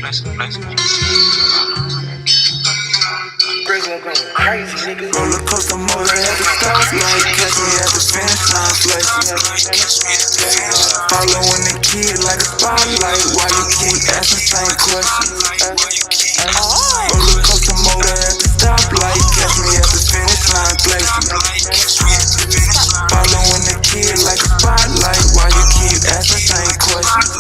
Crazy nigga. Roller coaster motor at the stoplight, catch me at the finish line, flexing. Following the kid like a spotlight, why you keep asking same questions? Roller coaster motor at the stoplight, catch me at the finish line, flexing. Following the kid like a spotlight, why you keep asking same questions?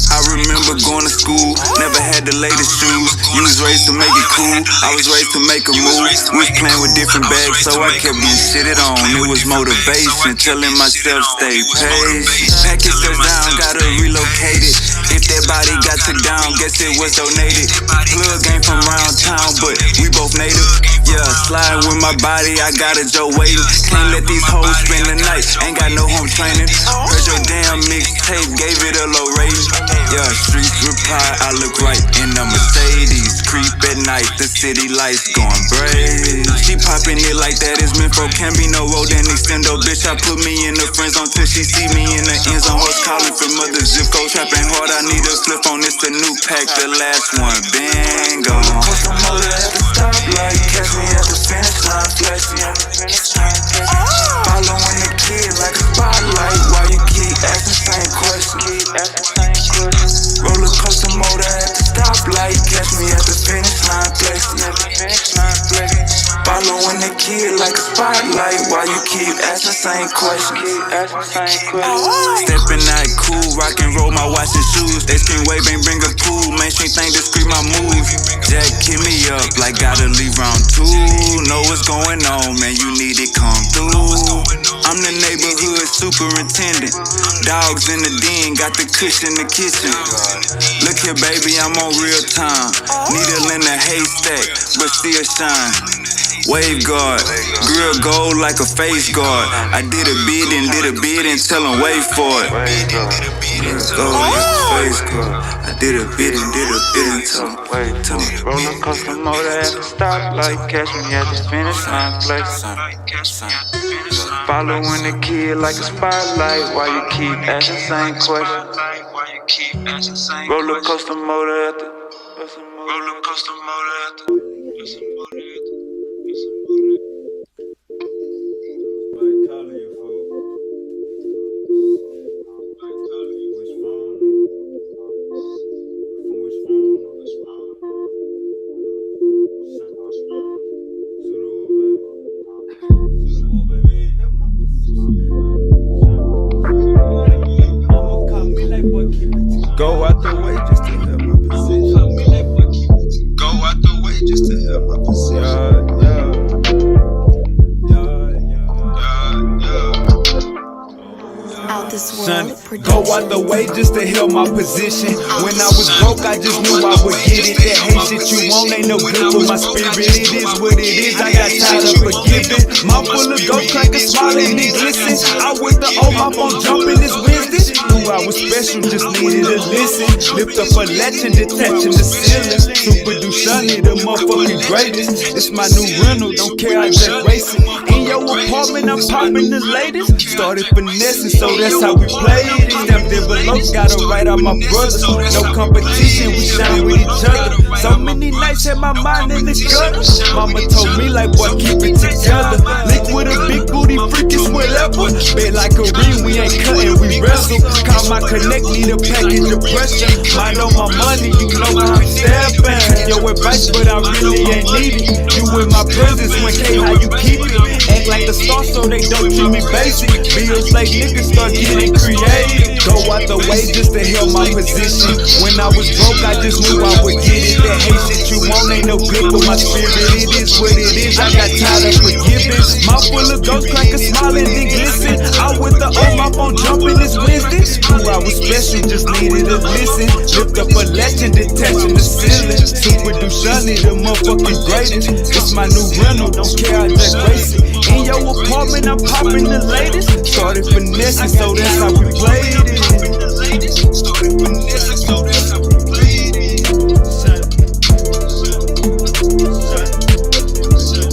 I remember going to school, never had the latest shoes. You was raised to make it cool, I was raised to make a move. We was playing with different bags, so I kept getting shitted on. It was motivation, telling myself stay patient. Package them down, gotta relocate it. If that body got took down, guess it was donated. Plug ain't from round town, but we both native. Yeah, sliding with my body, I got a Joe waiting. Can't let these hoes spend the night, ain't got no home training. Heard your damn mixtape, gave it a low rating. Yeah, streets reply, I look right in the Mercedes. Creep at night, the city lights going brave. She popping it like that is meant for, can't be no road and extendo. Bitch, I put me in the friend zone till she see me in the end zone. Hoes calling from other zip code, trapping hard, I need a flip on this, the new pack, the last one, bang on. Coast the motor at the stoplight, catch me at the finish line, flexing. Following the kid like a spotlight, why you keep asking same questions? Roller coaster motor at the stoplight, catch me at the finish line, flexing. Following the kid like a spotlight, why you keep asking same questions? Stepping out cool, rock and roll my watch and shoes. They scream wave ain't bring a pool, mainstream thing to scream my moves. Jack hit me up like gotta leave round 2. Know what's going on, man, you need it come through. I'm the neighborhood superintendent. Dogs in the den, got the cushion in the kitchen. Look here, baby, I'm on real time. Needle in a haystack, but still shine. Wave guard, grill gold like a face guard. I did a bid and tell him wait for it. Gold like a face guard. I did a bid and tell him wait for it. Roller coaster motor at the stoplight, catch me at the finish line, flexing. Following the kid like a spotlight, why you keep asking same question? Roller coaster motor at the roller coaster motor at the. Go out the way just to help my position. Go out the way just to help my position. Out this world Go out the way just to help my position. When I was broke, I just knew I would get it. That hate shit you want ain't no good for my spirit. It is what it is, I got tired of forgiving. Mouth full of gold crackers, smiling and glisten. I with the old my phone jumping this Wednesday. Knew I was special, just needed a listen. Lift up a latch and detaching the ceiling. Super Dushani, the motherfucking greatest. It's my new rental, don't care, I just race it. In your apartment, I'm popping the latest. Started finessing, so that's how we played it. Stepped envelopes, got it right out my brothers. No competition, we shine with each other. So many nights had my mind in the gutter. Mama told me like, boy, keep it together. Link with a big booty, freaking whatever. Bet like a ring, we ain't cutting, we wrestle. Call my connect, need a package of pressure. Mind on my money, you know how I'm stepping. Your advice, but I really ain't need it. You with my presence, when K, how you keep it? Act like a star so they don't treat me basic. Bills like niggas start getting creative. Go out the way just to help my position. When I was broke, I just knew I would get it. That hate shit you want ain't no good for my spirit. It is what it is, I got tired of forgiving. Mouth full of ghost crackers, smiling and glisten. I with the old my phone jumping this Wednesday. Knew I was special, just needed a listen. Lift up a latch and detaching the ceiling. Super Dushani, the motherfucking greatest. It's my new rental, don't care, I just race it. In your apartment, I'm popping the latest. Started finessing, so that's how we played it. Started finessing, so that's how we played it.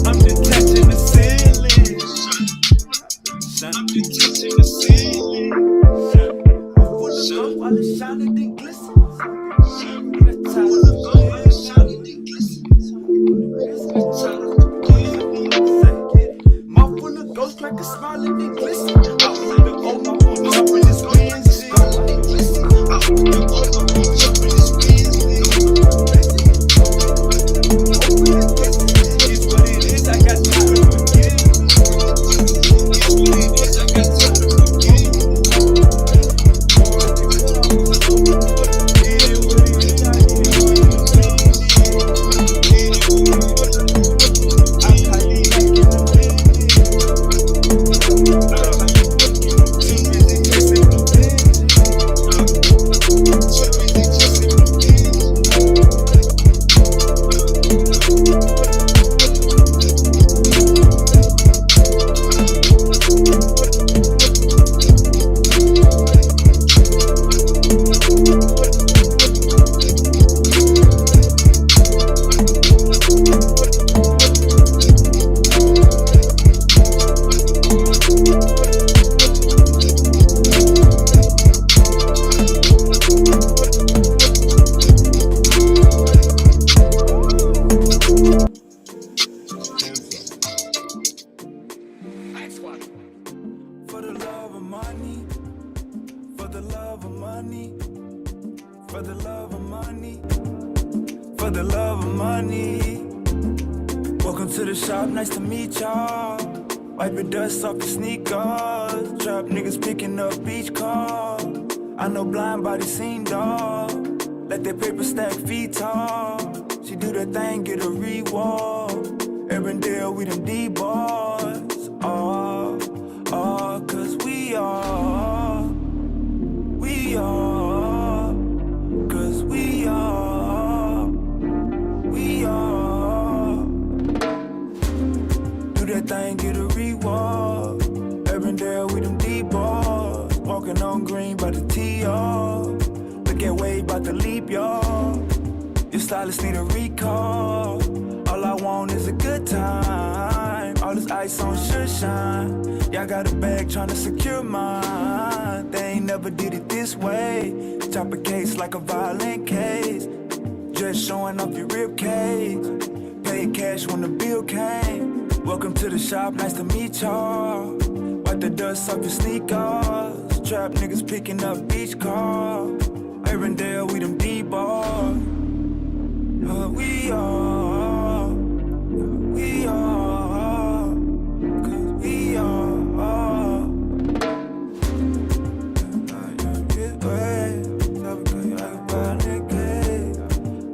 I'm detaching the ceiling. I'm detaching the ceiling. I'm full of love while it's shining and glistening. love of money. For the love of money. Welcome to the shop, nice to meet y'all. Wipe the dust off your sneakers. Trap niggas picking up beach cars. I know blind body seen dog. Let that paper stack feet tall. She do that thing, get a reward. Errday, we them D-boys. Oh, cause we are. We are. Cause we are. We are. Do that thing, get a reward. Errday, we them D-boys. Walking on green by the T.O. Look at Wade about to leap, y'all. Your stylist need a recall. All I want is a good time. All this ice on should shine. Y'all got a bag tryna secure mine. They ain't never did it this way. Chop a case like a violent case. Just showing off your rib cage. Paid cash when the bill came. Welcome to the shop, nice to meet y'all. Wipe the dust off your sneakers. Trap niggas picking up beach cars. Errday, we them D-boys. We are. We are. Cause we are.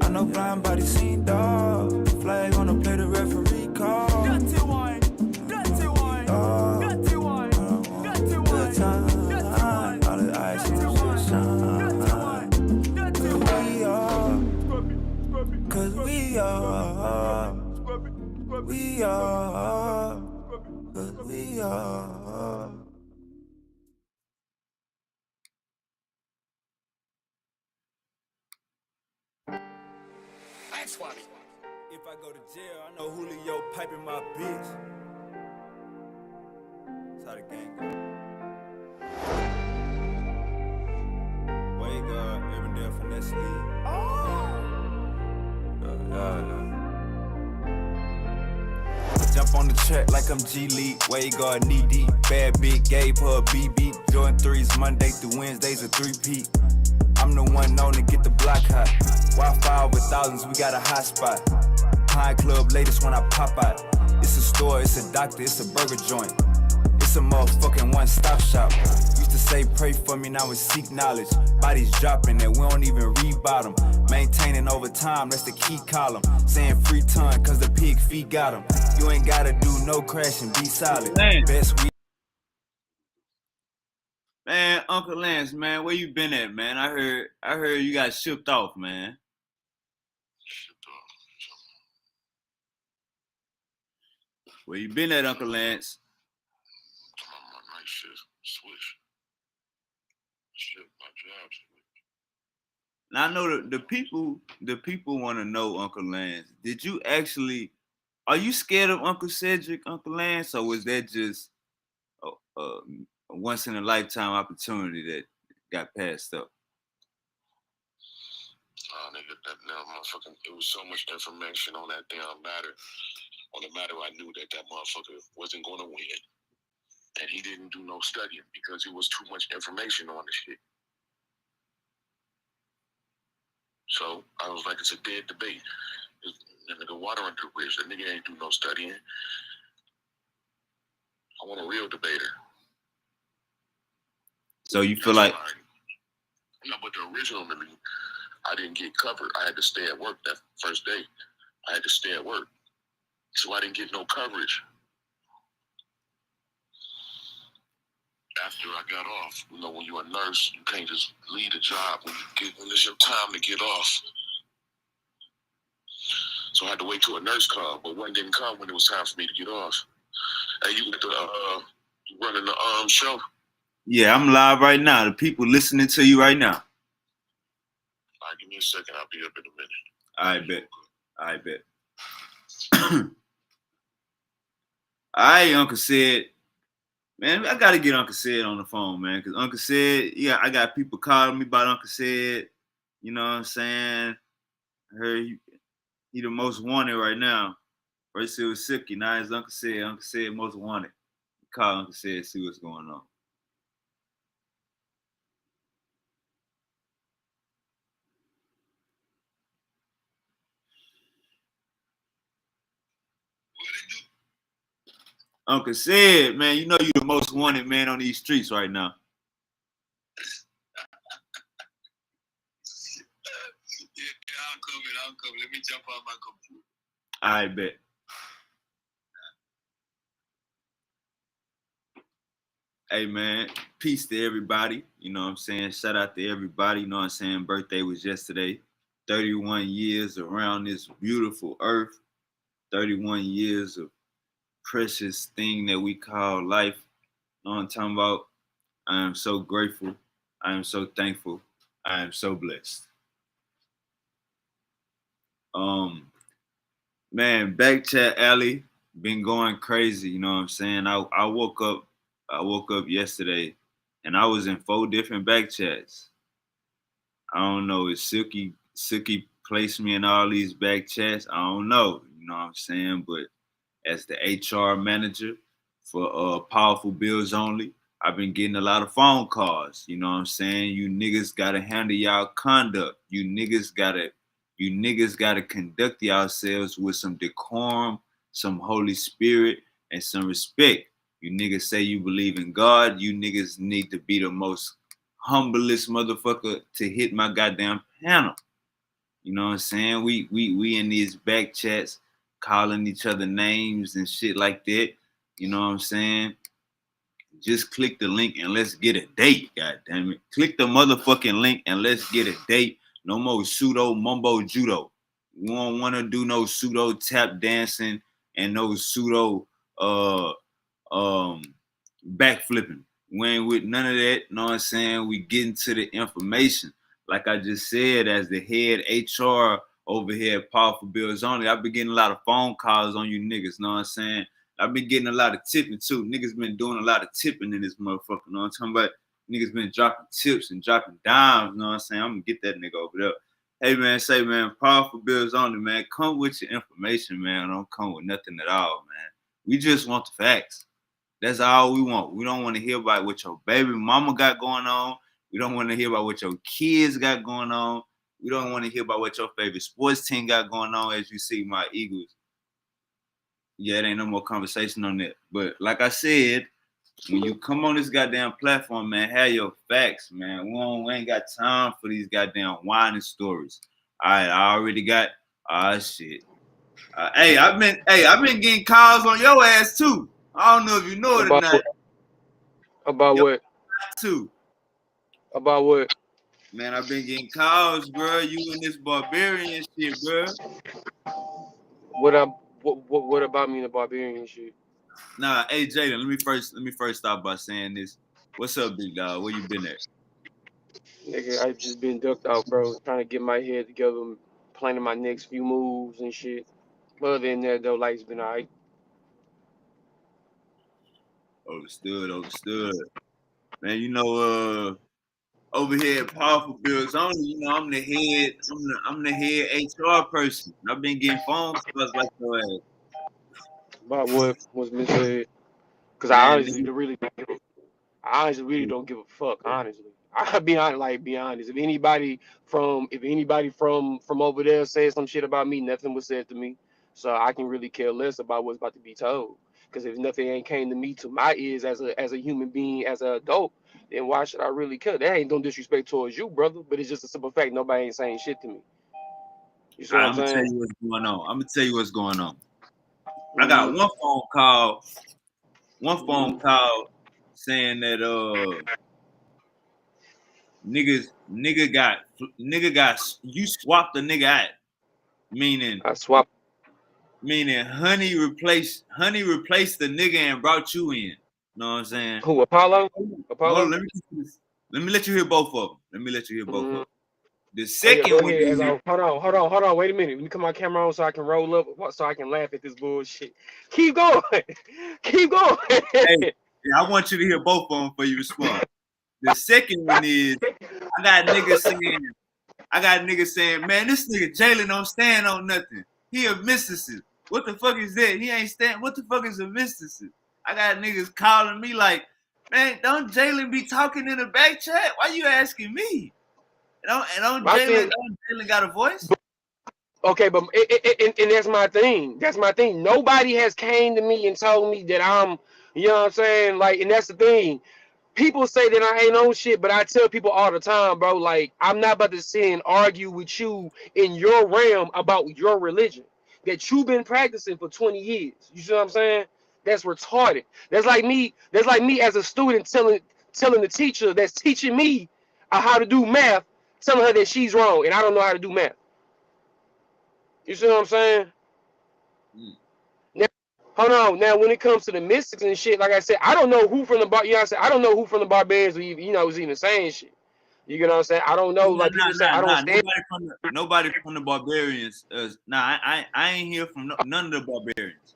I know blind body seen dog. Flag on the play, the referee call. Dirty wine. Dirty wine. Dirty wine. Dirty wine. Good time. All the ice and shine. We are. Cause we are. We are. Cause we are. If I go to jail, I know Julio piping my bitch. That's how the gang go. Wake up, Errday finesse league. Jump on the track like I'm G-League. Way guard knee deep. Bad big gave her a BB. Jordan 3s Monday through Wednesdays a 3-peat. I'm the one known to get the block hot. Wi-Fi over thousands, we got a hot spot. Pine Club latest when I pop out. It's a store, it's a doctor, it's a burger joint. It's a motherfucking one-stop shop. Used to say pray for me, now it's seek knowledge. Bodies dropping and we don't even read about them. Maintaining over time, that's the key column. Saying free ton, cause the pig feet got them. You ain't gotta do no crashing, be solid. Man. Best we. Man, Uncle Lance, man, where you been at, man? I heard you got shipped off, man. Where you been at, Uncle Lance? My night shift switch. Shit, my job switch. Now I know the people want to know, Uncle Lance. Are you scared of Uncle Cedric, Uncle Lance, or was that just a once in a lifetime opportunity that got passed up? Oh, nigga, that motherfucking, it was so much information on that damn matter. On the matter, I knew that motherfucker wasn't going to win. And he didn't do no studying because it was too much information on the shit. So I was like, it's a dead debate. The nigga water under the bridge. That nigga ain't do no studying. I want a real debater. So you feel like... No, but the original me, I didn't get covered. I had to stay at work that first day. I had to stay at work. So I didn't get no coverage. After I got off, you know, when you're a nurse, you can't just leave a job when it's your time to get off. So I had to wait till a nurse come, but one didn't come when it was time for me to get off. Hey, you running the show? Yeah, I'm live right now. The people listening to you right now. All right, give me a second. I'll be up in a minute. I bet. All right, Uncle Sid. Man, I got to get Uncle Sid on the phone, man, because Uncle Sid, yeah, I got people calling me about Uncle Sid. You know what I'm saying? I heard he the most wanted right now. First it was Silky, now it's Uncle Sid. Uncle Sid most wanted. Call Uncle Sid, see what's going on. Uncle said, man, you know you the most wanted man on these streets right now. Yeah, I'm coming. Let me jump on my computer. I bet. Hey, man, peace to everybody. You know what I'm saying? Shout out to everybody. You know what I'm saying? Birthday was yesterday. 31 years around this beautiful earth. 31 years of precious thing that we call life. You know what I'm talking about? I am so grateful. I am so thankful. I am so blessed. Man, back chat alley been going crazy. You know what I'm saying? I woke up yesterday, and I was in 4 different back chats. I don't know if Silky placed me in all these back chats. I don't know. You know what I'm saying? But as the HR manager for Powerful Bills Only, I've been getting a lot of phone calls. You know what I'm saying? You niggas gotta handle y'all conduct. You niggas gotta conduct yourselves with some decorum, some Holy Spirit, and some respect. You niggas say you believe in God. You niggas need to be the most humblest motherfucker to hit my goddamn panel. You know what I'm saying? We in these back chats calling each other names and shit like that. You know what I'm saying? Just click the link and let's get a date. God damn it. Click the motherfucking link and let's get a date. No more pseudo mumbo judo. We don't want to do no pseudo tap dancing and no pseudo backflipping. We ain't with none of that. You know what I'm saying? We getting to the information. Like I just said, as the head HR over here at Powerful Bills Only, I've been getting a lot of phone calls on you niggas. Know what I'm saying? I've been getting a lot of tipping too. Niggas been doing a lot of tipping in this motherfucker. Know what I'm talking about? Niggas been dropping tips and dropping dimes. Know what I'm saying? I'm gonna get that nigga over there. Hey man, say man, Powerful Bills Only, man. Come with your information, man. Don't come with nothing at all, man. We just want the facts. That's all we want. We don't want to hear about what your baby mama got going on. We don't want to hear about what your kids got going on. We don't want to hear about what your favorite sports team got going on. As you see, my Eagles. Yeah, it ain't no more conversation on that. But like I said, when you come on this goddamn platform, man, have your facts, man. We ain't got time for these goddamn whining stories. All right, I already got. Shit. Hey, I've been getting calls on your ass too. I don't know if you know it or not. About what? Too. About what? Man, I've been getting calls, bro. You and this barbarian shit, bro. What about me and the barbarian shit? Nah, hey Jaden, let me first start by saying this. What's up, big dog? Where you been at? Nigga, I just been ducked out, bro. Trying to get my head together, planning my next few moves and shit. Other than that, though, life's been alright. Understood. Man, you know, over here at Powerful Bills Only, you know, I'm the head HR person. I've been getting phone calls like your ass. About what was missaid? Cause I Man, honestly really don't give a fuck. Honestly, I'll be honest. If anybody from over there says some shit about me, nothing was said to me, so I can really care less about what's about to be told. Cause if nothing ain't came to me to my ears as a human being, as an adult, then why should I really care? That ain't no disrespect towards you, brother, but it's just a simple fact. Nobody ain't saying shit to me. You see what I'm I'm gonna tell saying? you what's going on. I got Mm-hmm. one phone call saying that nigga got you swapped the nigga out, meaning I swapped. Honey replaced the nigga and brought you in. Know what I'm saying? Who? Apollo? Hold on, Apollo? let me let you hear both of them. Mm-hmm. The Oh yeah, second go one ahead. is Hold on. Wait a minute. Let me cut my camera on so I can roll up, so I can laugh at this bullshit. Keep going. Keep going. hey, I want you to hear both of them before you respond. The second one is I got niggas saying, man, this nigga Jalen don't stand on nothing. He a mysticism. What the fuck is that? He ain't stand. What the fuck is a mysticism? I got niggas calling me like, man, don't Jalen be talking in the back chat? Why you asking me? Don't My thing, Jalen got a voice? Okay, but and that's my thing. That's my thing. Nobody has came to me and told me that I'm, you know what I'm saying? Like, and that's the thing. People say that I ain't on shit, but I tell people all the time, bro, like, I'm not about to sit and argue with you in your realm about your religion that you've been practicing for 20 years. You see what I'm saying? That's retarded. That's like me as a student telling the teacher that's teaching me how to do math, telling her that she's wrong and I don't know how to do math. You see what I'm saying? Mm. Now, hold on. Now, when it comes to the mystics and shit, like I said, I don't know who from the you know what I'm saying? I don't know who from the barbarians is even saying shit. You know what I'm saying? I don't know. Like people say, I don't stand. Nobody from the barbarians. I ain't hear from none of the barbarians.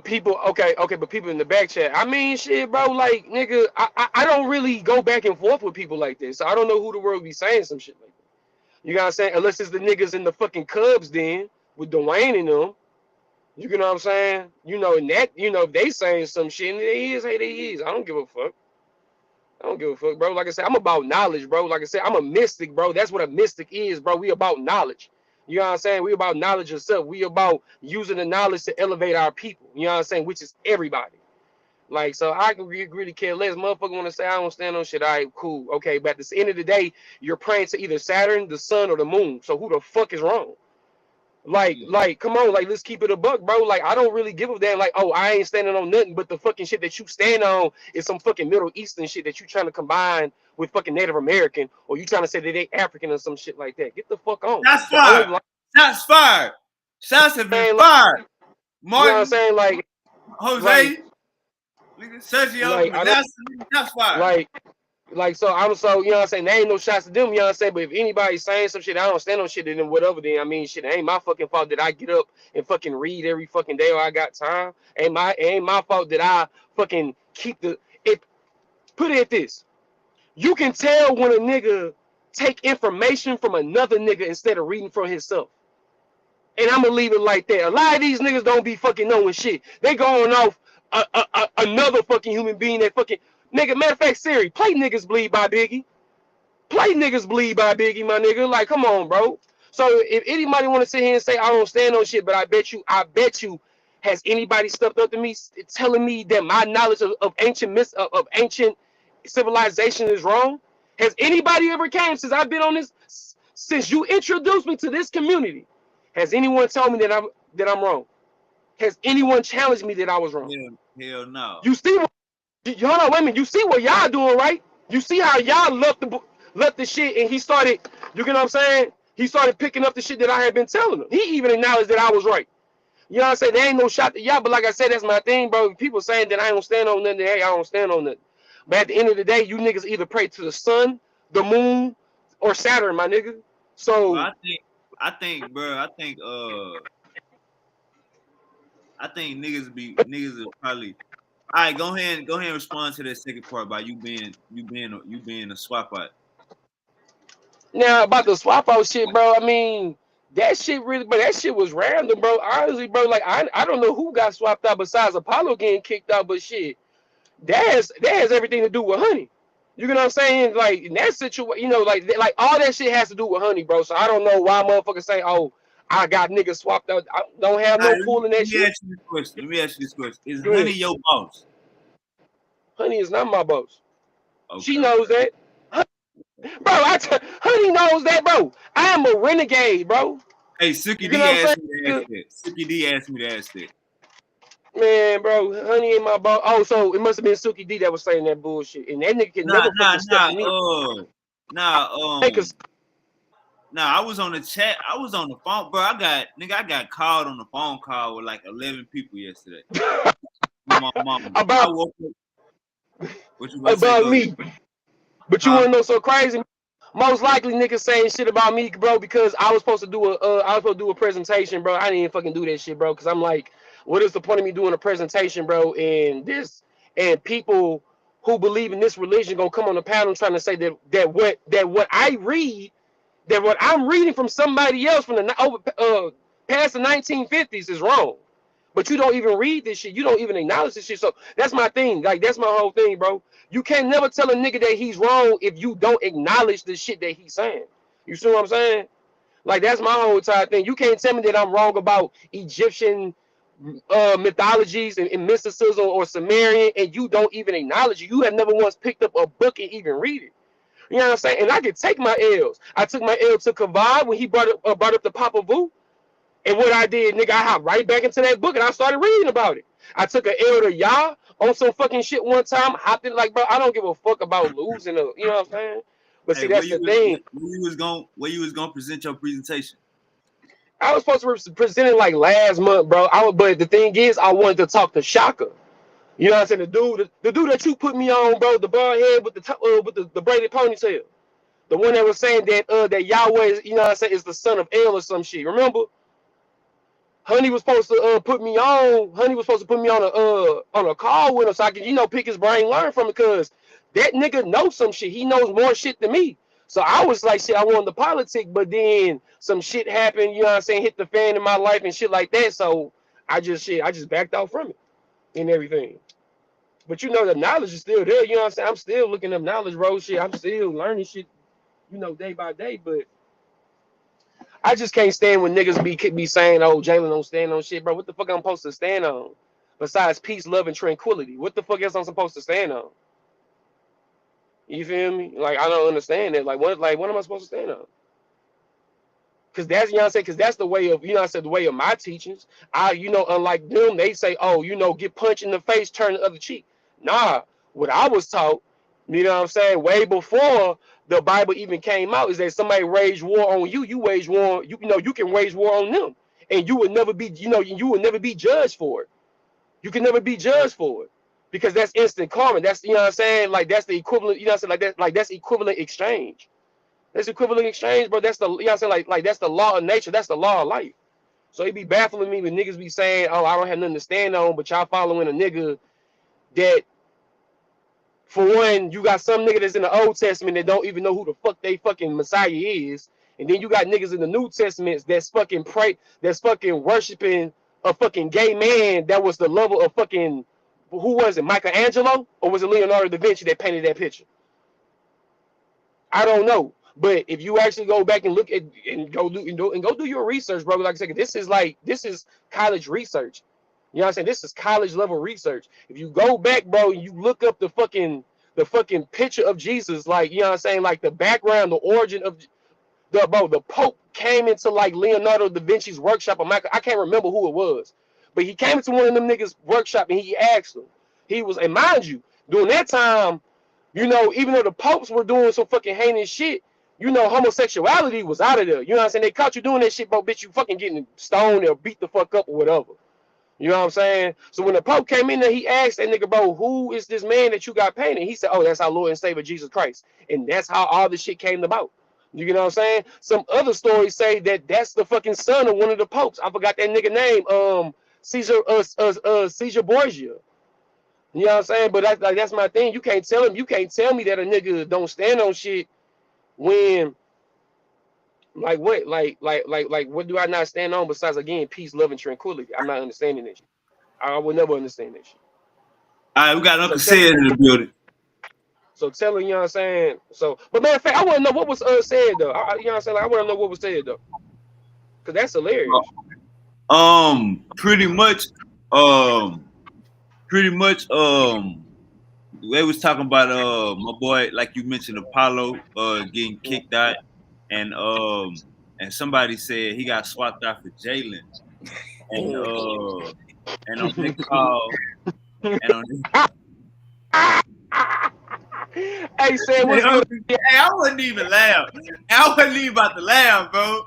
People, okay, but people in the back chat. I mean, shit, bro. Like, nigga, I don't really go back and forth with people like this. So I don't know who the world be saying some shit like that. You know what I'm saying? Unless it's the niggas in the fucking Cubs den with Dwayne and them. You know what I'm saying? You know, and that, if they saying some shit, and they is, hey, they is. I don't give a fuck. I don't give a fuck, bro. Like I said, I'm about knowledge, bro. Like I said, I'm a mystic, bro. That's what a mystic is, bro. We about knowledge. You know what I'm saying? We about knowledge itself. We about using the knowledge to elevate our people. You know what I'm saying? Which is everybody. Like, so I can really care less. Motherfucker want to say I don't stand on shit. All right, cool. Okay, but at the end of the day, you're praying to either Saturn, the sun, or the moon. So who the fuck is wrong? Like, come on, like, let's keep it a buck, bro. Like, I don't really give a damn. Like, oh, I ain't standing on nothing but the fucking shit that you stand on is some fucking Middle Eastern shit that you trying to combine with fucking Native American, or you trying to say that they African or some shit like that. Get the fuck on. Shots The only fired. Shots fired. Shots have been line, like, fired. you know what I'm Martin, saying? Like, Jose, Sergio, I don't Medassa, shots fired. so you know what I'm saying, there ain't no shots to them, you know what I'm saying, but if anybody's saying some shit, I don't stand on shit, then whatever, then I mean shit, it ain't my fucking fault that I get up and fucking read every fucking day or I got time. Ain't my fault that I fucking keep it. Put it at this. You can tell when a nigga take information from another nigga instead of reading for himself. And I'm gonna leave it like that. A lot of these niggas don't be fucking knowing shit. They going off another fucking human being that fucking nigga. Matter of fact, Siri, play Niggas Bleed by Biggie. Play Niggas Bleed by Biggie, my nigga. Like, come on, bro. So if anybody want to sit here and say I don't stand on shit, but I bet you, has anybody stepped up to me telling me that my knowledge of ancient civilization is wrong? Has anybody ever came since I've been on this? Since you introduced me to this community, has anyone told me that I'm wrong? Has anyone challenged me that I was wrong? Hell no. You see what? Hold on, wait a minute. You see what y'all doing, right? You see how y'all left the shit, and he started. You get what I'm saying? He started picking up the shit that I had been telling him. He even acknowledged that I was right. You know what I'm saying? There ain't no shot to y'all, but like I said, that's my thing, bro. People saying that I don't stand on nothing, hey, I don't stand on nothing. But at the end of the day, you niggas either pray to the sun, the moon, or Saturn, my nigga. So Well, I think, bro. I think niggas are probably. All right, go ahead and respond to that second part about you being a swap out. now about the swap out shit, bro. I mean, that shit really, but that shit was random, bro. Honestly, bro, like I don't know who got swapped out besides Apollo getting kicked out, but shit, that has everything to do with Honey. You know what I'm saying? Like in that situation, like all that shit has to do with Honey, bro. So I don't know why motherfuckers say, oh, I got niggas swapped out. I don't have All no right, pull in that let me shit. ask you this question. Is Go Honey ahead. your boss? Honey is not my boss. She Okay. knows that. Bro, Honey knows that, bro. I am a renegade, bro. Hey, You Suki know D what I'm asked me to ask saying? that. Suki D asked me to ask that. Man, bro, Honey ain't my boss. Oh, so it must have been Suki D that was saying that bullshit. And that nigga can Nah, never nah, fucking step nah. to me. Nah. Cause Nah. I was on the chat. I was on the phone, bro. I got called on the phone call with like 11 people yesterday. My mama. I about woke up. What you about to say? about Go ahead. me. But you Huh? wanna know so crazy? Most likely niggas saying shit about me, bro, because I was supposed to do a presentation, bro. I didn't even fucking do that shit, bro. Cause I'm like, what is the point of me doing a presentation, bro? And people who believe in this religion gonna come on the panel trying to say that what I read, that what I'm reading from somebody else from the past the 1950s is wrong. But you don't even read this shit. You don't even acknowledge this shit. So that's my thing. Like that's my whole thing, bro. You can't never tell a nigga that he's wrong if you don't acknowledge the shit that he's saying. You see what I'm saying? Like that's my whole entire thing. You can't tell me that I'm wrong about Egyptian mythologies and mysticism or Sumerian, and you don't even acknowledge it. You have never once picked up a book and even read it. You know what I'm saying? And I can take my L's. I took my L to Kavad when he brought up the Papa Vu. And what I did, nigga, I hopped right back into that book and I started reading about it. I took an L to Yah on some fucking shit one time, hopped in like, bro, I don't give a fuck about losing you know what I'm saying? But Hey, see, that's the thing. where you was gonna present your presentation? I was supposed to present it like last month, bro. But the thing is, I wanted to talk to Shaka. You know what I'm saying? The dude that you put me on, bro, the bald head with the braided ponytail. The one that was saying that Yahweh is, you know what I'm saying, is the son of El or some shit. Remember? Honey was supposed to put me on. Honey was supposed to put me on a call with him so I could, you know, pick his brain, learn from it, because that nigga knows some shit. He knows more shit than me. So I was like, shit, I wanted the politic, but then some shit happened, you know what I'm saying, hit the fan in my life and shit like that. So I just backed out from it and everything. But you know, the knowledge is still there, you know what I'm saying? I'm still looking up knowledge, bro. Shit, I'm still learning shit, you know, day by day, but I just can't stand when niggas be saying, "Oh, Jalen don't stand on shit, bro." What the fuck I'm supposed to stand on? Besides peace, love, and tranquility, what the fuck else I'm supposed to stand on? You feel me? Like I don't understand that. Like what am I supposed to stand on? Cause that's, you know what I'm saying, cause that's the way of, you know what I said, the way of my teachings. You know, unlike them, they say, oh, you know, get punched in the face, turn the other cheek. Nah, what I was taught, you know what I'm saying, way before the Bible even came out, is that somebody waged war on you, you wage war, you know, you can wage war on them, and you would never be, you know, you would never be judged for it. You can never be judged for it, because that's instant karma. That's, you know what I'm saying, like that's the equivalent, you know what I'm saying, like that's equivalent exchange. That's equivalent exchange, bro. That's the, you know what I'm saying, like that's the law of nature. That's the law of life. So it be baffling me when niggas be saying, oh, I don't have nothing to stand on, but y'all following a nigga that, for one, you got some nigga that's in the Old Testament that don't even know who the fuck they fucking Messiah is. And then you got niggas in the New Testament that's fucking worshiping a fucking gay man that was the lover of fucking, who was it, Michelangelo? Or was it Leonardo da Vinci that painted that picture? I don't know. But if you actually go back and look at and go do your research, bro, like I said, this is college research. You know what I'm saying? This is college level research. If you go back, bro, and you look up the fucking picture of Jesus, like, you know what I'm saying, like the background, the origin of the Pope came into like Leonardo da Vinci's workshop, or Michael, I can't remember who it was, but he came into one of them niggas' workshop and he asked him. He was, and mind you, during that time, you know, even though the popes were doing some fucking heinous shit, you know, homosexuality was out of there. You know what I'm saying? They caught you doing that shit, bro, bitch, you fucking getting stoned or beat the fuck up or whatever. You know what I'm saying? So when the Pope came in there, he asked that nigga, bro, who is this man that you got painted? He said, oh, that's our Lord and Savior, Jesus Christ. And that's how all this shit came about. You know what I'm saying? Some other stories say that that's the fucking son of one of the popes. I forgot that nigga name. Caesar Borgia. You know what I'm saying? But that's my thing. You can't tell me that a nigga don't stand on shit when, like what? Like what do I not stand on besides, again, peace, love, and tranquility? I'm not understanding that shit. I will never understand that shit. All right, we got Uncle Sid in the building. So telling, you know what I'm saying? So, but matter of fact, I want to know what was said though. You know what I'm saying? Like, I want to know what was said though. Cause that's hilarious. Pretty much, they was talking about my boy, like you mentioned, Apollo getting kicked out, and somebody said he got swapped out for Jalen, and on this call, and on this. Hey, Sam, what's good? Hey, I wasn't even laugh. I wasn't even about to laugh, bro.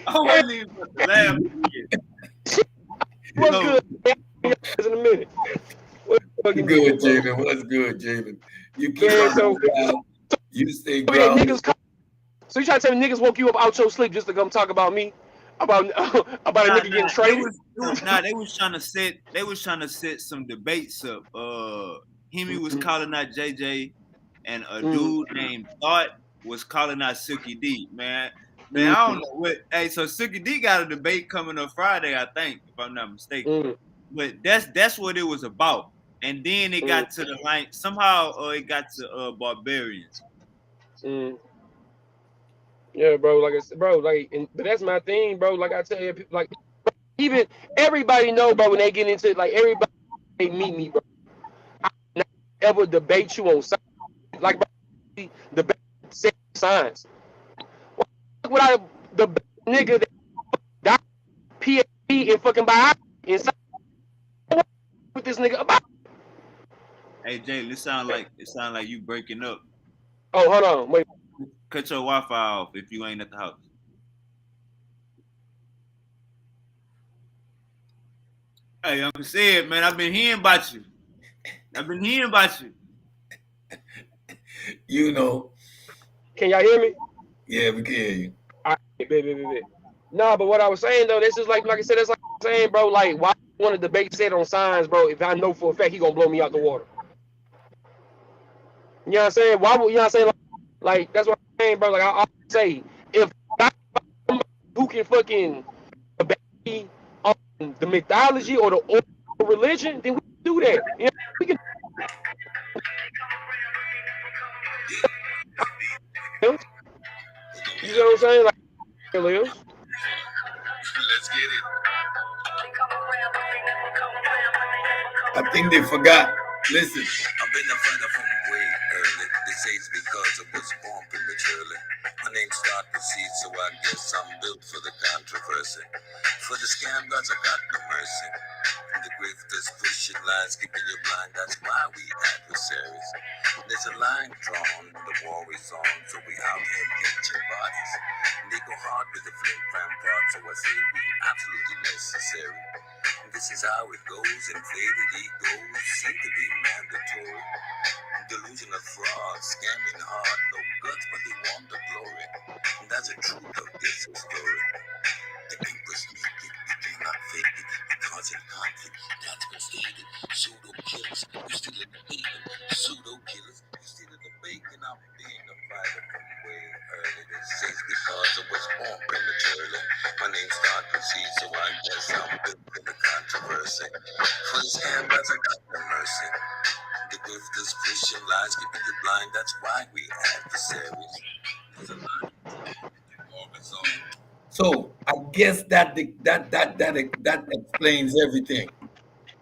I wasn't even about to laugh. What's good? In a minute. What's good, Jalen? What's good, Jalen? You keep on you stay grounded. So you trying to tell me niggas woke you up out your sleep just to come talk about me? About a nigga getting traded? They was trying to set some debates up. Hemi was calling out JJ, and a dude named Thought was calling out Silky D. Man, I don't know what. Hey, so Silky D got a debate coming up Friday, I think, if I'm not mistaken. But that's what it was about. And then it got to the line. Somehow it got to Barbarians. Yeah, bro. Like I said, bro. Like, but that's my thing, bro. Like I tell you, like even everybody know, bro. When they get into it, like everybody they meet me, bro. I not ever debate you on science. Like, bro, debate science. What I the nigga that got PhD in fucking biology and science with this nigga about. Hey Jay, it sound like you breaking up. Oh, hold on, wait. Cut your Wi-Fi off if you ain't at the house. Hey, Uncle Sid, man, I've been hearing about you. You know. Can y'all hear me? Yeah, we can hear you. All right, baby. Nah, but what I was saying though, this is like I said, that's like I'm saying, bro. Like, why you want to debate said on signs, bro? If I know for a fact he gonna blow me out the water. You know what I'm saying? Why would you know what I'm saying? Like that's what I'm saying, bro. Like I say, if I find somebody who can fucking debate me on the mythology or the religion, then we can do that. You know, we can. You know what I'm saying? Like, Let's get it. I think they forgot. Listen. I've been a fighter from way early. They say it's because I was born prematurely. My name started to see, so I guess I'm built for the controversy. For the scam gods, I got no mercy. The grifters pushing lines, keeping you blind. That's why we adversaries. There's a line drawn, the war is on, so we out here catching bodies. They go hard with the flim flam part, so I say we absolutely necessary. This is how it goes, inflated egos seem to be mandatory. Delusional fraud, scamming hard, no guts, but they want the glory. And that's the truth of this story. The people speak it, we cannot fake it, because in conflict, that's been stated. Pseudo killers, you still in the bacon. Pseudo killers, you still in the bacon. I'm being a fighter from way early. They say it's because I was born prematurely. My name started to see, so I guess I'm built for the controversy. For the scam, that's I got no mercy. The grifters pushing lies, keeping you blind. That's why we adversaries. There's a line. So I guess that explains everything.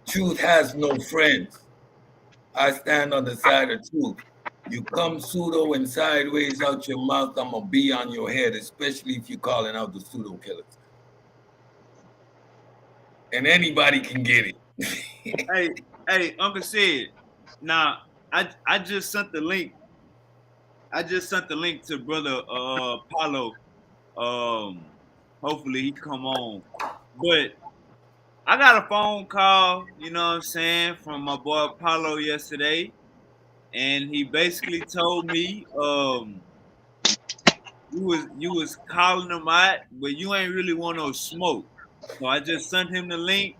Truth has no friends. I stand on the side of truth. You come pseudo and sideways out your mouth, I'm gonna be on your head, especially if you're calling out the pseudo killers. And anybody can get it. hey, Uncle Sid. Now I just sent the link. To brother Paulo. Hopefully he come on. But I got a phone call, you know what I'm saying, from my boy Paulo yesterday. And he basically told me you was calling him out, but you ain't really want no smoke. So I just sent him the link.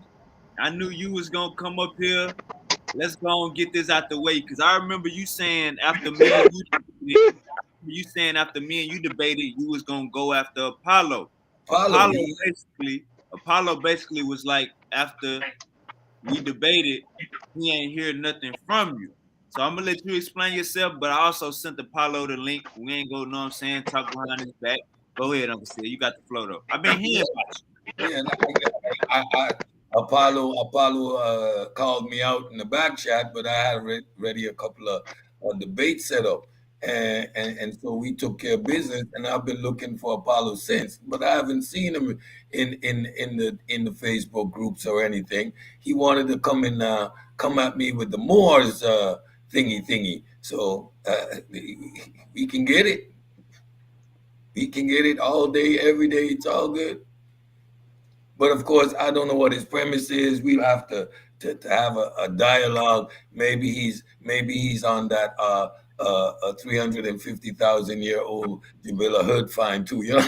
I knew you was gonna come up here. Let's go and get this out the way, because I remember you saying after me and you debated, you was gonna go after Apollo. Apollo basically was like, after we debated, he ain't hear nothing from you. So I'm gonna let you explain yourself, but I also sent Apollo the link. We ain't go, know what I'm saying, talk behind his back. Go ahead, Uncle Sid. You got the flow though. I've been hearing about you. Yeah, Apollo called me out in the back chat, but I had already a couple of debates set up. And so we took care of business, and I've been looking for Apollo since, but I haven't seen him in the Facebook groups or anything. He wanted to come at me with the Moors thingy. So we can get it. We can get it all day, every day. It's all good. But of course, I don't know what his premise is. We'll have to have a dialogue. Maybe he's on that a 350,000-year-old Jamila Hood fine too, you know.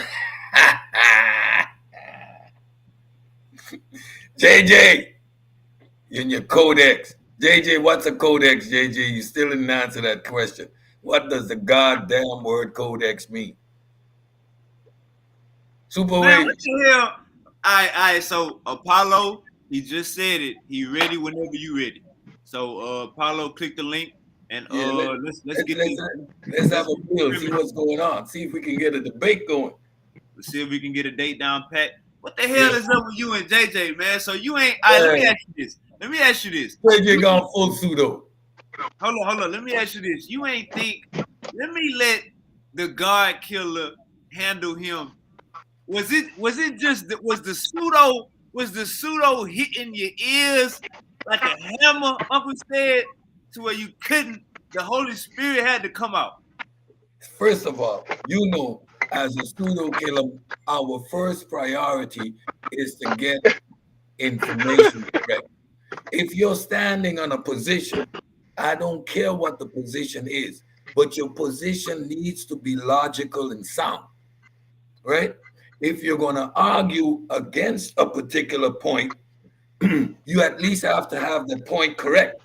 JJ, in your codex. JJ, what's a codex, JJ? You still didn't answer that question. What does the goddamn word codex mean? Super Man, wave. what the hell? All right, so Apollo, he just said it. He ready whenever you ready. So Apollo, click the link. And Yeah, let's get this. let's have a deal, see what's going on, see if we can get a debate going. Let's see if we can get a date down pat. What the hell Yeah. is up with you and JJ, man? So you ain't. All right, let me Yeah. ask you this. JJ gone full pseudo. Hold on. Let me ask you this. You ain't think? Let me let the God killer handle him. Was the pseudo hitting your ears like a hammer, Uncle said, to where you couldn't? The Holy Spirit had to come out. First of all, you know, as a pseudo killer, our first priority is to get information correct. If you're standing on a position, I don't care what the position is, but your position needs to be logical and sound, right? If you're going to argue against a particular point, you at least have to have the point correct.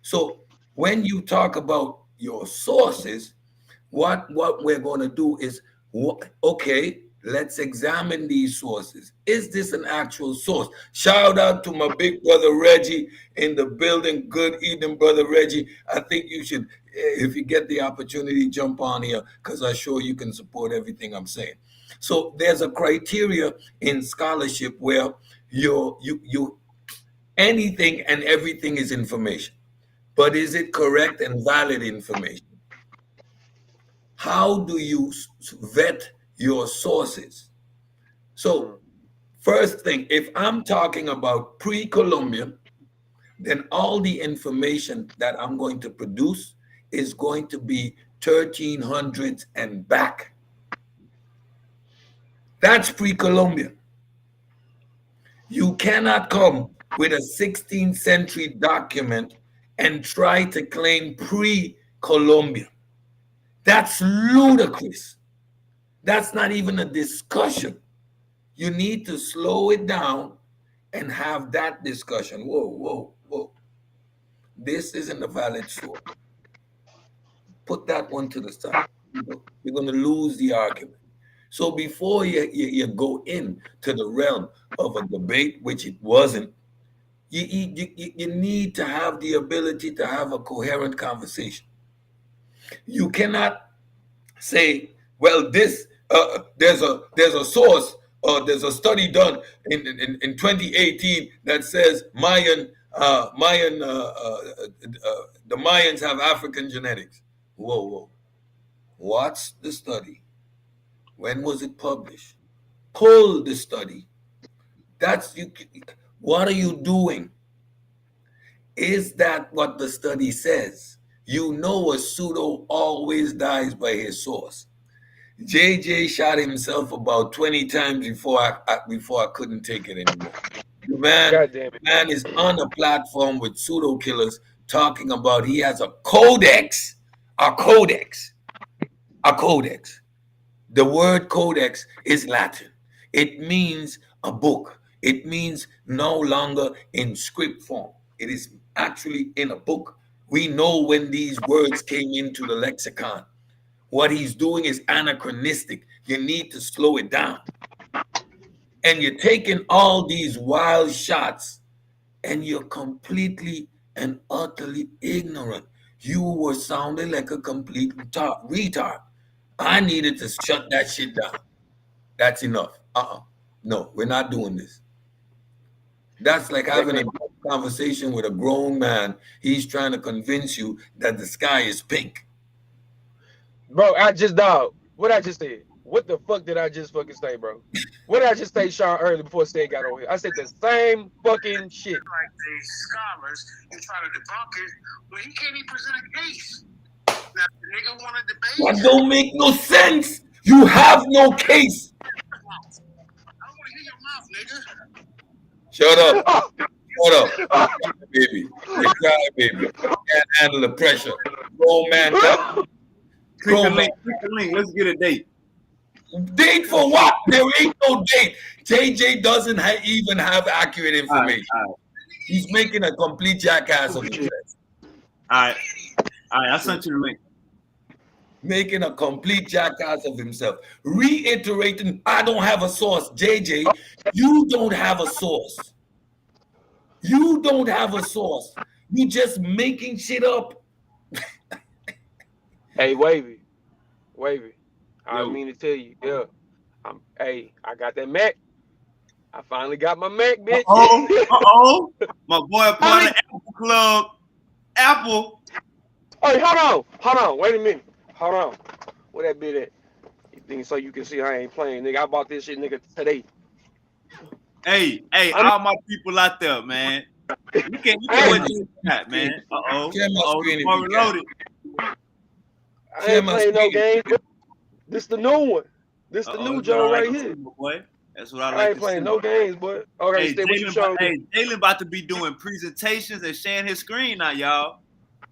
So when you talk about your sources, what we're going to do is, okay, let's examine these sources. Is this an actual source? Shout out to my big brother Reggie in the building. Good evening, brother Reggie. I think you should, if you get the opportunity, jump on here, because I'm sure you can support everything I'm saying. So there's a criteria in scholarship where you anything and everything is information, but is it correct and valid information? How do you vet your sources? So first thing, if I'm talking about pre-Columbian, then all the information that I'm going to produce is going to be 1300s and back. That's pre-Columbian. You cannot come with a 16th century document and try to claim pre-Columbian. That's ludicrous. That's not even a discussion. You need to slow it down and have that discussion. Whoa. This isn't a valid source. Put that one to the side. You're going to lose the argument. So before you go into the realm of a debate, which it wasn't, you need to have the ability to have a coherent conversation. You cannot say, well, this there's a source, or there's a study done in 2018 that says the Mayans have African genetics. Whoa. What's the study? When was it published? Pull the study. What are you doing? Is that what the study says? You know, a pseudo always dies by his source. JJ shot himself about 20 times before I couldn't take it anymore. The man is on a platform with pseudo killers talking about he has a codex. The word codex is Latin. It means a book. It means no longer in script form. It is actually in a book. We know when these words came into the lexicon. What he's doing is anachronistic. You need to slow it down. And you're taking all these wild shots, and you're completely and utterly ignorant. You were sounding like a complete retard. I needed to shut that shit down. That's enough. No, we're not doing this. That's like having a conversation with a grown man. He's trying to convince you that the sky is pink. Bro, what I just said? What the fuck did I just fucking say, bro? What did I just say, Sean, earlier before Stan got on here? I said the same fucking shit. Like these scholars and try to debunk it, but he can't even present a case. Now, the nigga want to debate. That don't make no sense. You have no case. I don't want to hear your mouth, nigga. Shut up, baby. You cry, baby. Can't handle the pressure. Grown man. Click the link. Let's get a date. Date for what? There ain't no date. JJ doesn't even have accurate information. All right. He's making a complete jackass of himself. All right. I sent you the link. Making a complete jackass of himself. Reiterating, I don't have a source. JJ, you don't have a source. You don't have a source. You just making shit up. Hey, Wavy. I Yo, mean to tell you, yeah. I got that Mac. I finally got my Mac, bitch. my boy a part of the Apple Club. Apple. Hey, hold on. Wait a minute. Hold on. Where that bit at? You think so you can see I ain't playing, nigga. I bought this shit, nigga, today. Hey, I'm, all my people out there, man. Look at I, what ain't, you got, man. Share my screen if more you can. reloaded. I Share ain't my playing no screen. games. This the new one. This the new That's what I Joe like right to here. see, my boy. That's what I I like ain't to see. playing no games, boy. Okay, Hey, stay what you showing me. Jalen about to be doing presentations and sharing his screen now, y'all.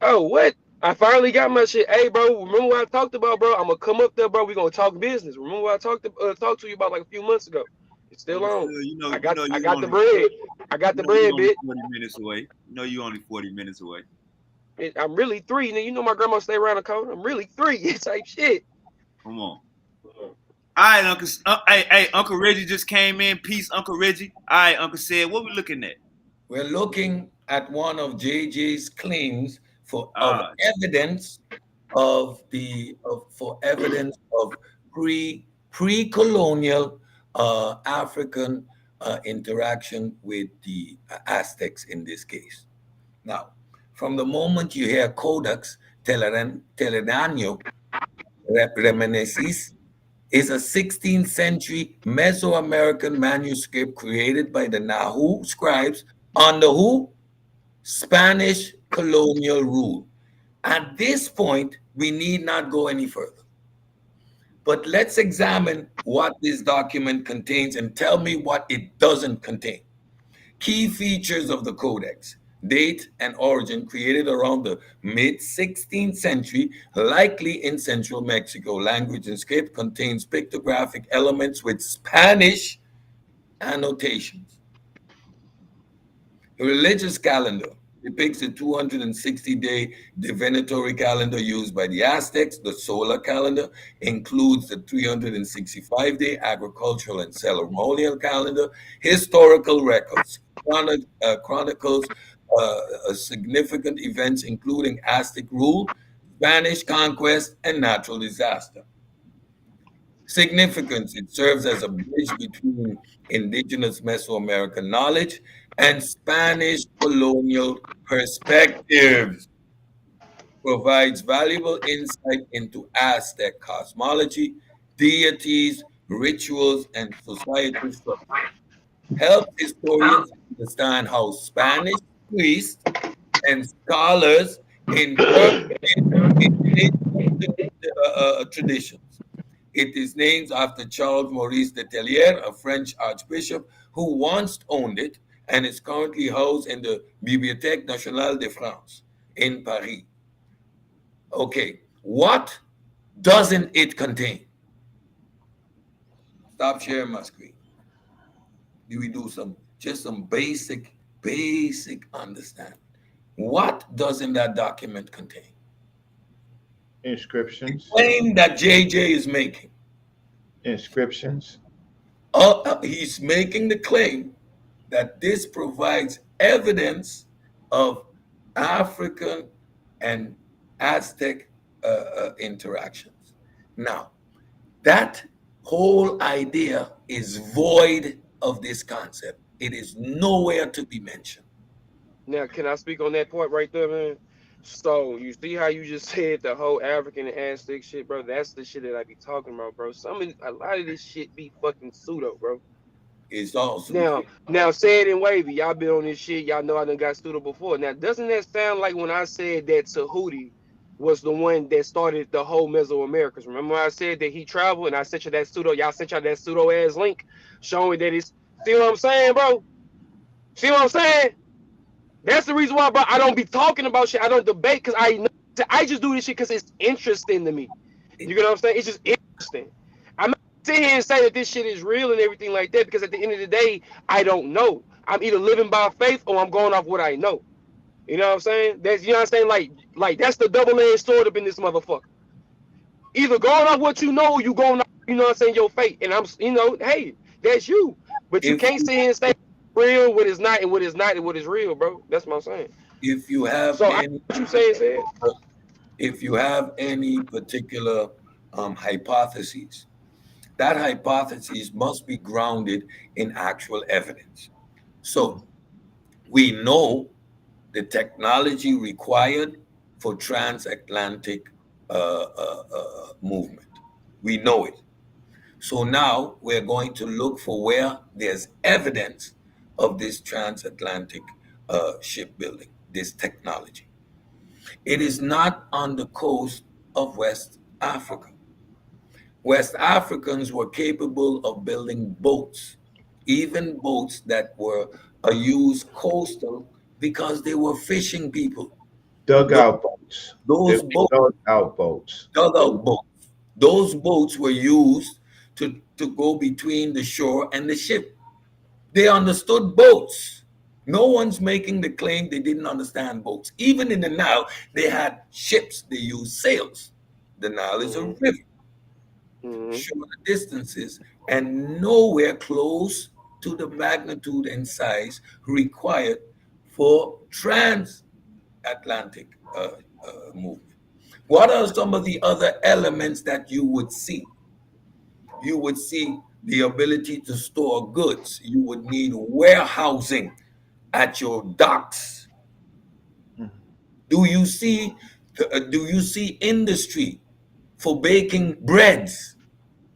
Oh, what? I finally got my shit. Hey, bro, remember what I talked about, bro? I'm gonna come up there, bro. We gonna talk business. Remember what I talked to you about like a few months ago? It's still on. Understood. I You got the bread. I got the bread, only bitch. 40 minutes away. You know you only 40 minutes away. I'm really 3. Now you know my grandma stay around the corner. I'm really 3 type shit. Come on. All right, Uncle. Hey, Uncle Reggie just came in. Peace, Uncle Reggie. All right, Uncle said, what we looking at? We're looking at one of JJ's claims of Ah, evidence for evidence of pre-colonial African interaction with the Aztecs in this case. Now, from the moment you hear Codex Teleraño Reminisces is a 16th century Mesoamerican manuscript created by the Nahu scribes under who? Spanish colonial rule. At this point, we need not go any further. But let's examine what this document contains and tell me what it doesn't contain. Key features of the Codex: date and origin, created around the mid 16th century, likely in central Mexico. Language and script contains pictographic elements with Spanish annotations. The religious calendar depicts the 260-day divinatory calendar used by the Aztecs. The solar calendar includes the 365-day agricultural and ceremonial calendar. Historical records chronicles significant events including Aztec rule, Spanish conquest, and natural disaster. Significance: it serves as a bridge between indigenous Mesoamerican knowledge and Spanish colonial perspectives, provides valuable insight into Aztec cosmology, deities, rituals, and societal structure, helps historians understand how Spanish priests and scholars interpreted indigenous traditions. It is named after Charles Maurice de Tellier, a French archbishop who once owned it and is currently housed in the Bibliothèque Nationale de France in Paris. Okay, what doesn't it contain? Stop sharing my screen. Do we do some basic understanding? What doesn't that document contain? Inscriptions. The claim that JJ is making. Inscriptions. He's making the claim that this provides evidence of African and Aztec interactions. Now, that whole idea is void of this concept. It is nowhere to be mentioned. Now, can I speak on that point right there, man? So you see how you just said the whole African and Aztec shit, bro? That's the shit that I be talking about, bro. A lot of this shit be fucking pseudo, bro. It's also Now, say it in wavy. Y'all been on this shit. Y'all know I done got pseudo before. Now, doesn't that sound like when I said that Tahuti was the one that started the whole Mesoamericas? Remember when I said that he traveled and I sent you that pseudo? Y'all sent y'all that pseudo ass link showing that it's. See what I'm saying, bro? See what I'm saying? That's the reason why, bro, I don't be talking about shit. I don't debate because I just do this shit because it's interesting to me. You get what I'm saying? It's just interesting. I'm not sitting here and say that this shit is real and everything like that because at the end of the day, I don't know. I'm either living by faith or I'm going off what I know. You know what I'm saying? That's, you know what I'm saying? Like that's the double-edged sword up in this motherfucker. Either going off what you know, or you going off, you know what I'm saying, your fate. And I'm, hey, that's you. But you if can't sit here and say real, what is not, and what is not, and what is real, bro. That's what I'm saying. if you have So I any, what you say said. if you have any particular hypotheses, that hypothesis must be grounded in actual evidence. So we know the technology required for transatlantic movement. We know it. So now we're going to look for where there's evidence of this transatlantic shipbuilding, this technology. It is not on the coast of West Africa. West Africans were capable of building boats, even boats that were used coastal because they were fishing people. Those, Dugout boats. They those were boats, dugout boats. They were, dugout boats, those boats were used to go between the shore and the ship. They understood boats. No one's making the claim they didn't understand boats. Even in the Nile, they had ships, they used sails. The Nile is a Mm-hmm. river, Mm-hmm. shorter distances, and nowhere close to the magnitude and size required for transatlantic movement. What are some of the other elements that you would see? You would see the ability to store goods. You would need warehousing at your docks. mhm, Do you see industry for baking breads?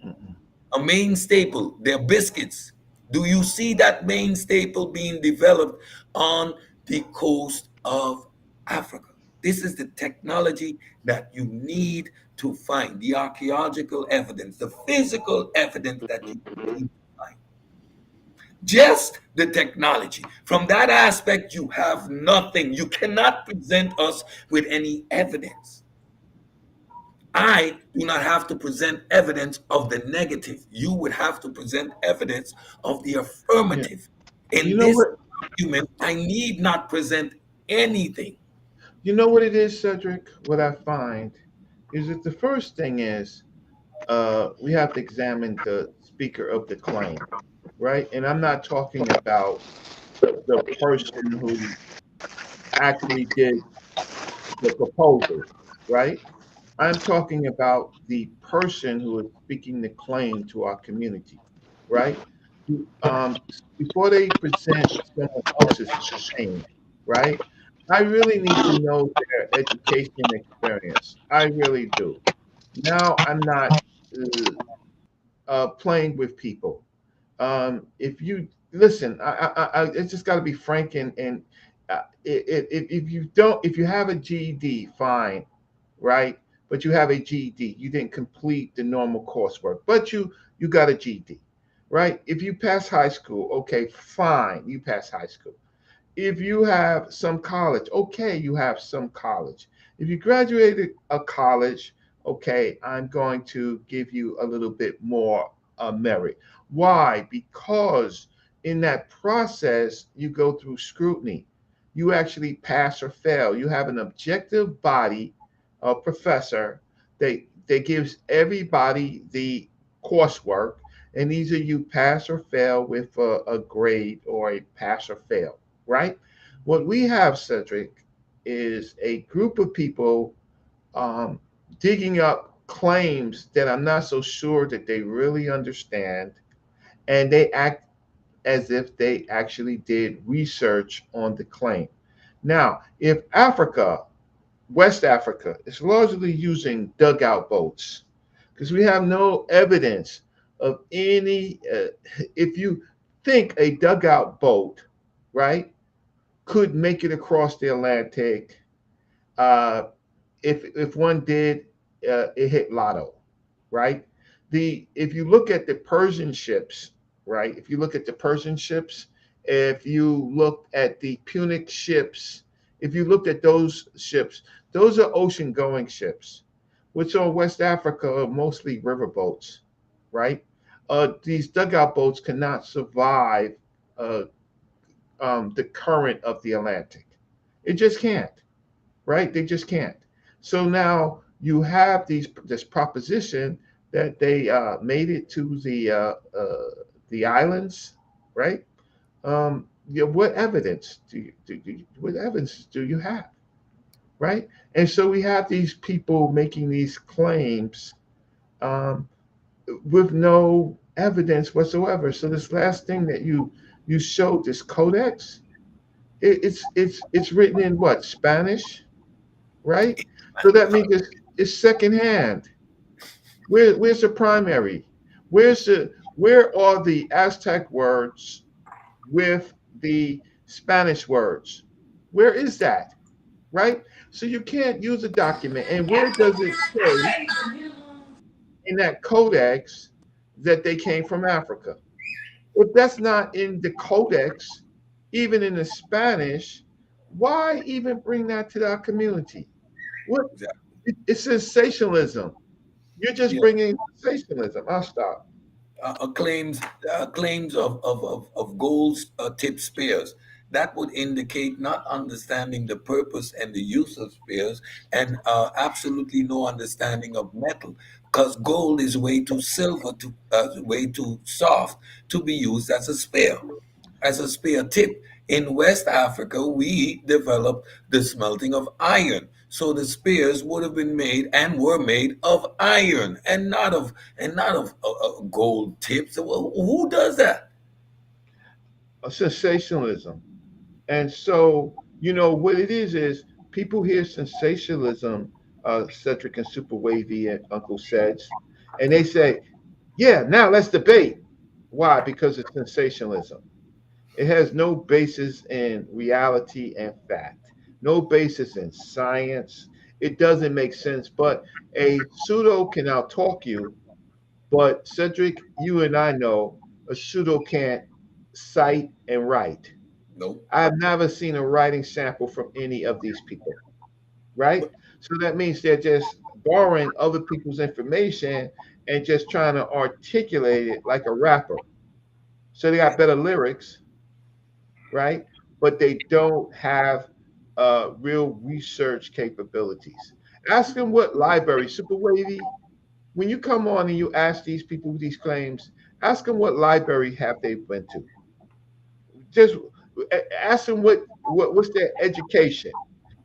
mhm. A main staple, their biscuits. Do you see that main staple being developed on the coast of Africa? This is the technology that you need to find, the archaeological evidence, the physical evidence that you need to find. Just the technology. From that aspect, you have nothing. You cannot present us with any evidence. I do not have to present evidence of the negative. You would have to present evidence of the Yeah. affirmative. You In know this what? document, I need not present anything. You know what it is, Cedric? What I find is that the first thing is we have to examine the speaker of the claim, right? And I'm not talking about the person who actually did the proposal, right? I'm talking about the person who is speaking the claim to our community, right? Before they present someone else's claim, right? I really need to know their education experience. I really do. Now I'm not playing with people. If you listen, it's just got to be frank and if you don't, if you have a GED, fine, right? But you have a GED, you didn't complete the normal coursework, but you got a GED, right? If you pass high school, okay, fine, you pass high school. If you have some college, okay, you have some college. If you graduated a college, okay, I'm going to give you a little bit more merit. Why? Because in that process, you go through scrutiny. You actually pass or fail. You have an objective body, a professor, that gives everybody the coursework, and either you pass or fail with a grade or a pass or fail, right? What we have, Cedric, is a group of people um, digging up claims that I'm not so sure that they really understand, and they act as if they actually did research on the claim. Now, if Africa, West Africa, is largely using dugout boats, because we have no evidence of any, if you think a dugout boat, right, could make it across the Atlantic. Uh, if one did, it hit lotto, right? The If you look at the Persian ships, right? If you look at the Persian ships, if you look at the Punic ships, if you looked at those ships, those are ocean-going ships, which on West Africa are mostly riverboats, right? These dugout boats cannot survive uh, the current of the Atlantic. It just can't, right? They just can't. So now you have this proposition that they made it to the islands, right? what evidence what evidence do you have, right? And so we have these people making these claims um, with no evidence whatsoever. So this last thing that you showed, this codex, it's written in what, Spanish, right? So that means it's secondhand. Where's the primary? Where are the Aztec words with the Spanish words? Where is that? Right? So you can't use a document. And where does it say in that codex that they came from Africa? If that's not in the codex, even in the Spanish, why even bring that to our community? What Exactly. it's sensationalism. You're just Yeah. bringing sensationalism. I'll stop. Claims claims of gold tip spears that would indicate not understanding the purpose and the use of spears, and absolutely no understanding of metal, because gold is way too silver to way too soft to be used as a spear, as a spear tip. In West Africa, we developed the smelting of iron. So the spears would have been made and were made of iron and not of gold tips. Well, who does that? Sensationalism. And so, what it is people hear sensationalism, Cedric and Super Wavy and Uncle Seds, and they say, yeah, now let's debate. Why? Because it's sensationalism. It has no basis in reality and fact, no basis in science. It doesn't make sense. But a pseudo can outtalk you. But Cedric, you and I know a pseudo can't cite and write. No. I've never seen a writing sample from any of these people, right? But So that means they're just borrowing other people's information and just trying to articulate it like a rapper. So they got better lyrics, right? But they don't have real research capabilities. Ask them what library, Super Wavy, when you come on and you ask these people these claims, ask them what library have they been to. Just ask them what's their education.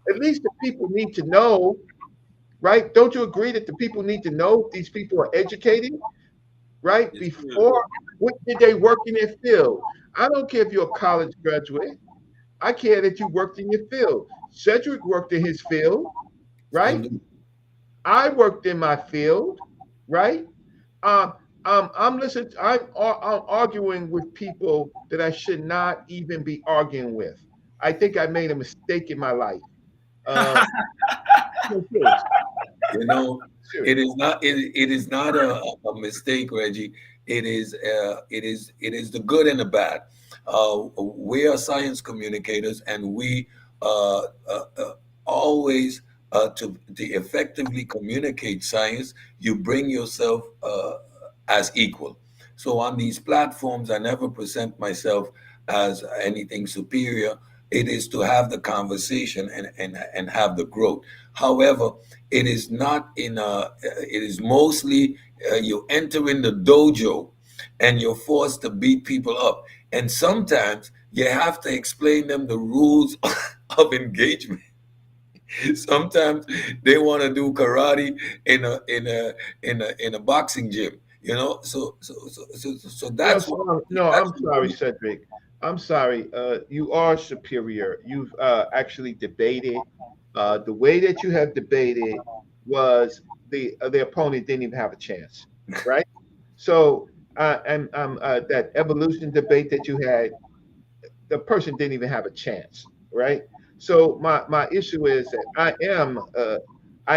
At least the people need to know, right? Don't you agree that the people need to know if these people are educated, right? Yes, sir. Before, what did they work in their field? I don't care if you're a college graduate. I care that you worked in your field. Cedric worked in his field, right? on I worked in my field, right? Um, I'm listening. I'm arguing with people that I should not even be arguing with. I think I made a mistake in my life. Uh, no, serious, You know, serious. it is not a mistake, Reggie. It is the good and the bad. We are science communicators, and we always to effectively communicate science, you bring yourself as equal. So on these platforms, I never present myself as anything superior. It is to have the conversation and have the growth. However, it is not in a, it is mostly you enter in the dojo and you're forced to beat people up. And sometimes you have to explain them the rules of engagement. Sometimes they want to do karate in a boxing gym, you know. So No, that's what no, that's I'm what sorry, we, Cedric. I'm sorry. You are superior. You've actually debated. The way that you have debated was the opponent didn't even have a chance, right? So, and that evolution debate that you had, the person didn't even have a chance, right? So my issue is that I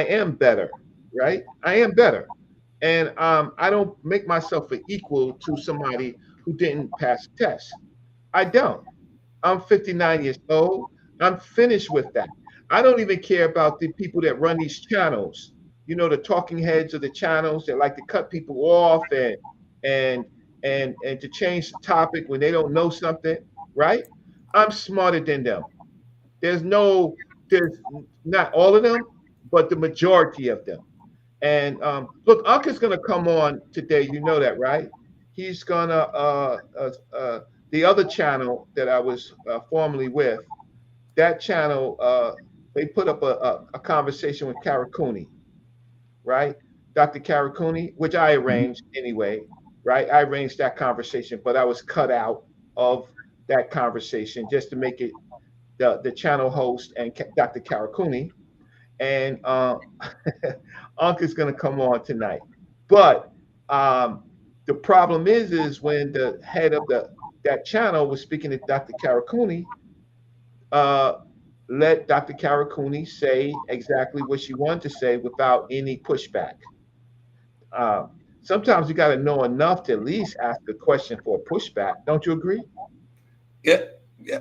am better, right? I am better, and I don't make myself an equal to somebody who didn't pass the test. I don't. I'm 59 years old. I'm finished with that. I don't even care about the people that run these channels. The talking heads of the channels that like to cut people off and and to change the topic when they don't know something, right? I'm smarter than them. There's not all of them, but the majority of them. And look, Uncle's gonna come on today. You know that, right? He's gonna the other channel that I was formerly with, that channel, they put up a conversation with Karakuni, right? Dr. Karakuni, which I arranged anyway, right? I arranged that conversation, but I was cut out of that conversation just to make it the channel host and Dr. Karakuni. And Unc is going to come on tonight. But the problem is when the head of that channel was speaking to Dr. Karakuni, uh, let Dr. Karakuni say exactly what she wanted to say without any pushback. Uh, Sometimes you got to know enough to at least ask a question for a pushback. Don't you agree? Yeah, yeah.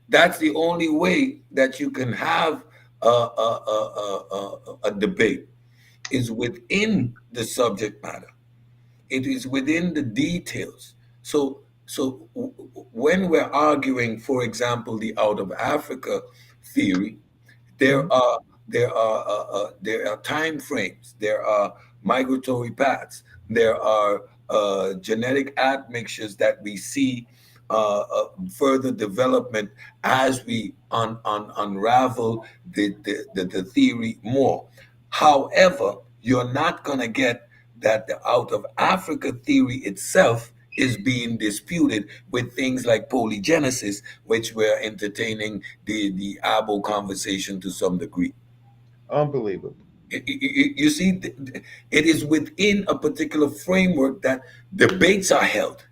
That's the only way that you can have a debate is within the subject matter. It is within the details. When we're arguing, for example, the out of Africa theory, there Mhm. are there are time frames, there are migratory paths, there are genetic admixtures that we see further development as we unravel the theory more. However, you're not going to get that the out of Africa theory itself is being disputed with things like polygenesis, which we're entertaining the Abo conversation to some degree. Unbelievable. You see, it is within a particular framework that debates are held.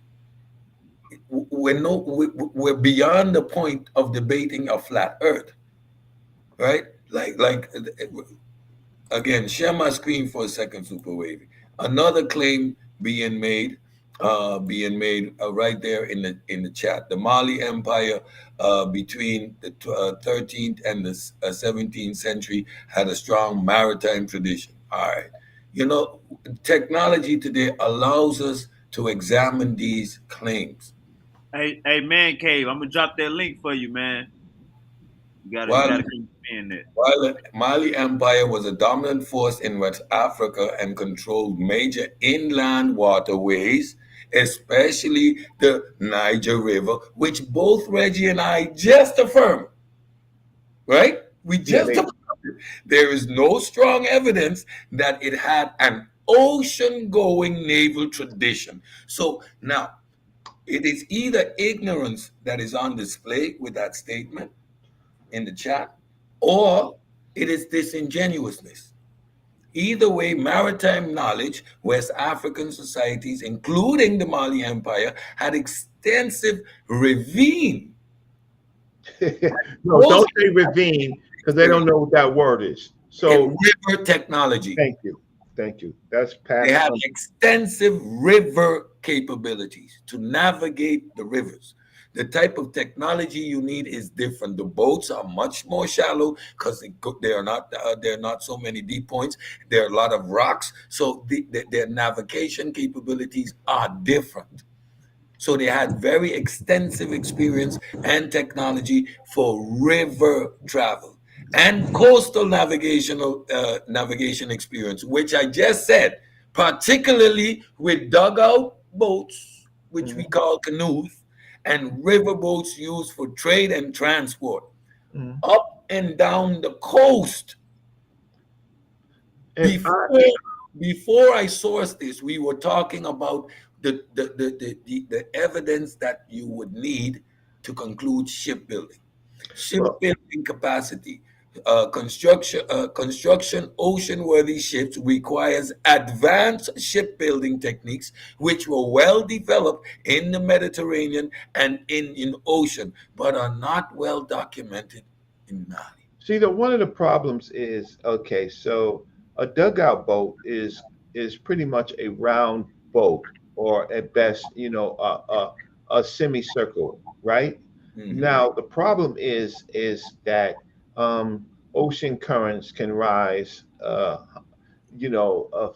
We're beyond the point of debating a flat Earth, right? Like again, share my screen for a second, Super Wavy. Another claim being made right there in the chat. The Mali Empire between the 13th and the 17th century had a strong maritime tradition. All right, you know, technology today allows us to examine these claims. Hey, man, cave. I'm gonna drop that link for you, man. You While gotta come in there. While the Mali Empire was a dominant force in West Africa and controlled major inland waterways, especially the Niger River, which both Reggie and I just affirmed, right? We Yeah, just affirmed it. There is no strong evidence that it had an ocean going naval tradition. So now, it is either ignorance that is on display with that statement in the chat, or it is disingenuousness. Either way, maritime knowledge, West African societies, including the Mali Empire, had extensive ravine, No, coastal, don't say ravine because they don't know what that word is. So river technology. thank you. Thank you. That's They past had some. extensive river capabilities to navigate the rivers. The type of technology you need is different. The boats are much more shallow because there are not so many deep points. There are a lot of rocks, so their navigation capabilities are different. So they had very extensive experience and technology for river travel and coastal navigation experience, which I just said, particularly with dugout boats, which we Mhm, call canoes, and river boats used for trade and transport mhm. up and down the coast. And Before I sourced this, we were talking about the evidence that you would need to conclude shipbuilding. well, Shipbuilding capacity. Construction ocean-worthy ships requires advanced shipbuilding techniques which were well developed in the Mediterranean and in ocean, but are not well documented in Mali. see, one of the problems is okay. So a dugout boat is pretty much a round boat, or at best, a semicircle, right? Mhm. Now the problem is that ocean currents can rise,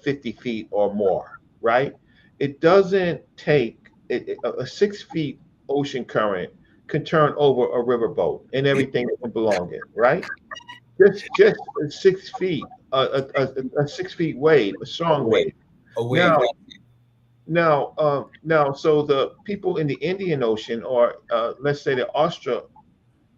50 feet or more, right? It doesn't take a 6 feet ocean current can turn over a riverboat and everything that can belong in, right? Just 6 feet, a 6 feet wave, a A strong wave, wave. a wave. Now, So the people in the Indian Ocean, or let's say the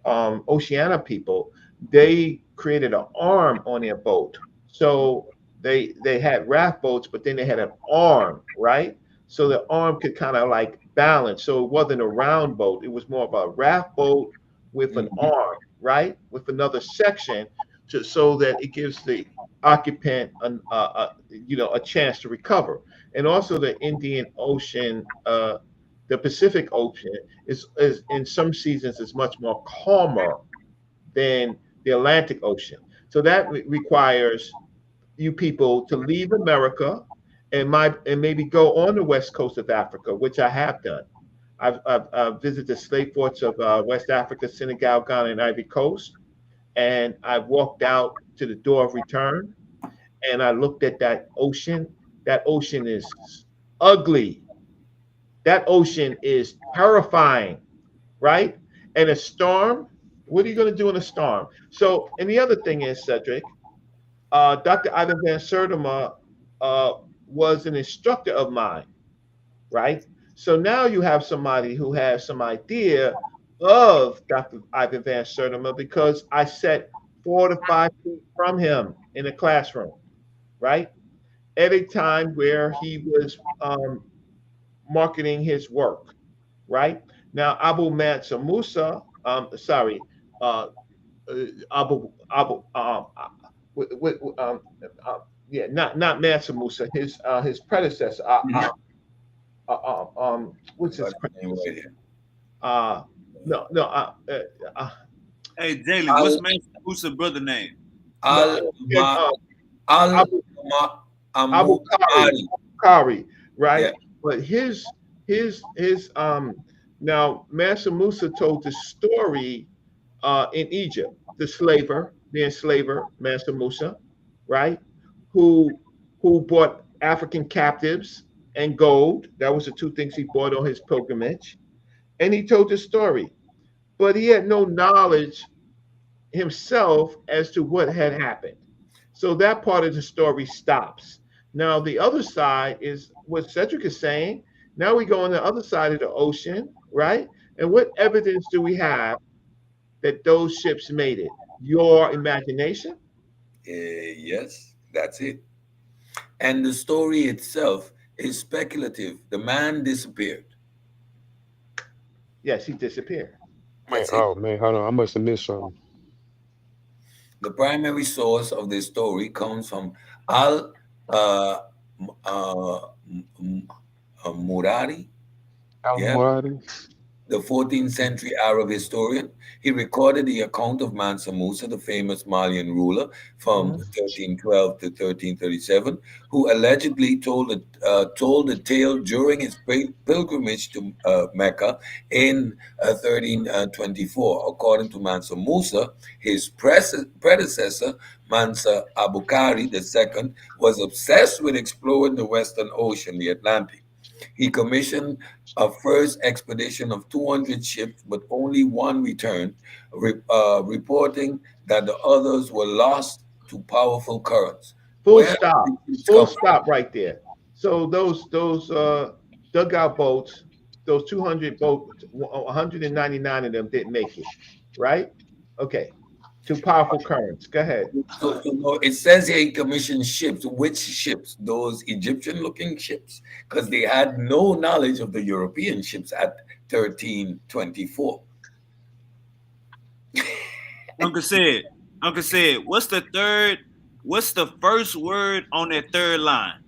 Oceania people, they created an arm on their boat. So they had raft boats, but then they had an arm, right? So the arm could kind of like balance. So it wasn't a round boat; it was more of a raft boat with an Mhm. arm, right, with another section, so that it gives the occupant a chance to recover. And also the Indian Ocean, the Pacific Ocean is in some seasons is much more calmer than the Atlantic Ocean. So that requires you people to leave America and maybe go on the west coast of Africa, which I have done. I've visited the slave ports of West Africa, Senegal, Ghana, and Ivory Coast, and I walked out to the door of return, and I looked at that ocean. That ocean is ugly. That ocean is terrifying, right? And a storm, what are you going to do in a storm? So, and the other thing is, Cedric, Dr. Ivan Van Sertima uh, was an instructor of mine, right? So now you have somebody who has some idea of Dr. Ivan Van Sertima because I sat 4 to 5 feet from him in a classroom, right? At a time where he was marketing his work, right? Now, Abu Mansa Musa, uh, Abu, yeah, not Mansa Musa, his predecessor, Mhm. what's his Got the name predecessor? right here. Uh, no, no, uh, Hey, Jalen, Al what's Master Musa's brother name? no, Al yeah, Ma Al Abu Ma Abu Amu Kari, Ali. Kari, right? Yeah. But his now Mansa Musa told the story in Egypt, the enslaver, Mansa Musa, right? Who who bought African captives and gold. That was the two things he bought on his pilgrimage. And he told the story. But he had no knowledge himself as to what had happened. So that part of the story stops. Now the other side is what Cedric is saying. Now we go on the other side of the ocean, right? And what evidence do we have that those ships made it? Your imagination? Yes, that's it. And the story itself is speculative. The man disappeared. Yes, he disappeared. Man, That's it. oh man, hold on. I must have missed something. The primary source of this story comes from Al uh, uh, Murari. Yeah, Almorabi. the 14th century Arab historian. He recorded the account of Mansa Musa, the famous Malian ruler from Mhm. 1312 to 1337, who allegedly told the tale during his pilgrimage to Mecca in 1324. According to Mansa Musa, his predecessor, Mansa Abukari II, was obsessed with exploring the Western Ocean, the Atlantic. He commissioned a first expedition of 200 ships, but only one returned, reporting that the others were lost to powerful currents. Full Where did stop. these ships Full come from? stop right there. So those dugout boats, those 200 boats, 199 of them didn't make it, right? Okay. Two powerful currents. Go ahead. So no, it says here he commissioned ships. Which ships? Those Egyptian-looking ships, because they had no knowledge of the European ships at 1324. Uncle said, Uncle said, what's the first word on that third line?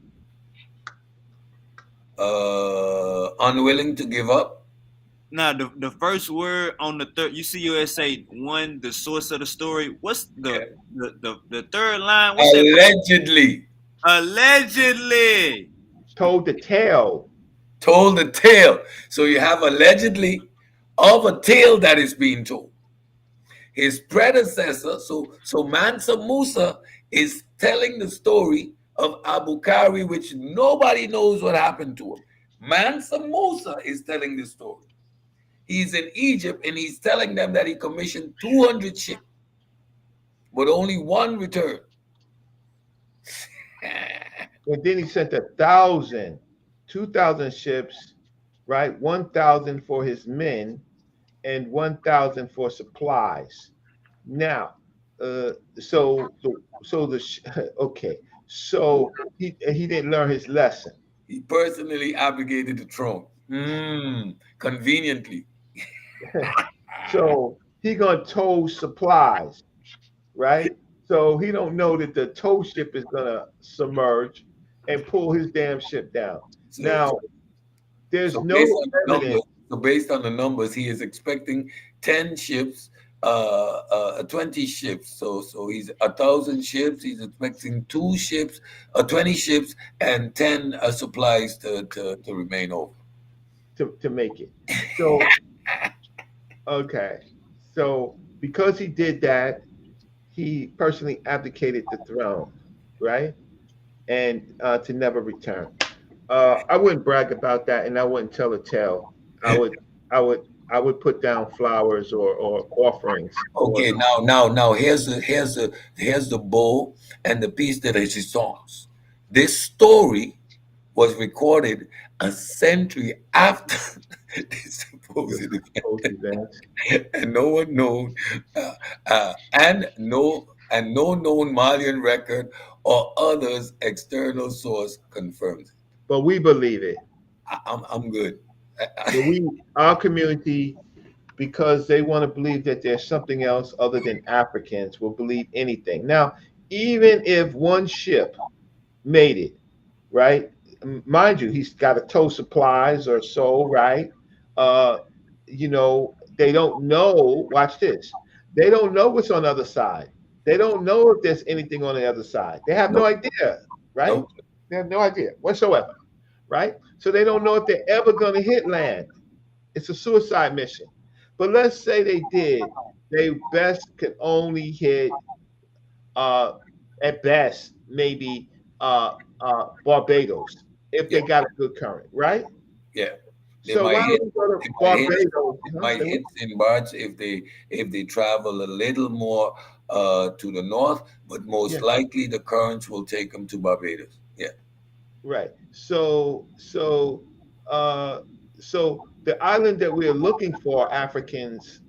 Unwilling to give up. Now, the first word on the third, you see you say one, the source of the story. What's the third line? What's that? Allegedly Allegedly. Told the tale. told a tale. So you have allegedly of a tale that is being told. His predecessor, so Mansa Musa is telling the story of Abu Kari, which nobody knows what happened to him. Mansa Musa is telling the story. He's in Egypt and he's telling them that he commissioned 200 ships, but only one returned. And then he sent 1,000 2,000 ships, right? 1,000 for his men and 1,000 for supplies. Now, okay, so he didn't learn his lesson. He personally abrogated the throne. Conveniently. So he gonna tow supplies, right? So he don't know that the tow ship is gonna submerge and pull his damn ship down. So, Now, there's so based no on the evidence. numbers, he is expecting 10 ships, 20 ships. So he's 1,000 ships. He's expecting 2 ships, 20 ships, and 10 supplies to remain over. To make it. So okay, so because he did that, he personally abdicated the throne, right? And to never return. I wouldn't brag about that, and I wouldn't tell a tale. I would, I would, I would put down flowers or offerings for Okay, him. now here's the bow and the piece de resistance. This story was recorded a century after this supposed Both event, events. and no one known, and no known Malian record or others external source confirms it. But we believe it. I'm good. But our community, because they want to believe that there's something else other than Africans, will believe anything. Now, even if one ship made it, right? Mind you, he's got to tow supplies or so, right? Uh, they don't know. Watch this. They don't know what's on the other side. They don't know if there's anything on the other side. They have no Nope, idea, right? nope. They have no idea whatsoever, right? So they don't know if they're ever going to hit land. It's a suicide mission. But let's say they did. They best could only hit, uh, at best, maybe Barbados if Yeah, they got a good current, right? yeah. They So might why hit don't we go to they might hit Barbados? they Huh? might hit St. Bart's if they travel a little more to the north, but most Yeah, likely the currents will take them to Barbados. Yeah. right. Uh, so the island that we are looking for Africans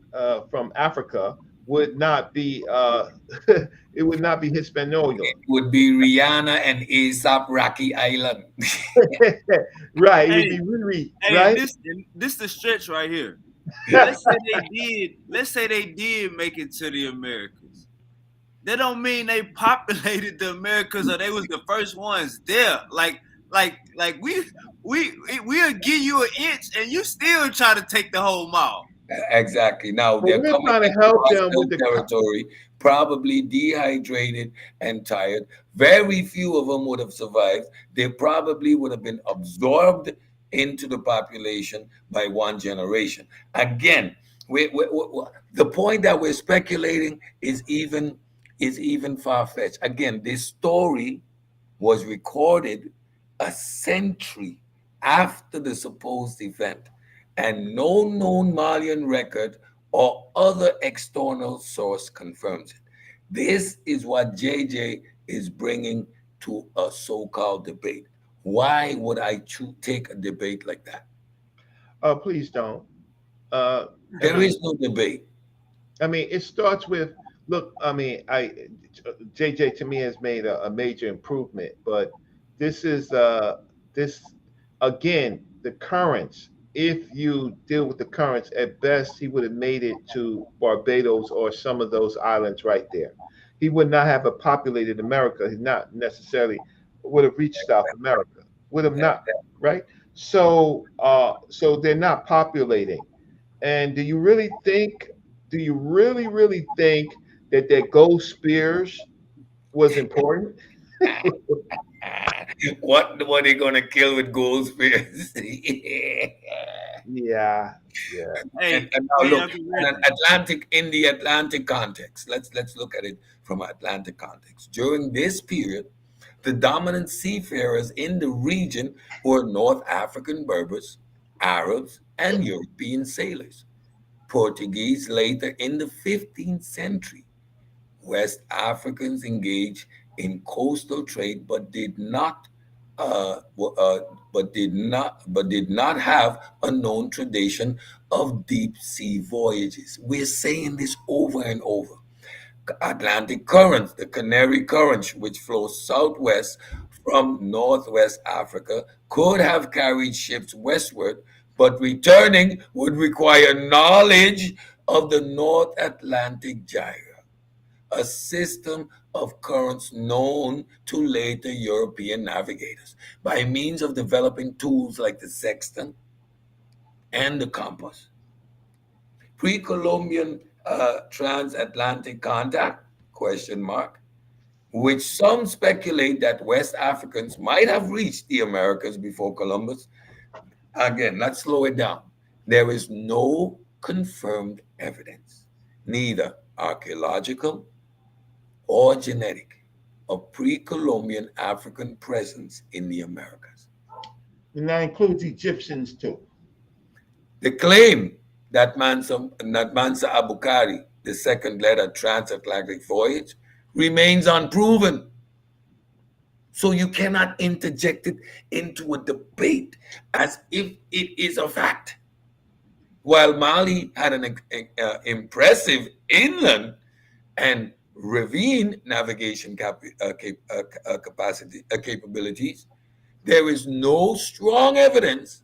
from Africa would not be it would not be Hispaniola. Would be Rihanna and ASAP Rocky Island. Right. It would be Hey, Riri, hey, right? this the stretch right here. Let's say they did. Let's say they did make it to the Americas. That don't mean they populated the Americas or they was the first ones there. Like we'll give you an inch and you still try to take the whole mile. Exactly. Now But they're we're coming trying to into help them with hostile the territory, probably dehydrated and tired. Very few of them would have survived. They probably would have been absorbed into the population by one generation. Again, the point that we're speculating is even far fetched. Again, this story was recorded a century after the supposed event, and no known Malian record or other external source confirms it. This is what JJ is bringing to a so called debate. Why would I take a debate like that? please don't. Uh, I There mean, is no debate. it starts with look. JJ to me has made a major improvement, but this is this again the currents. If you deal with the currents, at best he would have made it to Barbados or some of those islands right there. He would not have a populated America. He not necessarily would have reached South America. Would have not, right? So they're not populating. And do you really think that their gold spears was important? What were they gonna kill with gold spears? Yeah, yeah. and, Hey, and now hey, look, Uncle and an Reggie. Atlantic in the Atlantic context. Let's look at it from an Atlantic context. During this period, the dominant seafarers in the region were North African Berbers, Arabs, and European sailors. Portuguese later in the 15th century. West Africans engaged in coastal trade but did not but did not have a known tradition of deep sea voyages. We're saying this over and over. Atlantic currents, the Canary Current, which flows southwest from northwest Africa, could have carried ships westward, but returning would require knowledge of the North Atlantic gyre, a system of currents known to later European navigators by means of developing tools like the sextant and the compass. Pre-Columbian transatlantic contact, question mark, which some speculate that West Africans might have reached the Americas before Columbus. Again, let's slow it down. There is no confirmed evidence, neither archaeological or genetic, of pre-Columbian African presence in the Americas. And that includes Egyptians too. The claim that Mansa Abukari, the second led a transatlantic voyage, remains unproven. So you cannot interject it into a debate as if it is a fact. While Mali had an impressive inland and ravine navigation capabilities, there is no strong evidence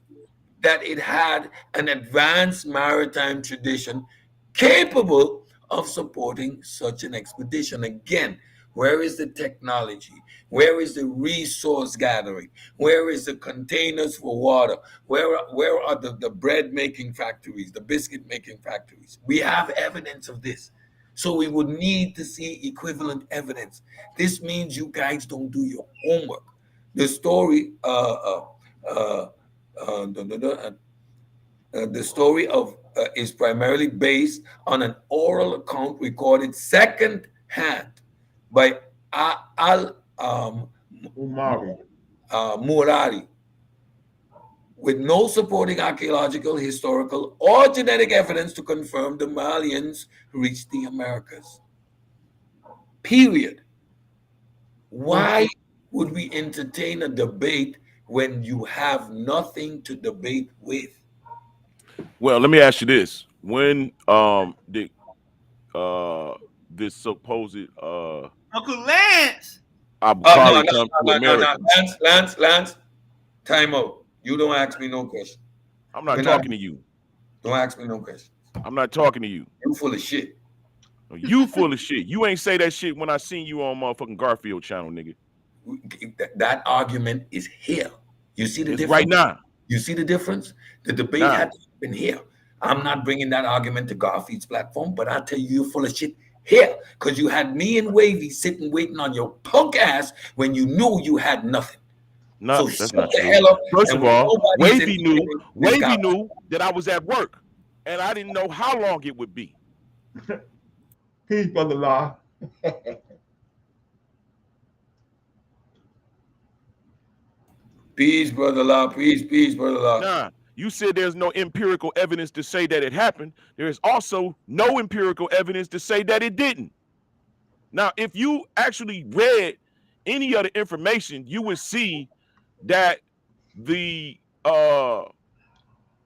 that it had an advanced maritime tradition capable of supporting such an expedition. Again, where is the technology? Where is the resource gathering? Where is the containers for water? Where are the bread making factories, the biscuit making factories? We have evidence of this. So we would need to see equivalent evidence. This means you guys don't do your homework. The story the story of is primarily based on an oral account recorded second hand by Murari, with no supporting archaeological, historical, or genetic evidence to confirm the Malians reached the Americas. Period. Why would we entertain a debate when you have nothing to debate with? Well, let me ask you this: when did this supposed Uncle Lance? Abukari come to America? Lance, time out. You don't ask me no question. I'm not talking to you. Don't ask me no question. I'm not talking to you. You full of shit. You full of shit. You ain't say that shit when I seen you on motherfucking Garfield channel, nigga. That argument is here. You see the difference? Right now. You see the difference? The debate had been here. I'm not bringing that argument to Garfield's platform, but I tell you, you're full of shit here because you had me and Wavy sitting waiting on your punk ass when you knew you had nothing. No, so that's not true. First of all, Wavy knew that I was at work, and I didn't know how long it would be. Peace, Brother Law. Peace, Brother Law. Peace, Brother Law. Nah, you said there's no empirical evidence to say that it happened. There is also no empirical evidence to say that it didn't. Now, if you actually read any of the information, you would see that the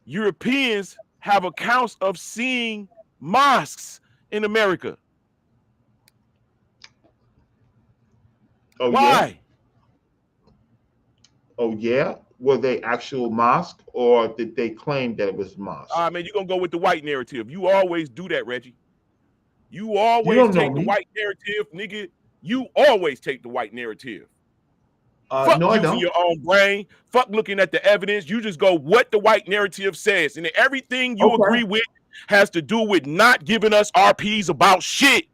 Europeans have accounts of seeing mosques in America. Oh, why? Yeah? Oh, yeah? Were they actual mosques or did they claim that it was mosque? Man, you're going to go with the white narrative. You always do that, Reggie. You always take the white narrative, nigga. You always take the white narrative. Fuck no, using your own brain. Fuck looking at the evidence. You just go what the white narrative says. And everything you agree with has to do with not giving us RPs about shit.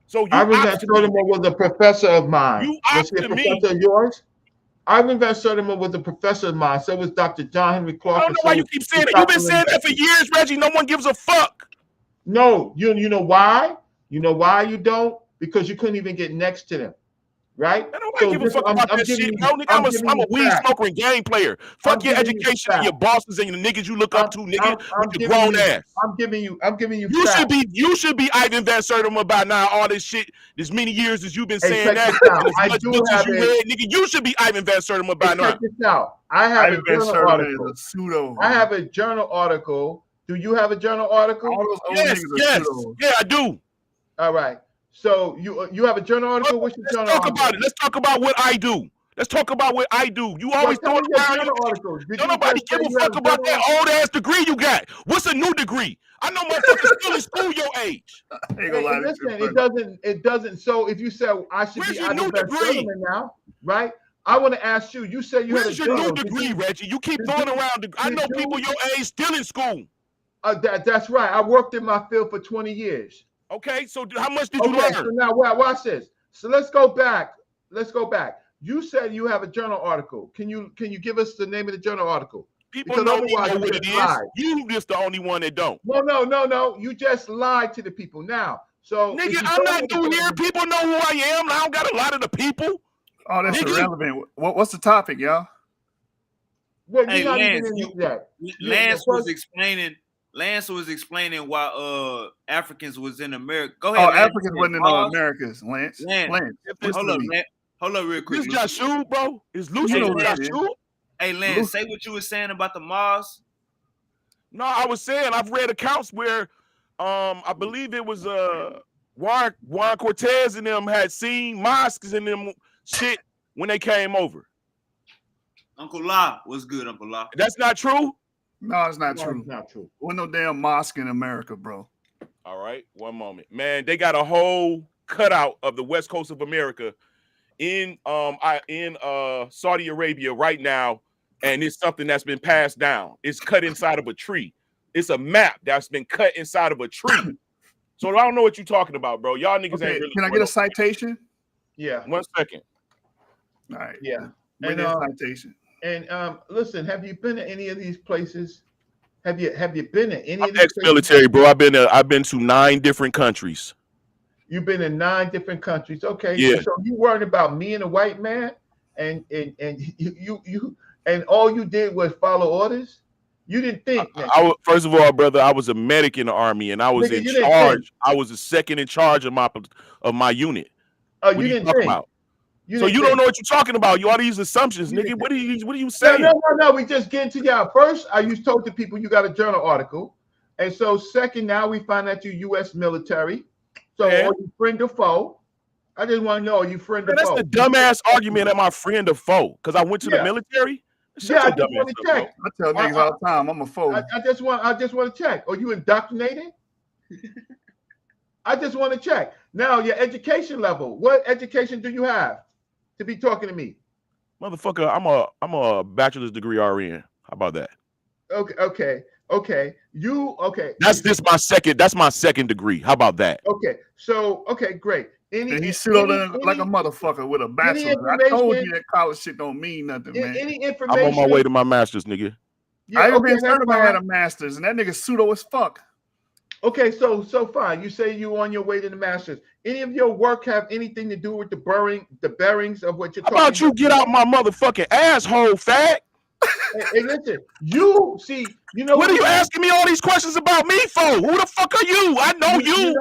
So Ivan Van Sertima was a professor of mine. You was he a professor of yours? Ivan Van Sertima was a professor of mine. So was Dr. John Henry Clark. I don't know why you keep saying that. You've been saying that for years, Reggie. No one gives a fuck. No, you know why? You know why you don't? Because you couldn't even get next to them. right? Man, nobody So give a this, fuck about I'm that giving shit, you, bro. Nigga, I'm I'm giving a you weed facts. smoker and game player. I'm Fuck your giving you education and your facts. bosses and the niggas you look up to, nigga, with your giving grown you, ass. I'm giving you You facts. should be Ivan Van Sertima by now. All this shit, as many years as you've been Hey, saying check that, this out. and as I much do books as have you a. read, nigga, you should be Ivan Van Sertima by Hey, now. check this out. I have I've a been journal certain article. as a pseudo. I have a journal article. Do you have a journal article? All those old Yes, niggas are yes, pseudos. yeah, I do. All right. So you have a journal article? What's your Let's journal talk article? about it. Let's talk about what I do. Let's talk about what I do. You Well, always tell throw me it your around. journal article. Did Don't you nobody just give say a you have fuck a about journal that old ass degree you got. What's a new degree? I know motherfuckers still in school your age. Ain't gonna lie to Listen, you, it doesn't. So if you say I should Where's be your Ivan new Van degree? Sertima now, right? I want to ask you. You said you had a Where's your new journal. Did degree, you- Reggie? You keep did throwing you- around. I did know you- people your age still in school. That's right. I worked in my field for 20 years. Okay, so how much did you Okay, learn? so now watch this. So let's go back. You said you have a journal article. Can you give us the name of the journal article? People Because know me, otherwise know you what just it is. lied. You just the only one that don't. No. You just lied to the people now. So if Nigga, you I'm don't not have a new here. journal- People know who I am. I don't got a lot of the people. Oh, that's Nigga. irrelevant. What's the topic, y'all? Well, Hey, you're not Lance, even in that. Lance Yeah, was first- explaining. Lance was explaining why Africans was in America. Go ahead. Oh, Lance. Africans wasn't in Pause. Americas, Lance. Lance. Listen Hold to up, me. Lance. Hold up, real quick. This Joshua, bro. Is You Lucian know and what it is. Joshua? Hey, Lance, say what you were saying about the Mars. No, I was saying I've read accounts where I believe it was Juan Cortez and them had seen mosques and them shit when they came over. Uncle La was good, Uncle La. That's not true? No, it's not No, true. it's not true. Wasn't no damn mosque in America, bro. All right, one moment. Man, they got a whole cutout of the west coast of America in Saudi Arabia right now, and it's something that's been passed down. It's cut inside of a tree. It's a map that's been cut inside of a tree. So I don't know what you're talking about, bro. Y'all niggas Okay, ain't really. can I get a citation? Yeah. 1 second. All right. Yeah. Bring And, that citation. And listen, have you been to any of these places? Have you been to any I'm of these ex-military, bro. I've been to 9 different countries. You've been in 9 different countries. Okay. Yeah. So you worried about me and a white man, and you and all you did was follow orders. You didn't think. First of all, brother, I was a medic in the Army, and I was Nigga, in you didn't charge. think. I was the second in charge of my unit. Oh, What you are you didn't talking think. about? You So didn't you don't think. know what you're talking about. You all these assumptions, You nigga. didn't What are you No, saying? no. We just get into y'all. First, you told the people you got a journal article, and so second, now we find out you U.S. military. So Yeah. are you friend or foe? I just want to know, are you friend Man, or that's foe? the dumbass argument of my friend or foe. Because I went to the Yeah. military. Yeah, I just want to check. I tell niggas all the time, I'm a foe. I just want to check. Are you indoctrinated? I just want to check. Now, your education level. What education do you have to be talking to me? Motherfucker, I'm a bachelor's degree RN. How about that? Okay. That's my second degree. How about that? Okay. So, okay, great. And he pseudo like a motherfucker with a bachelor's. I told you that college shit don't mean nothing, man. Any I'm information? on my way to my master's, nigga. Yeah, I even that's certified fine. had a master's, and that nigga pseudo as fuck. Okay, so fine. You say you on your way to the masters. Any of your work have anything to do with the bearings of what you're How talking about you get out my motherfucking asshole, fag? Hey, listen, you see, you know What are you asking me all these questions about me for? Who the fuck are you? I know you.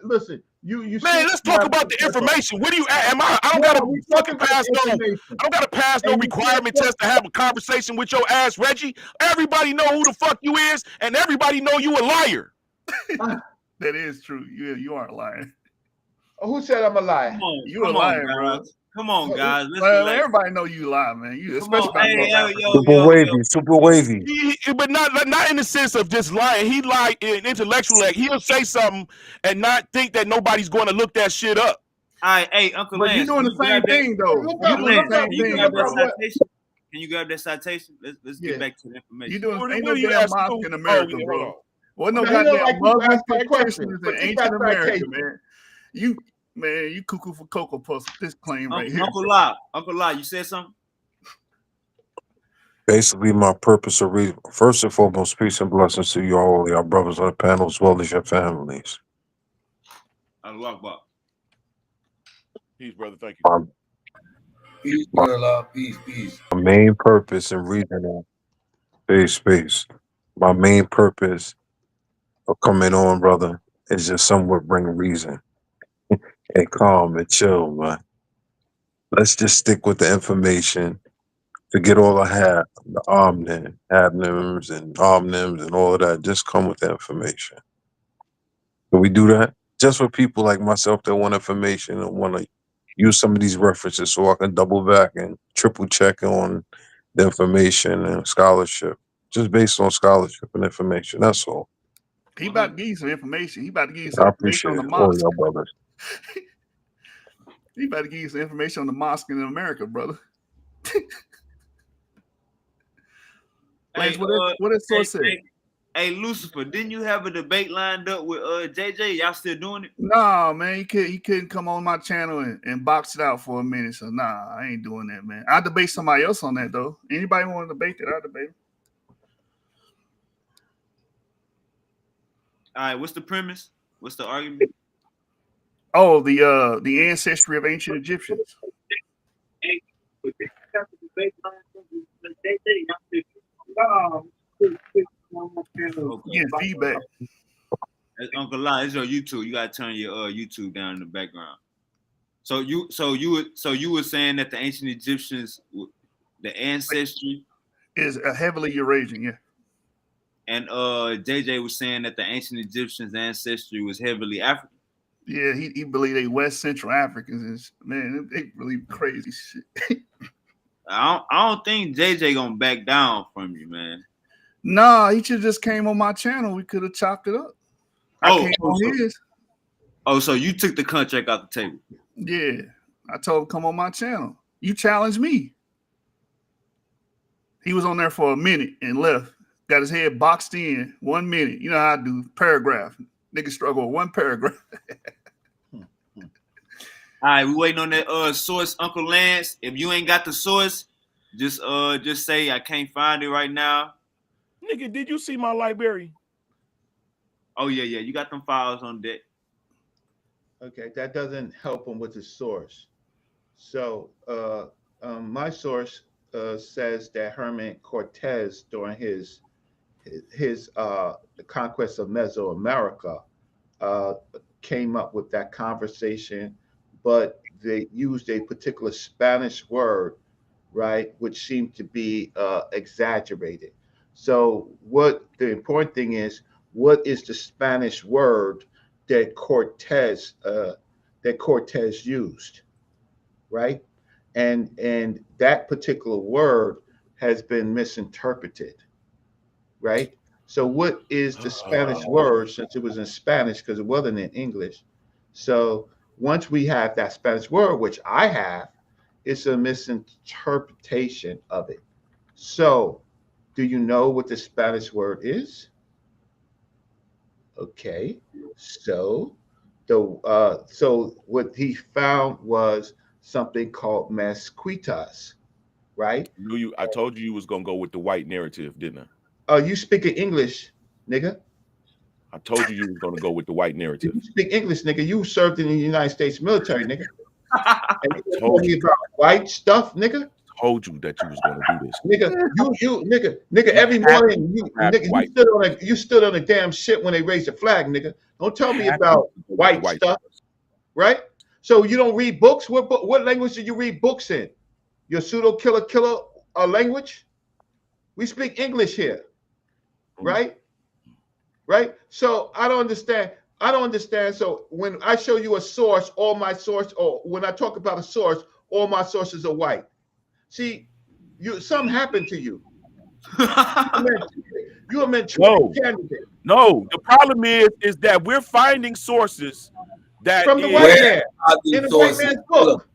Listen, you Man, let's talk about the information. What do you am I don't gotta fucking pass no requirement test to have a conversation with your ass, Reggie. Everybody know who the fuck you is, and everybody know you a liar. That is true. You aren't lying. Who said I'm a liar? You a liar, bro. Come on, guys. Well, everybody know you lie, man. You especially super wavy. But not in the sense of just lying. He lied intellectually. Like he'll say something and not think that nobody's going to look that shit up. All right, hey, Uncle But Lance. you doing the same thing, though. You doing the same thing, Can you grab that citation? Let's get back to the information. You doing ain't no damn mosque in America, bro. Well, no Now, goddamn Muslim question, practitioners but in you ancient got America, citation. man. You cuckoo for Cocoa Puffs. This claim right here. Uncle La, you said something? Basically, my purpose of reading, first and foremost, peace and blessings to you all, your brothers on the panel, as well as your families. I'll walk back. Peace, brother. Thank you. Peace, brother. Peace, peace. My main purpose in reading space. My main purpose of coming on, brother, is just somewhat bring reason and calm and chill, man. Let's just stick with the information. Forget all the omnyms and omnyms and all of that. Just come with the information. Can we do that? Just for people like myself that want information and want to use some of these references so I can double back and triple check on the information and scholarship. Just based on scholarship and information. That's all. He about to give you some information. He about to give you some I information on appreciate the it. All mosque. y'all brothers. He about to give you some information on the mosque in America, brother. Hey, what is source said? Hey, Lucifer, didn't you have a debate lined up with JJ? Y'all still doing it? Nah, man, he couldn't come on my channel and box it out for a minute. So nah, I ain't doing that, man. I'll debate somebody else on that though. Anybody want to debate that? I'll debate. All right, what's the premise? What's the argument? Oh, the ancestry of ancient Egyptians. Yeah, feedback. That's Uncle Lon, it's your YouTube. You gotta turn your YouTube down in the background. So you were saying that the ancient Egyptians, the ancestry is a heavily Eurasian, yeah. And JJ was saying that the ancient Egyptians' ancestry was heavily African. Yeah, he believed they West Central Africans. And man, they believe crazy shit. I don't think JJ gonna back down from you, man. Nah, he should just came on my channel. We could have chopped it up. I came on his. Oh, so you took the contract off the table? Yeah, I told him come on my channel. You challenged me. He was on there for a minute and left. Got his head boxed in 1 minute. You know how I do, paragraph. Nigga struggle with one paragraph. All right, we waiting on that source, Uncle Lance. If you ain't got the source, just say I can't find it right now. Nigga, did you see my library? Oh yeah, you got them files on deck. Okay, that doesn't help him with his source. So my source says that Herman Cortez, during his the conquest of Mesoamerica, came up with that conversation, but they used a particular Spanish word, right, which seemed to be exaggerated. So what the important thing is, what is the Spanish word that Cortez used, right? And that particular word has been misinterpreted, right? So what is the Spanish word, since it was in Spanish, because it wasn't in English? So once we have that Spanish word, which I have, it's a misinterpretation of it. So do you know what the Spanish word is? Okay, so what he found was something called Mesquitas, right? I told you was gonna go with the white narrative, didn't I? Oh, you speaking English, nigga? I told you was gonna go with the white narrative. You speak English, nigga. You served in the United States military, nigga. And you told me about white stuff, nigga. Told you that you was gonna do this, nigga. Every morning, you stood on a damn shit when they raised the flag, nigga. Don't tell me about white stuff, right? So you don't read books. What language do you read books in? Your pseudo killer language? We speak English here, right? Right. So I don't understand. So when I show you a source, all my source, or when I talk about a source, all my sources are white. See, something happened to you. You are meant to candidate. No, the problem is that we're finding sources that from the white man in the white man's book.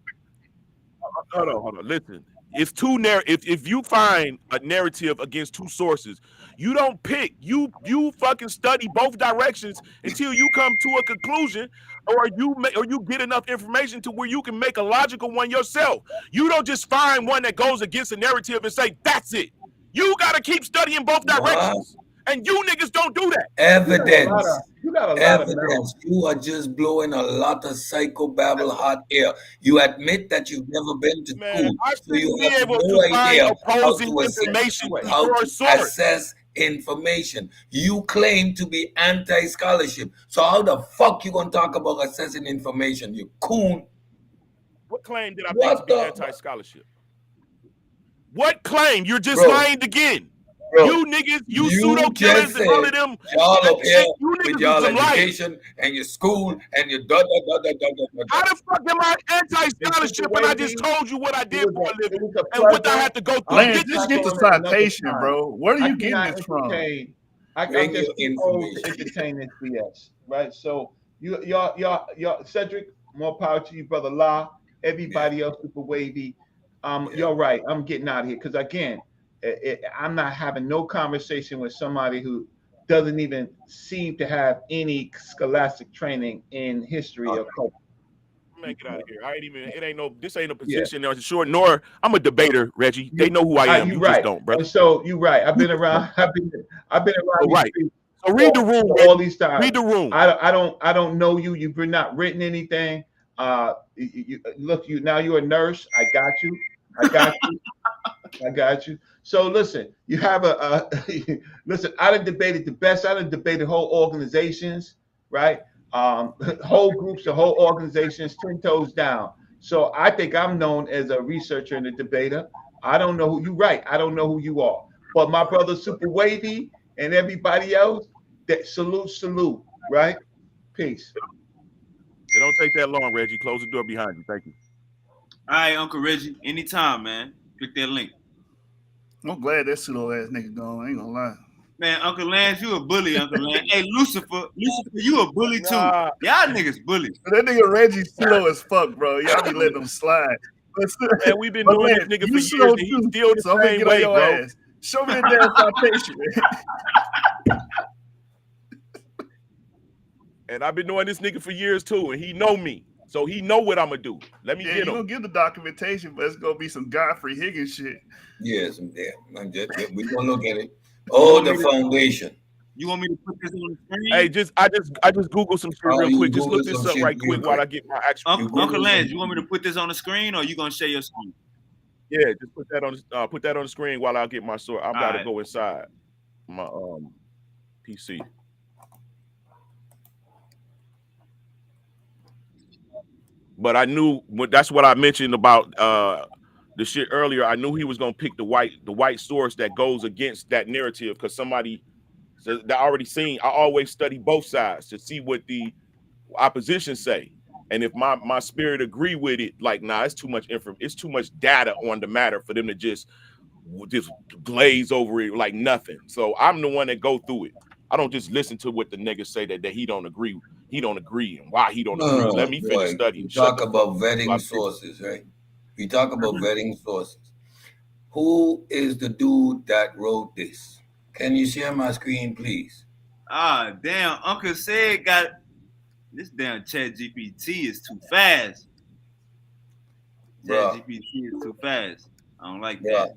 Hold on. Listen, it's two narratives. If you find a narrative against two sources, you don't pick. You fucking study both directions until you come to a conclusion, or you get enough information to where you can make a logical one yourself. You don't just find one that goes against a narrative and say that's it. You gotta keep studying both directions, and you niggas don't do that. Evidence. You got a lot of evidence. You are just blowing a lot of psychobabble hot air. You admit that you've never been to Man, school, I so you shouldn't be have able no to find idea how opposing to information assess, to how your to source. assess information. You claim to be anti-scholarship. So how the fuck you gonna talk about assessing information? You coon. What claim did I make to What be the anti-scholarship? What claim? You're just bro? lying again. Bro, You niggas, you you pseudo killers just and all said of them. y'all up here You with niggas y'all is some liars. education and your school and your da da da da da da. How the fuck am I anti-scholarship when I just told you what I did for a living and what I had to go through to Lance, get this just get shit? the citation, bro. Where are you getting cannot this from? entertain. I'm Bring just your too old to information. entertain this BS, right? So y'all, Cedric, more power to you, brother La. Everybody else, super wavy. You're right. I'm getting out of here because again, I'm not having no conversation with somebody who doesn't even seem to have any scholastic training in history or culture. Man, get out of here. I ain't even. It ain't no. This ain't a position. Sure, nor I'm a debater, Reggie. They know who I am. You right. just don't, brother. And so you're right. I've been around. I've been around. Right. So read the room. All these times. Read the room. I don't know you. You've not written anything. Look, now you're a nurse. I got you. I got you. So listen, you have listen. I done debated the best. I done debated whole organizations, right? Whole groups of whole organizations, 10 toes down. So I think I'm known as a researcher and a debater. I don't know who you right. I don't know who you are. But my brother Super Wavy and everybody else, that salute, right? Peace. It don't take that long, Reggie. Close the door behind you. Thank you. All right, Uncle Reggie. Anytime, man. Click that link. I'm glad that pseudo ass nigga gone. I ain't gonna lie. Man, Uncle Lance, you a bully, Uncle Lance. Hey, Lucifer, you a bully too. Nah. Y'all niggas bully. That nigga Reggie pseudo as fuck, bro. Y'all be letting him slide. Man, we've been doing this nigga for years, and he's still the same way, bro. Ass. Show me the damn citation, man. And I've been knowing this nigga for years too, and he know me, so he know what I'm gonna do. Let me get him. You gonna give the documentation, but it's gonna be some Godfrey Higgins shit. Yes, we gonna look at it. Oh, the foundation. You want me to put this on the screen? Hey, I just Google some shit real quick. Just look this up right quick while I get my actual. Uncle Lance, you want me to put this on the screen, or you gonna share your screen? Yeah, just put that on the screen while I get my source. I'm about to go inside my PC. But I knew that's what I mentioned about the shit earlier. I knew he was gonna pick the white source that goes against that narrative because somebody that I already seen. I always study both sides to see what the opposition say, and if my spirit agree with it, like it's too much it's too much data on the matter for them to just glaze over it like nothing. So I'm the one that go through it. I don't just listen to what the niggas say that he don't agree. He don't agree, and why he don't agree. Let me finish studying. We talk about vetting sources, right? We talk about vetting sources. Who is the dude that wrote this? Can you share my screen, please? Damn, Uncle said got this damn Chat GPT is too fast. Chat GPT is too fast. I don't like that.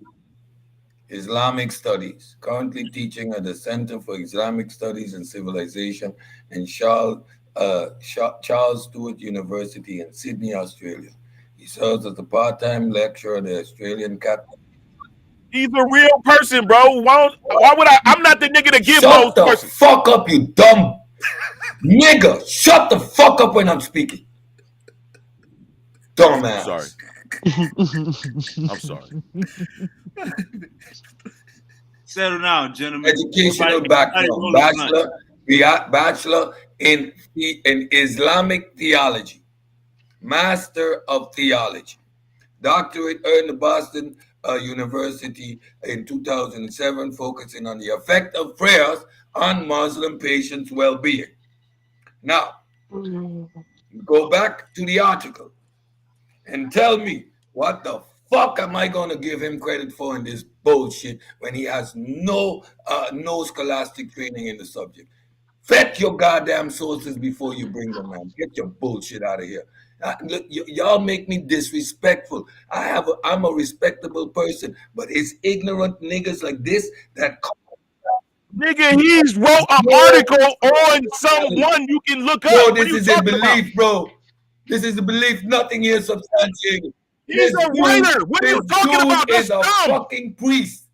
Islamic Studies, currently teaching at the Center for Islamic Studies and Civilization in Charles Stewart University in Sydney, Australia. He serves as a part-time lecturer at the Australian Catholic. He's a real person, bro. Why would I? I'm not the nigga to give Shut those the persons. fuck up, you dumb nigga. Shut the fuck up when I'm speaking. Dumbass. Sorry. I'm sorry. Settle down, gentlemen. Educational background: bachelor in Islamic theology, Master of Theology, doctorate earned at Boston University in 2007, focusing on the effect of prayers on Muslim patients' well-being. Now, go back to the article and tell me what the fuck am I going to give him credit for in this bullshit when he has no scholastic training in the subject? Vet your goddamn sources before you bring them out. Get your bullshit out of here. Look, y'all make me disrespectful. I'm a respectable person, but it's ignorant niggas like this that Nigga, he's wrote an article on someone you can look up. Bro, What this are you is a talking about? belief, bro. This is a belief. Nothing here substantiated. He's a writer. What are you talking about? That's Is a dumb. fucking priest.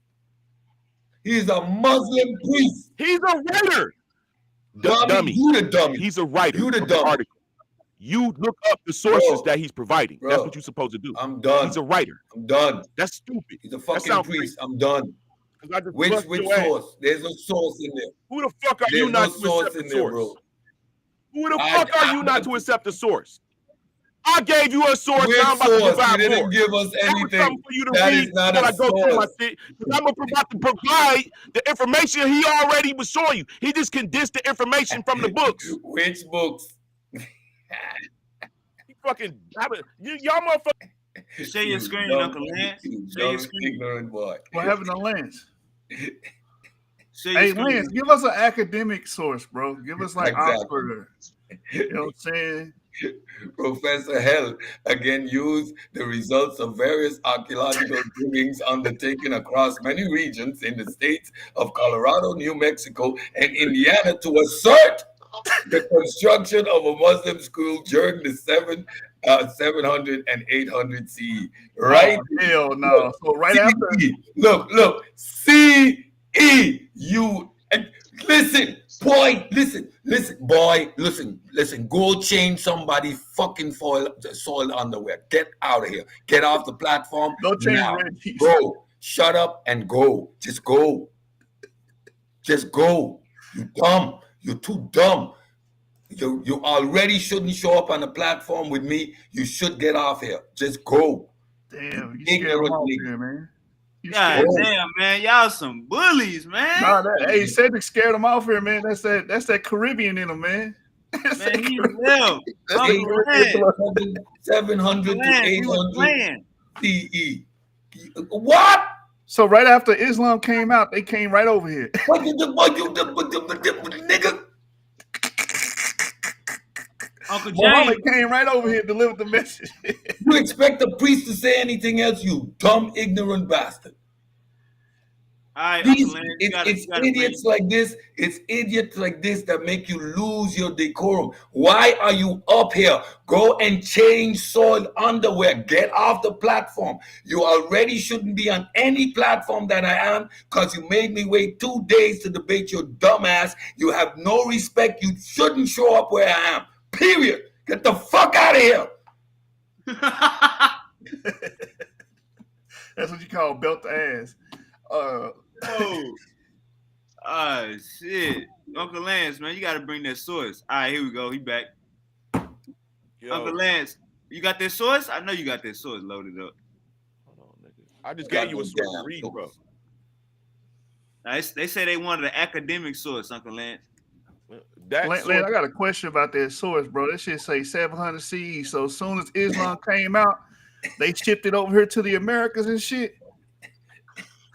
He's a Muslim priest. He's a writer. Dummy, you the dummy. He's a writer. You the of the dummy. article. You look up the sources Bro, that he's providing. bro, That's what you're supposed to do. I'm done. He's a writer. I'm done. That's stupid. He's a That fucking sounds priest. crazy. I'm done. I just Which bust your ass. source? There's no source in there. Who the fuck are There's you not no to source accept in the there, source? bro. Who the fuck are you not to accept the source? I gave you a source. Which Now I'm about to source? provide You didn't more. give us That was anything. something for you to That read is not while a I go through my source. shit. Because I'm about to provide the information he already was showing you. He just condensed the information from the books. Which books? He fucking y'all motherfuckers. Share your screen, Uncle Lance. Share your screen. Ignorant boy. What happened to Lance? Share your Hey, screen. Lance, give us an academic source, bro. Give us like Exactly. Oxford. You know what I'm saying? Professor Hell again used the results of various archaeological diggings undertaken across many regions in the states of Colorado, New Mexico, and Indiana to assert the construction of a Muslim school during the 700 and 800 CE. Right? Oh, hell no. So right after. Look. CE. You and listen, boy, listen, boy, listen. Go change somebody fucking soiled underwear. Get out of here. Get off the platform. Go change now. red cheeks. Go. Shut up and go. Just go. Just go. You dumb. You're too dumb. You already shouldn't show up on the platform with me. You should get off here. Just go. Damn, you scared him off here, man. God damn, man, y'all some bullies, man. Nah, hey, Cedric scared him off here, man. That's that Caribbean in him, man. Man, he left. 700 to 800 CE. What? So right after Islam came out, they came right over here. Nigga. Uncle Muhammad James came right over here, delivered the message. You expect the priest to say anything else, you dumb, ignorant bastard. All right, It's idiots like this. It's idiots like this that make you lose your decorum. Why are you up here? Go and change soiled underwear. Get off the platform. You already shouldn't be on any platform that I am because you made me wait 2 days to debate your dumb ass. You have no respect. You shouldn't show up where I am. Period. Get the fuck out of here. That's what you call belt the ass. Oh shit, Uncle Lance, man, you got to bring that source. All right, here we go. He back. Yo. Uncle Lance, you got that source? I know you got that source loaded up. Hold on, nigga. I just gave you a source to read, bro. Now, they say they wanted an academic source, Uncle Lance. Lance, I got a question about that source, bro. That shit say 700 CE. So as soon as Islam came out, they shipped it over here to the Americas and shit.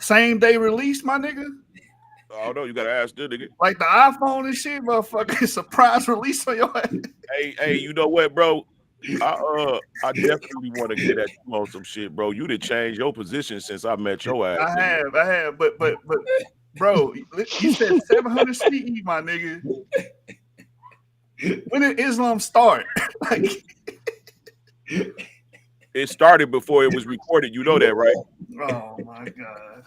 Same day release, my nigga. Oh no, you gotta ask this nigga. Like the iPhone and shit, motherfucker. Surprise release on your ass. Hey, you know what, bro? I definitely want to get at you on some shit, bro. You done changed your position since I met your ass. I have, but bro, you said 700 CE, my nigga. When did Islam start? Like, it started before it was recorded. You know that, right? oh my god.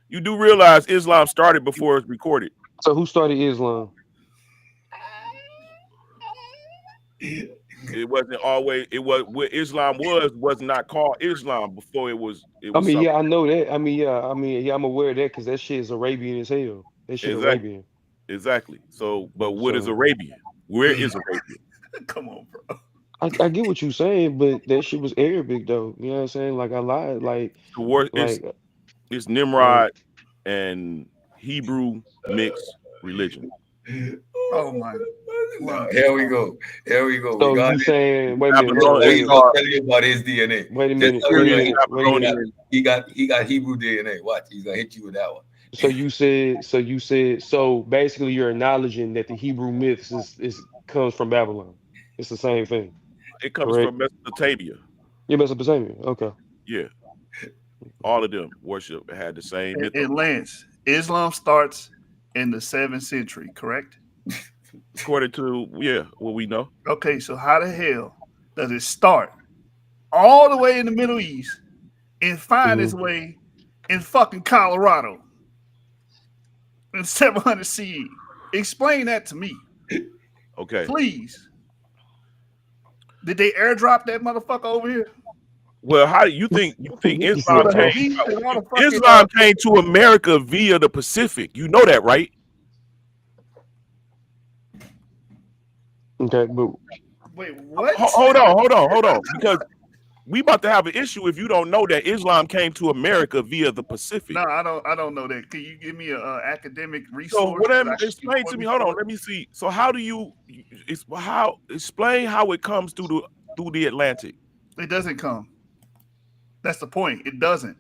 You do realize Islam started before it was recorded. So who started Islam? It wasn't always. It was what Islam was not called Islam before it was. I mean, yeah, I know that. I mean, yeah, I'm aware of that because that shit is Arabian as hell. That shit Arabian. Exactly. So, but what is Arabian? Where is Arabian? Come on, bro. I get what you're saying, but that shit was Arabic though. You know what I'm saying? Like I lied. Like it's Nimrod and Hebrew mixed religion. Oh my God. Here we go. So you saying? Wait a minute. Tell you about his DNA. Wait a minute. He got Hebrew DNA. Watch, he's gonna hit you with that one. So you said. So basically, you're acknowledging that the Hebrew myths is comes from Babylon. It's the same thing. It comes from Mesopotamia. Yeah, Mesopotamia. Okay. Yeah. All of them worship had the same. And Lance, Islam starts in the 7th century, correct? According to what we know. Okay, so how the hell does it start all the way in the Middle East and find its way in fucking Colorado in 700 CE? Explain that to me. Okay. Please. Did they airdrop that motherfucker over here? Well, how do you think Islam came? Islam Islam came to America via the Pacific. You know that, right? Okay, but wait, what? Hold on. Because we about to have an issue if you don't know that Islam came to America via the Pacific. No, I don't know that. Can you give me an academic resource? So whatever, explain to me. Hold on, let me see. So how do you explain how it comes through the Atlantic? It doesn't come. That's the point. It doesn't.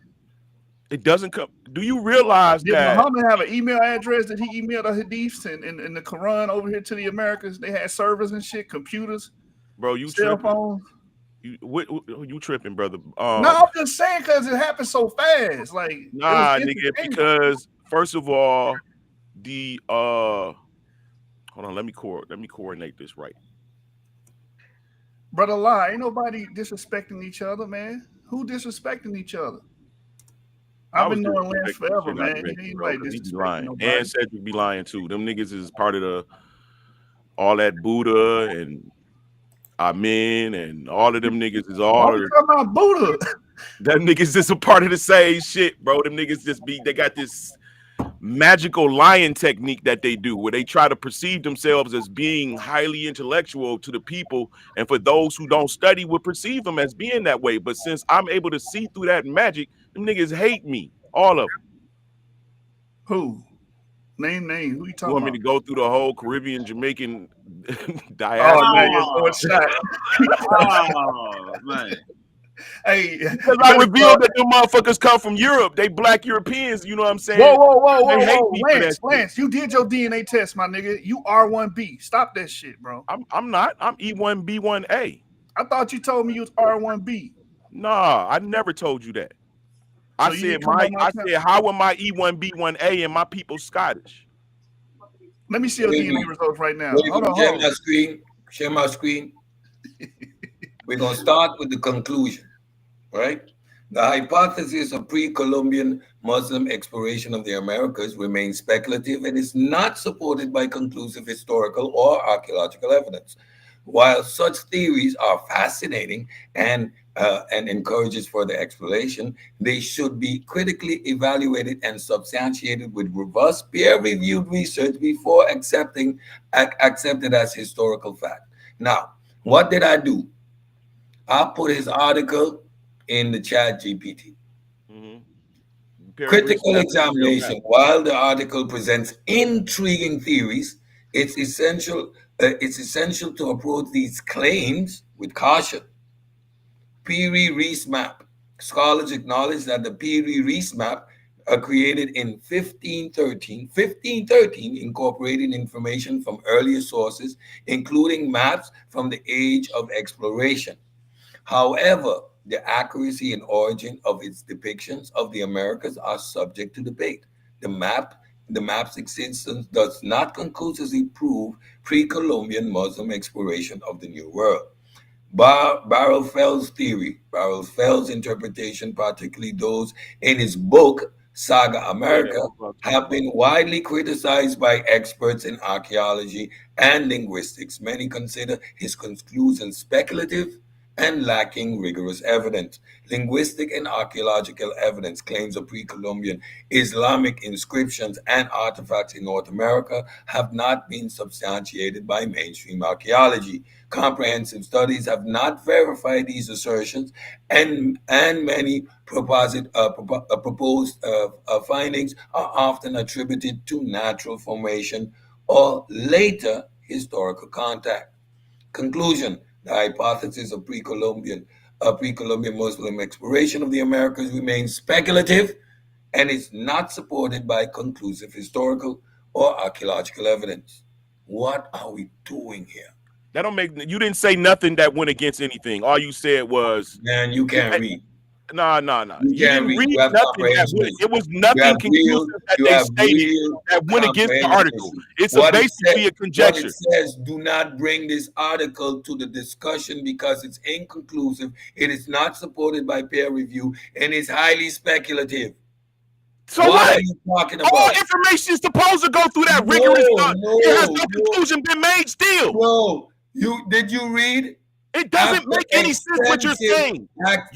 It doesn't come. Do you realize that Muhammad have an email address that he emailed the hadiths and the Quran over here to the Americas? They had servers and shit, computers, bro. You cell tripping? phones. You tripping, brother? No, I'm just saying because it happened so fast. Like, nah, nigga. Because first of all, the hold on. Let me coordinate this right. Brother, lie. Ain't nobody disrespecting each other, man. Who disrespecting each other? I've been knowing Lance forever, man. Ain't nobody disrespecting nobody. And Cedric be lying too. Them niggas is part of all that Buddha and Amen and all of them niggas is all. Talking about Buddha. That niggas just a part of the same shit, bro. Them niggas they got this magical lying technique that they do where they try to perceive themselves as being highly intellectual to the people, and for those who don't study would perceive them as being that way. But since I'm able to see through that magic, them niggas hate me, all of them. Who? Name. Who you talking about? You want me to go through the whole Caribbean, Jamaican diaspora? Oh, man, you're so shot. Oh, man. Hey, because I revealed that them motherfuckers come from Europe. They black Europeans, you know what I'm saying? Whoa. Lance, you did your DNA test, my nigga. You R1B. Stop that shit, bro. I'm not. I'm E1B1A. I thought you told me you was R1B. Nah, I never told you that. So I said how am I E1B1A and my people Scottish? Let me see your DNA results right now. Hold on. Share my screen. We're going to start with the conclusion, right? The hypothesis of pre-Columbian Muslim exploration of the Americas remains speculative and is not supported by conclusive historical or archaeological evidence. While such theories are fascinating and encourages further exploration, they should be critically evaluated and substantiated with robust peer-reviewed research before accepted as historical fact. Now, what did I do? I put his article in the chat GPT. Critical examination. While the article presents intriguing theories, it's essential to approach these claims with caution. Peary-Rees map. Scholars acknowledge that the Peary-Rees map created in 1513, incorporating information from earlier sources, including maps from the age of exploration. However, the accuracy and origin of its depictions of the Americas are subject to debate. The map's existence does not conclusively prove pre-Columbian Muslim exploration of the New World. Barrelfell's theory, Barrelfell's interpretation, particularly those in his book, Saga America, have been widely criticized by experts in archaeology and linguistics. Many consider his conclusions speculative and lacking rigorous evidence. Linguistic and archaeological evidence claims of pre-Columbian Islamic inscriptions and artifacts in North America have not been substantiated by mainstream archaeology. Comprehensive studies have not verified these assertions, and many proposed findings are often attributed to natural formation or later historical contact. Conclusion: the hypothesis of pre-Columbian Muslim exploration of the Americas remains speculative and is not supported by conclusive historical or archaeological evidence. What are we doing here? That don't make you didn't say nothing that went against anything. All you said was, man, you can't read. No. You didn't read You have nothing that comprehension would, issues. it was You nothing have conclusive that you they have stated real that went against the comprehension article. issues. It's What it basically a what conjecture. it says, do not bring this article to the discussion because it's inconclusive, it is not supported by peer review, and is highly speculative. So What what? are you talking All about? information is supposed to go through that rigorous. It has no conclusion been made still. No. Did you read? It doesn't make any sense what you're saying.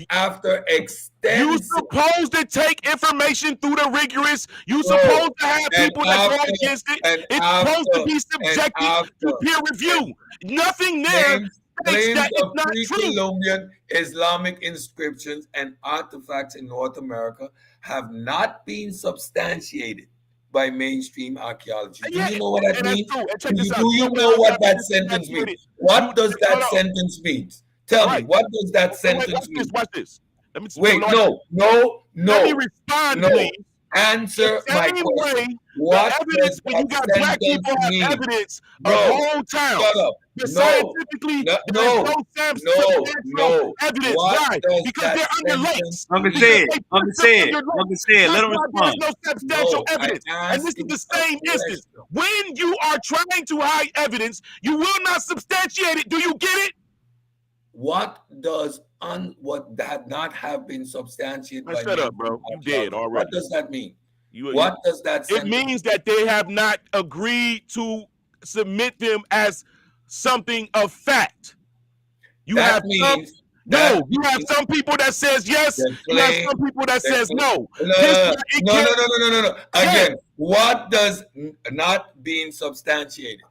After You're extensive, supposed to take information through the rigorous. You're supposed to have people that go against it. It's supposed to be subjected to peer review. Nothing there states that it's not true. Pre-Columbian Islamic inscriptions and artifacts in North America have not been substantiated by mainstream archaeology. Do you know what that means? Do you know what that sentence means? What does that sentence mean? Tell me, what does that sentence mean? Watch this. Let me Wait, no. Let me respond, please. Answer my question. What evidence when you got black people have evidence of whole towns? Shut up. Scientifically, there's no evidence. Why? Because they're under lakes. Uncle said, let him respond. There's no substantial evidence. And this is the same instance. When you are trying to hide evidence, you will not substantiate it. Do you get it? What does what that not have been substantiated? Shut up, bro. You did already. What does that mean? What does that? It means that they have not agreed to submit them as something of fact. You have some people that says yes. You have some people that says no. No. Again, what does not being substantiated?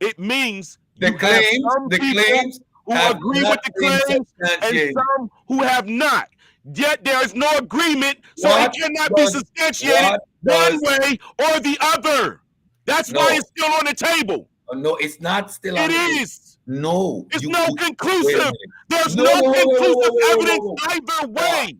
It means the claims who agree with the claims and some who have not. Yet there is no agreement, so it cannot be substantiated one way or the other. That's why it's still on the table. No, it's not still on the table. It is. No. It's no conclusive. There's no conclusive evidence either way.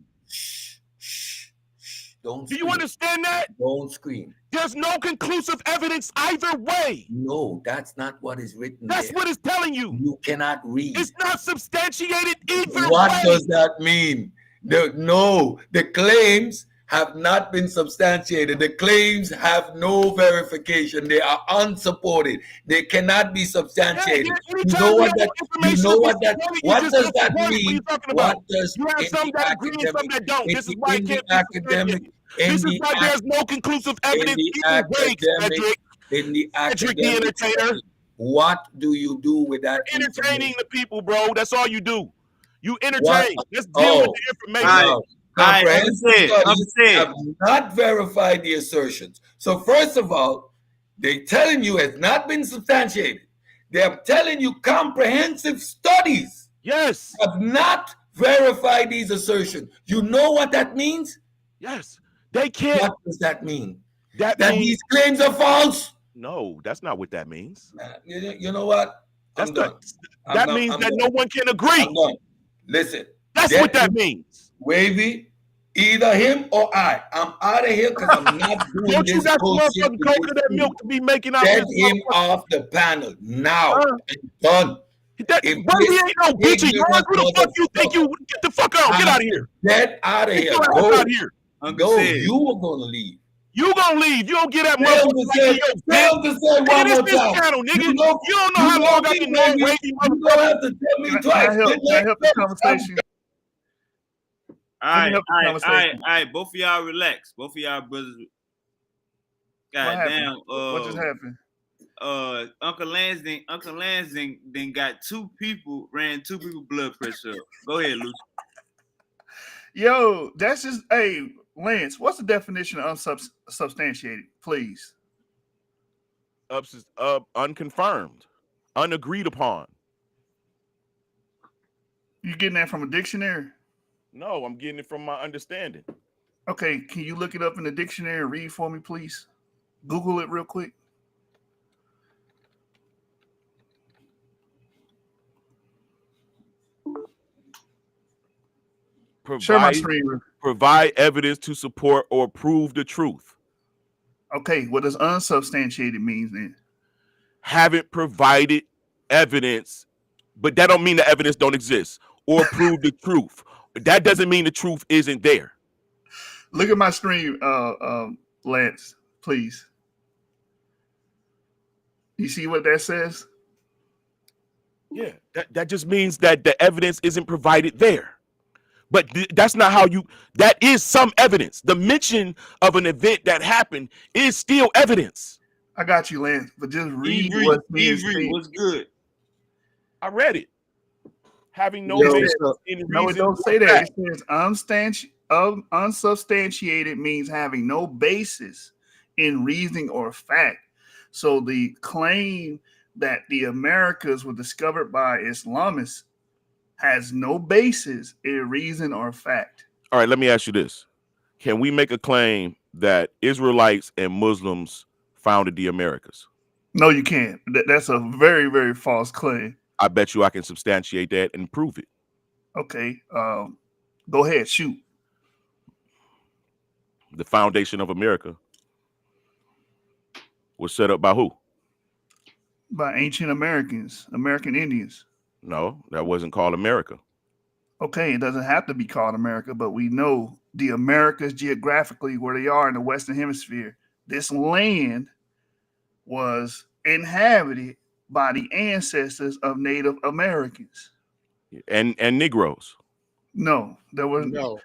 Don't Do you understand that? Don't scream. There's no conclusive evidence either way. No, that's not what is written. That's what it's telling you. You cannot read. It's not substantiated either way. What does that mean? The claims have not been substantiated. The claims have no verification. They are unsupported. They cannot be substantiated. You know what that means? What does that mean? What does you have some that agree and some that don't? This is why it can't be academic. This is why there's no conclusive evidence either way, Cedric the entertainer. What do you do with that? Entertaining the people, bro. That's all you do. You entertain. Let's deal with the information. Comprehensive studies have not verified the assertions. So first of all, they're telling you it's not been substantiated. They're telling you comprehensive studies have not verified these assertions. You know what that means? Yes. They can't. What does that mean? That means these claims are false? No, that's not what that means. You know what? That means that no one can agree. I'm done. Listen. That's what that means. Wavy, either him or I'm out of here because I'm not doing Don't this. You got some coconut milk to be making out. Get him off the panel now. I'm done. He ain't no bitch. Who the fuck you think you get the fuck out? Get out of here. Get out of here. Go out of here. Go. You were gonna leave. You gonna leave. You don't get that motherfucker. Tell to say one more time. Channel, nigga. You don't know how long I've been knowing Wavy. You don't have to tell me twice. Can I help the conversation? All right. Both of y'all relax. Both of y'all brothers. God damn. What just happened? Uncle Lansing then got ran two people blood pressure up. Go ahead, Lucy. Yo, that's just Lance, what's the definition of unsubstantiated, please? Unconfirmed, unagreed upon. You getting that from a dictionary? No, I'm getting it from my understanding. Okay, can you look it up in the dictionary and read for me, please? Google it real quick. Provide evidence to support or prove the truth. Okay, what does unsubstantiated mean then? Haven't provided evidence, but that don't mean the evidence don't exist, or prove the truth, that doesn't mean the truth isn't there. Look at my stream, Lance, please. You see what that says? Yeah, that just means that the evidence isn't provided there. But that's not how you, that is some evidence. The mention of an event that happened is still evidence. I got you, Lance, but just read what's good. I read it. Having no No, basis it in reason. don't say that. It says unsubstantiated means having no basis in reasoning or fact. So the claim that the Americas were discovered by Islamists has no basis in reason or fact. All right, let me ask you this. Can we make a claim that Israelites and Muslims founded the Americas? No, you can't. That's a very, very false claim. I bet you I can substantiate that and prove it. Okay. Go ahead, shoot. The foundation of America was set up by who? By ancient Americans, American Indians. No, that wasn't called America. Okay, it doesn't have to be called America, but we know the Americas geographically where they are in the Western Hemisphere. This land was inhabited by the ancestors of Native Americans. And Negroes. No, there were no.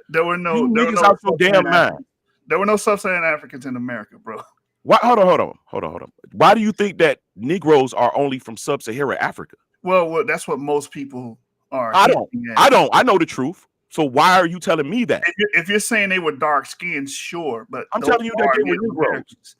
There were no. You There were niggas no out your damn mind. There were no sub-Saharan Africans in America, bro. Why? Hold on. Why do you think that Negroes are only from sub-Saharan Africa? Well, that's what most people are. I don't. I know the truth. So why are you telling me that? If you're saying they were dark skinned, sure, but I'm telling you that they were Negroes. Americans.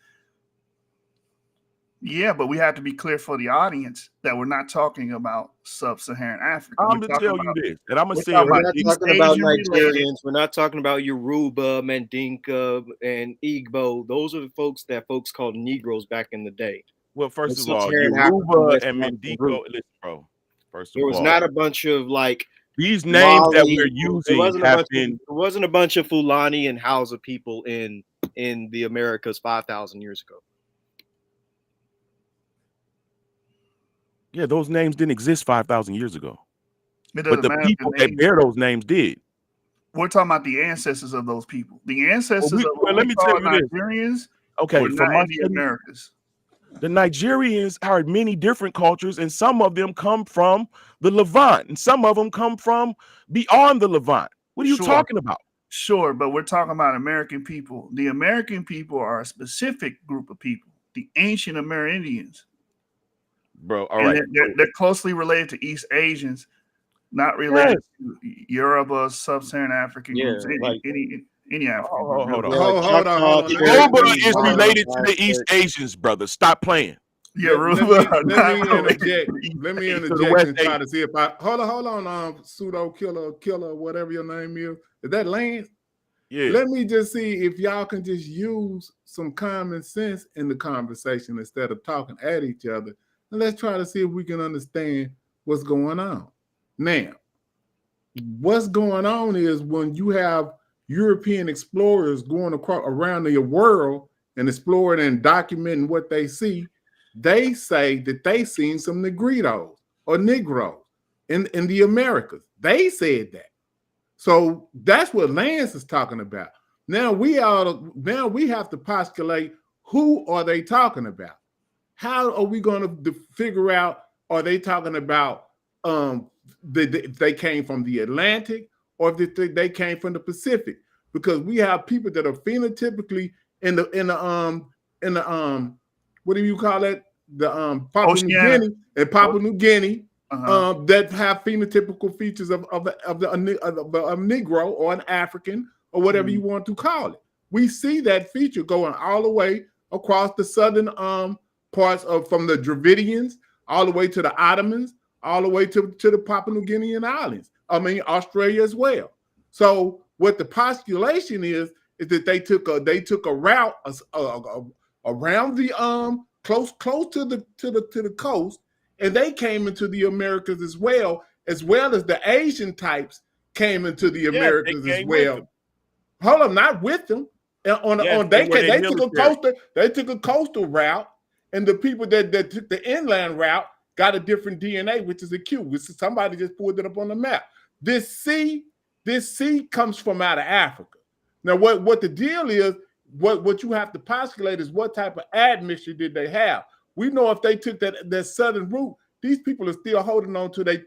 Yeah, but we have to be clear for the audience that we're not talking about sub-Saharan Africa. I'm gonna tell you this, and I'm gonna say we're not talking about Asian Nigerians. We're not talking about Yoruba, Mandinka, and Igbo. Those are the folks that folks called Negroes back in the day. Well, first And of all, sub-Saharan Yoruba African and West African Mandingo. group. Listen, bro. First of There was all, not a bunch of like these names that Mali. we're There using wasn't have been. there wasn't a bunch of Fulani and Hausa people in the Americas 5,000 years ago. Yeah, those names didn't exist 5,000 years ago. It But doesn't the matter people if the that name- bear those names did. We're talking about the ancestors of those people. The ancestors of let me tell you this. Nigerians Okay, were from not my in the study, Americas. the Nigerians are many different cultures, and some of them come from the Levant, and some of them come from beyond the Levant. What are you Sure. talking about? Sure, but we're talking about American people. The American people are a specific group of people, the ancient Amerindians. Bro, all And right. they're closely related to East Asians, not related to Yoruba, Sub-Saharan African Yeah, groups, like- any African group. Hold on. Hold on. Yoruba is related to the East Asians, brother. Stop playing. Yoruba. Let me interject West and try to see if I hold on, pseudo killer, whatever your name is. Is that Lance? Yeah. Let me just see if y'all can just use some common sense in the conversation instead of talking at each other. And let's try to see if we can understand what's going on. Now, what's going on is when you have European explorers going around the world and exploring and documenting what they see, they say that they seen some Negritos or Negroes in the Americas. They said that. So that's what Lance is talking about. Now we have to postulate, who are they talking about? How are we going to figure out, are they talking about they came from the Atlantic or if they came from the Pacific? Because we have people that are phenotypically in the what do you call it? The Papua New Guinea and Papua New Guinea that have phenotypical features of a Negro or an African or whatever you want to call it. We see that feature going all the way across the southern parts of from the Dravidians all the way to the Ottomans, all the way to the Papua New Guinean islands. I mean Australia as well. So what the postulation is that they took a route around the close to the coast, and they came into the Americas as well as the Asian types came into the Americas as well. Hold on, not with them. They took a coastal route, and the people that took the inland route got a different DNA, which is a Q. Which somebody just pulled it up on the map. This C this seed comes from out of Africa. Now, what the deal is, what you have to postulate is what type of admixture did they have. We know if they took that southern route, these people are still holding on to their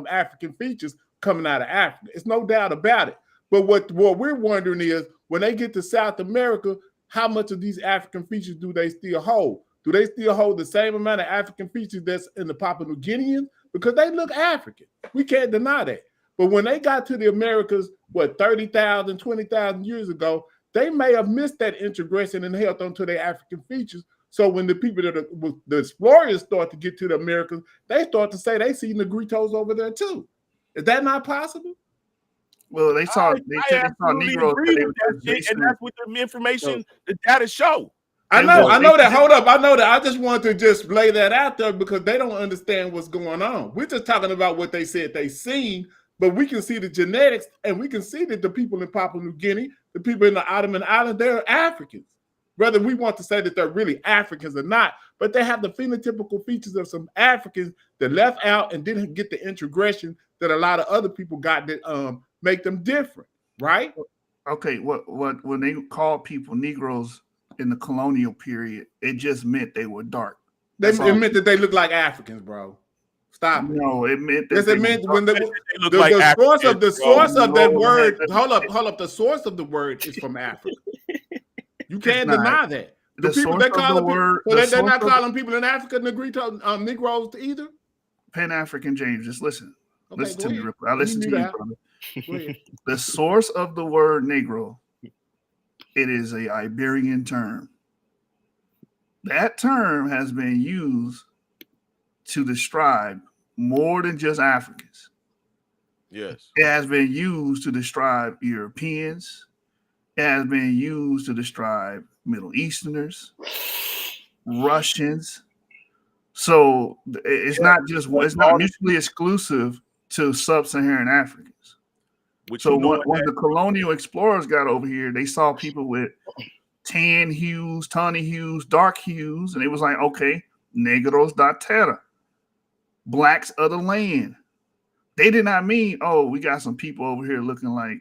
African features coming out of Africa. It's no doubt about it. But what we're wondering is, when they get to South America, how much of these African features do they still hold? Do they still hold the same amount of African features that's in the Papua New Guineans? Because they look African. We can't deny that. But when they got to the Americas, 30,000, 20,000 years ago, they may have missed that integration and held on to their African features. So when the people the explorers start to get to the Americas, they start to say they see Negritos over there too. Is that not possible? Well, they saw I saw Negroes, and that's what the information, the data show. I know that. Hold up. I know that. I just want to just lay that out there because they don't understand what's going on. We're just talking about what they said they seen, but we can see the genetics, and we can see that the people in Papua New Guinea, the people in the Ottoman Islands, they're Africans. Whether we want to say that they're really Africans or not, but they have the phenotypical features of some Africans that left out and didn't get the integration that a lot of other people got that make them different, right? Okay, when they called people Negroes in the colonial period, it just meant they were dark. It meant that they look like Africans, bro. Stop it. No, it meant that yes, it meant when the source of that word. Hold up. The source of the word is from Africa. You can't deny that. The people they call the word, so they're not calling people in Africa Negroes either. Pan African James, just listen. Okay, listen to me. ahead. I listen to you, brother. The source of the word Negro, it is a Iberian term. That term has been used to describe more than just Africans. Yes. It has been used to describe Europeans. It has been used to describe Middle Easterners, Russians. So it's not mutually exclusive to sub-Saharan Africans. So when the colonial explorers got over here, they saw people with tan hues, tawny hues, dark hues, and it was like, okay, negros da terra, blacks of the land. They did not mean, oh, we got some people over here looking like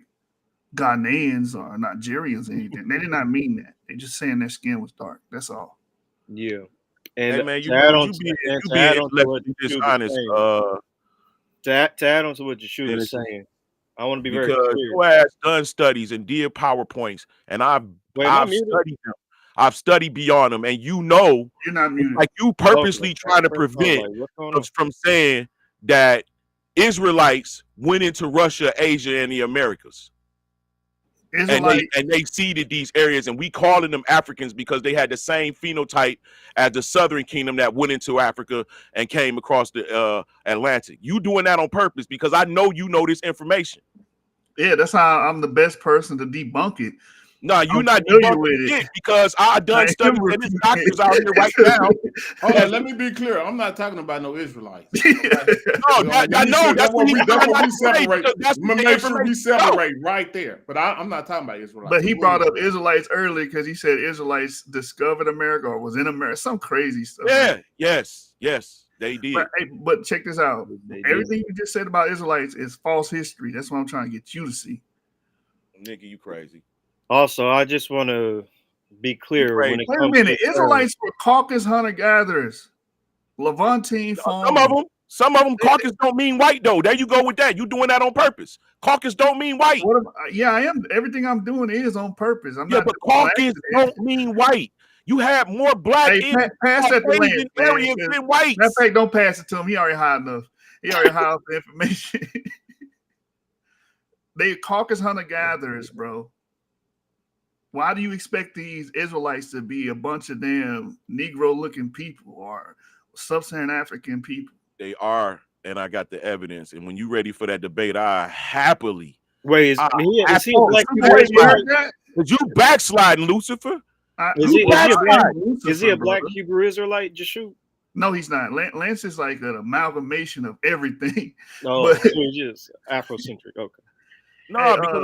Ghanaians or Nigerians or anything. They did not mean that. They just saying their skin was dark. That's all. Yeah. And hey man, you being dishonest. To add on to what Yeshua is saying, I want to be very clear. Your ass done studies and did PowerPoints, and I've studied them. I've studied beyond them, and you're not muted. Like you purposely trying to prevent us from saying that Israelites went into Russia, Asia, and the Americas. And they seeded these areas, and we calling them Africans because they had the same phenotype as the Southern Kingdom that went into Africa and came across the Atlantic. You doing that on purpose because I know you know this information. Yeah, that's how I'm the best person to debunk it. No, you're not debunking it because I done studies and there's doctors out here right now. Hold on, let me be clear. I'm not talking about no Israelites. I know that's what we separate. Make sure we separate right there. But I'm not talking about Israelites. But he brought up Israelites early because he said Israelites discovered America or was in America. Some crazy stuff. Yeah, yes, they did. But check this out. Everything you just said about Israelites is false history. That's what I'm trying to get you to see. Nigga, you crazy. Also, I just want to be clear. Wait a minute. Israelites were Caucasus hunter-gatherers. Levantine farmers. Some of them Caucasus don't mean white, though. There you go with that. You doing that on purpose. Caucasus don't mean white. Yeah, I am. Everything I'm doing is on purpose. I'm not. But Caucasus don't mean white. You have more black pass that to Lance, areas than white. That fact, don't pass it to him. He already high enough. He already high enough the information. They Caucasus hunter-gatherers, bro. Why do you expect these Israelites to be a bunch of damn Negro-looking people or sub-Saharan African people? They are, and I got the evidence. And when you're ready for that debate, I happily. Wait, is he a black Hebrew? Is you backsliding, Lucifer? Is he a black Hebrew Israelite, Yeshua? No, he's not. Lance is like an amalgamation of everything. Oh, so he's just Afrocentric. Okay. No, because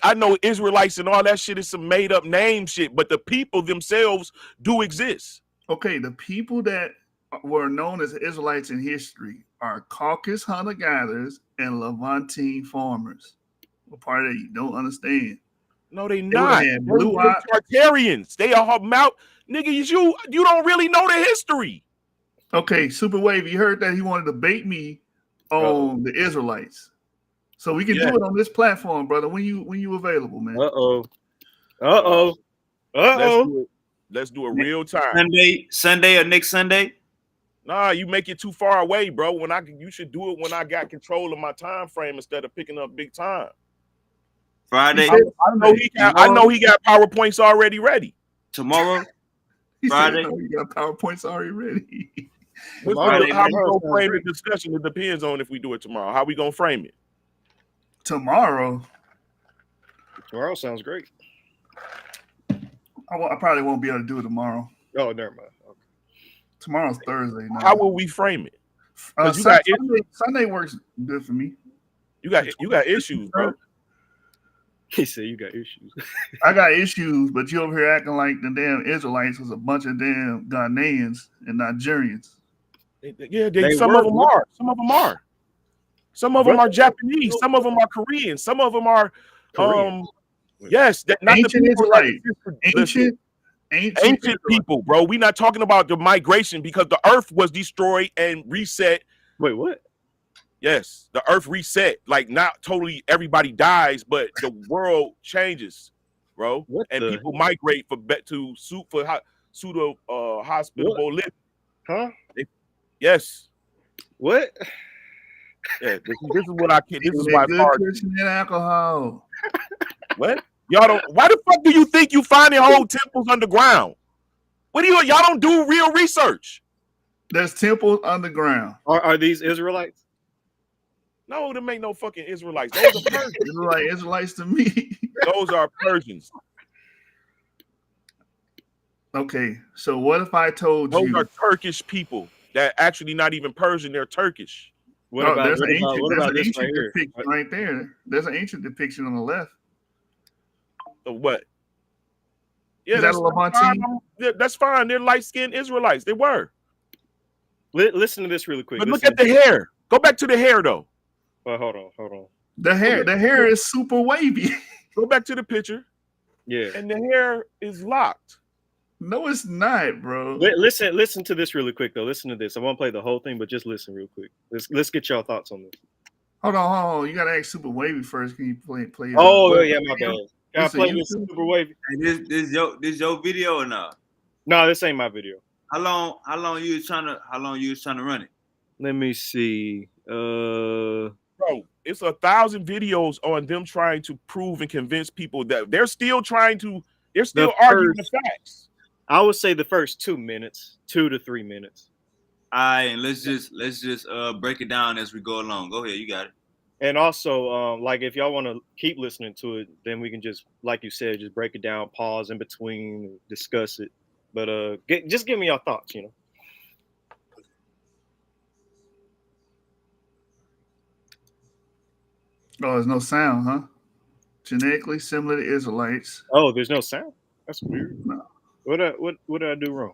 I know Israelites and all that shit is some made up name shit, but the people themselves do exist. Okay, the people that were known as Israelites in history are Caucasus hunter-gatherers and Levantine farmers. What part of you don't understand? No, they not. They blue They're Tartarians. They are mouth nigga. You don't really know the history. Okay, Super Wave, you heard that he wanted to bait me on the Israelites. So we can do it on this platform, brother. When you available, man. Let's do it real time. Sunday or next Sunday? Nah, you make it too far away, bro. You should do it when I got control of my time frame instead of picking up big time. Friday. I know he got PowerPoints already ready. Tomorrow. Friday. He got PowerPoints already ready. How we gonna frame the discussion? It depends on if we do it tomorrow. How we gonna frame it? Tomorrow sounds great. I probably won't be able to do it tomorrow. Oh, never mind. Okay. Tomorrow's Thursday. Now. How will we frame it? Sunday works good for me. You got issues, bro. He said you got issues. I got issues, but you over here acting like the damn Israelites was a bunch of damn Ghanaians and Nigerians. Some of them are. Some of them are Japanese. Some of them are Korean. Some of them are yes, not ancient Israelites. Ancient people, bro. We're not talking about the migration because the earth was destroyed and reset. Wait, what? Yes, the earth reset. Like not totally everybody dies, but the world changes, bro. People migrate to pseudo hospitable living. Huh? Yes. What? Yeah, this is what I can. This is why it's good hard. Christian and alcohol. What? Y'all don't. Why the fuck do you think you finding whole temples underground? Y'all don't do real research? There's temples underground. Are these Israelites? No, them ain't no fucking Israelites. Those are Persians. They look like Israelites to me. Those are Persians. Okay, so what if I told Those you are Turkish people that actually not even Persian, they're Turkish. There's an ancient depiction right there. There's an ancient depiction on the left. Of what? Yeah, that's fine. That's fine. They're light-skinned Israelites. They were. Listen to this really quick. But look at the hair. Go back to the hair, though. Well, hold on. The hair is super wavy. Go back to the picture. Yeah. And the hair is locked. No, it's not, bro. Listen to this really quick, though. Listen to this. I won't play the whole thing, but just listen real quick. Let's get y'all thoughts on this. Hold on. You gotta ask Super Wavy first. Can you play? Oh yeah, my bad. Can I play this Super Wavy? And this your video or not? No, this ain't my video. How long you was trying to run it? Let me see. Bro, it's 1,000 videos on them trying to prove and convince people that they're still arguing the facts. I would say the first 2 minutes, 2 to 3 minutes. All right, and let's just break it down as we go along. Go ahead, you got it. And also, like if y'all want to keep listening to it, then we can just, like you said, just break it down, pause in between, discuss it. But just give me your thoughts, you know. Oh, there's no sound, huh? Genetically similar to Israelites. Oh, there's no sound? That's weird. No. What did I do wrong?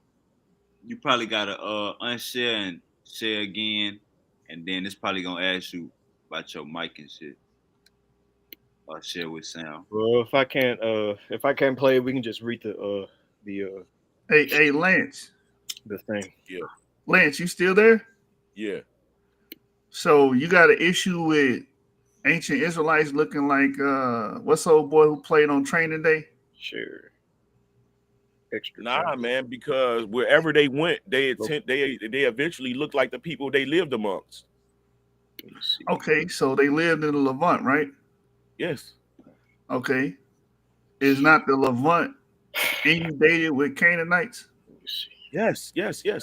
You probably gotta unshare and share again, and then it's probably gonna ask you about your mic and shit. Or share with sound. Well, if I can't play it, we can just read the Hey, Lance. The thing. Yeah. Lance, you still there? Yeah. So you got an issue with ancient Israelites looking like what's the old boy who played on Training Day? Sure. Extra. Nah, man, because wherever they went, they eventually looked like the people they lived amongst. Okay, so they lived in the Levant, right? Yes. Okay. Is not the Levant inundated with Canaanites? Yes.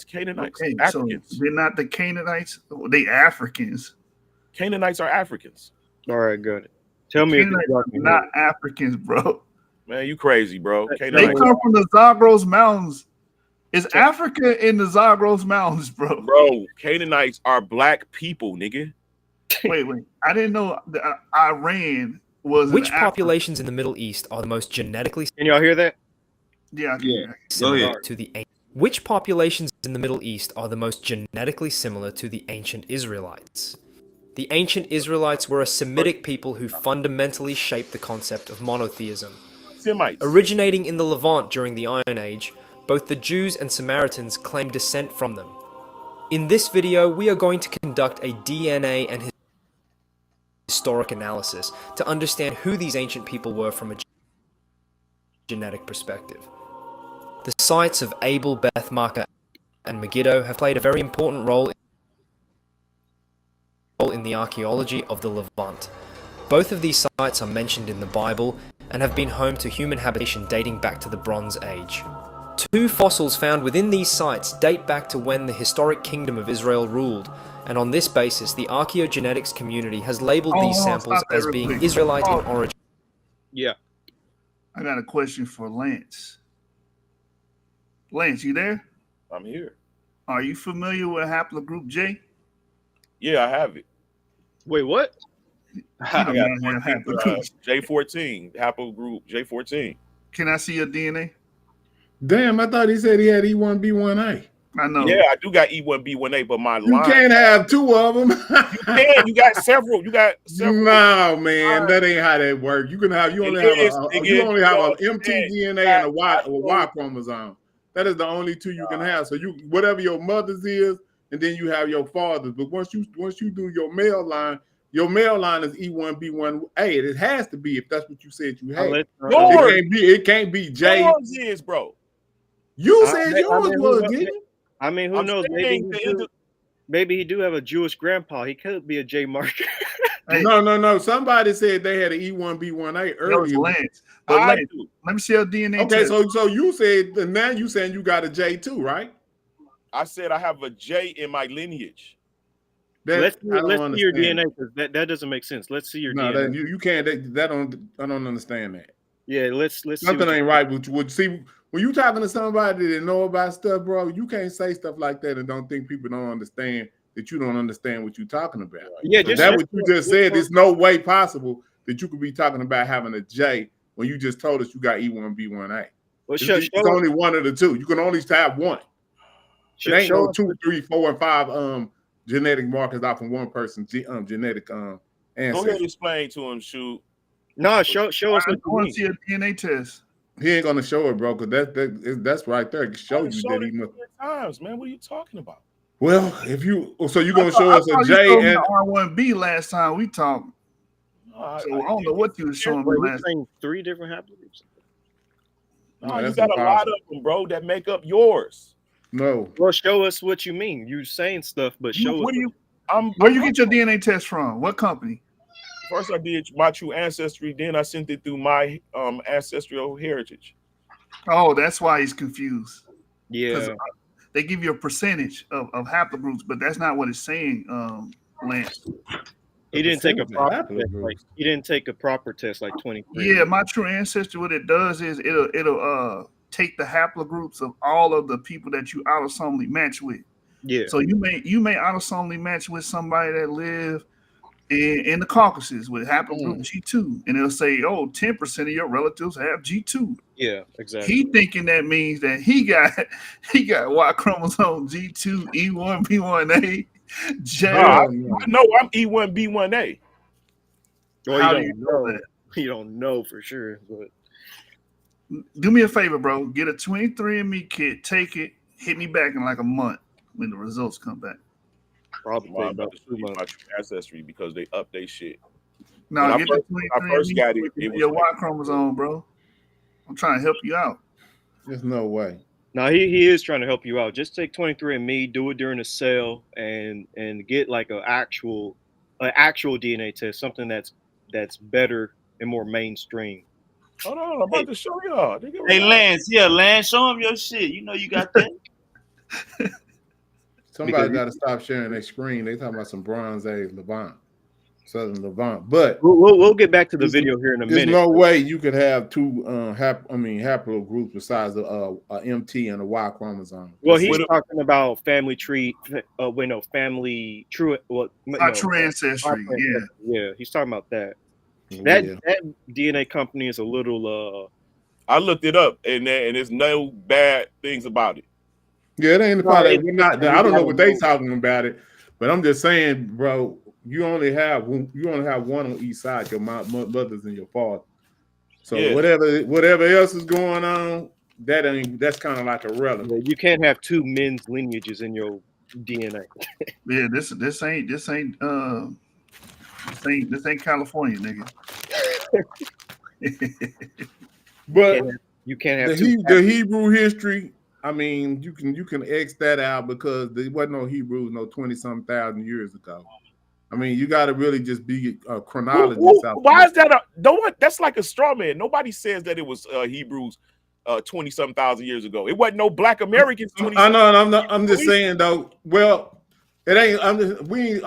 Canaanites. Okay, Africans. So they're not the Canaanites, they Africans. Canaanites are Africans. All right, got it. Tell me if Canaanites are not Africans, bro. Man, you crazy, bro. They come from the Zagros Mountains. Is Africa in the Zagros Mountains, bro? Bro, Canaanites are black people, nigga. Wait. I didn't know that Iran was. Which populations in the Middle East are the most genetically? Can y'all hear that? Yeah. Similar to the. Which populations in the Middle East are the most genetically similar to the ancient Israelites? The ancient Israelites were a Semitic people who fundamentally shaped the concept of monotheism. Semites. Originating in the Levant during the Iron Age, both the Jews and Samaritans claim descent from them. In this video, we are going to conduct a DNA and historic analysis to understand who these ancient people were from a genetic perspective. The sites of Abel, Beth-Makkah, and Megiddo have played a very important role in the archaeology of the Levant. Both of these sites are mentioned in the Bible and have been home to human habitation dating back to the Bronze Age. 2 fossils found within these sites date back to when the historic kingdom of Israel ruled, and on this basis, the archaeogenetics community has labeled these samples as being Israelite in origin. Yeah. I got a question for Lance. Lance, you there? I'm here. Are you familiar with haplogroup J? Yeah, I have it. Wait, what? I got J14, haplogroup J14. Can I see your DNA? Damn, I thought he said he had E1B1A. I know. Yeah, I do got E1B1A, but my You line. can't have 2 of them. You can. You got several. You got several. No, man, that ain't how that works. You can have. You only have an mtDNA and a Y chromosome. That is the only 2 you can have. So you whatever your mother's is, and then you have your father's. But once you do your male line is E1B1A. It has to be if that's what you said you had. It can't be J. Yours is, bro. You said yours was, didn't you? I mean, who knows? Maybe he do have a Jewish grandpa. He could be a J marker. No. Somebody said they had an E1B1A earlier. Lance. Let me see your DNA. Okay, so you said now you saying you got a J too, right? I said I have a J in my lineage. Let's see your DNA, because that doesn't make sense. Let's see your DNA. No, you can't. I don't understand that. Yeah, let's something ain't right with you. See, when you talking to somebody that know about stuff, bro, you can't say stuff like that and don't think people don't understand that you don't understand what you're talking about. Yeah, so that what you just said. There's no way possible that you could be talking about having a J when you just told us you got E1B1A. Well, it's only one of the 2. You can only have one. It ain't no 2, 3, 4, and 5 genetic markers off of one person's genetic ancestry. Go ahead and explain to him, shoot. No, show us what you want to see a DNA test. He ain't gonna show it, bro, because that's right there. It shows you that he must. Times, man. What are you talking about? Well, you're gonna show us a J and R1B last time we talked. So I don't know what you were showing me last time. 3 different haplogroups. No, you got a lot of them, bro, that make up yours. No. Well, show us what you mean. You're saying stuff, but show us. Where you get your DNA test from? What company? First, I did my true ancestry. Then I sent it through my ancestral heritage. Oh, that's why he's confused. Yeah, they give you a percentage of haplogroups, but that's not what it's saying, Lance. He didn't take a proper test. He didn't take a proper test like 23. Yeah, my true ancestry. What it does is it'll take the haplogroups of all of the people that you autosomally match with. Yeah. So you may autosomally match with somebody that live in the Caucasus with haplogroup G2, and it'll say, "Oh, 10% of your relatives have G2." Yeah, exactly. He thinking that means that he got Y chromosome G2, E1B1A, J. I know I'm E1B1A. Well, how do you know that? You don't know for sure, but do me a favor, bro. Get a 23andMe kit, take it, hit me back in like a month when the results come back. Probably about to show you my ancestry because they update shit. No, get I first got it. It was your Y chromosome, bro. I'm trying to help you out. There's no way. No, he is trying to help you out. Just take 23andMe, do it during a sale, and get like an actual DNA test, something that's better and more mainstream. Hold on, I'm about to show y'all. Hey, Lance, Lance, show him your shit. You know you got that. Somebody got to stop sharing their screen. They talking about some Bronze Age Levant, Southern Levant. But we'll get back to the video here in a minute. There's no way you could have 2 haplogroups besides the MT and the Y chromosome. Well, he's talking about family tree. Family true. True ancestry. Yeah, he's talking about that. That DNA company is a little. I looked it up, and there's no bad things about it. Yeah, it ain't probably. I don't know what they talking about it, but I'm just saying, bro. you only have one on each side, your mothers and your father. So Yeah. whatever else is going on, that's kind of like irrelevant. Yeah, you can't have two men's lineages in your DNA. Yeah, this ain't California, nigga. But you can't have the Hebrew history. I mean, you can X that out because there wasn't no Hebrews 20-some thousand years ago. I mean, you got to really just be a chronologist. Why is that? That's like a straw man. Nobody says that it was Hebrews 20-some thousand years ago. It wasn't no Black Americans. I know. I'm just saying though. Well, it ain't. I'm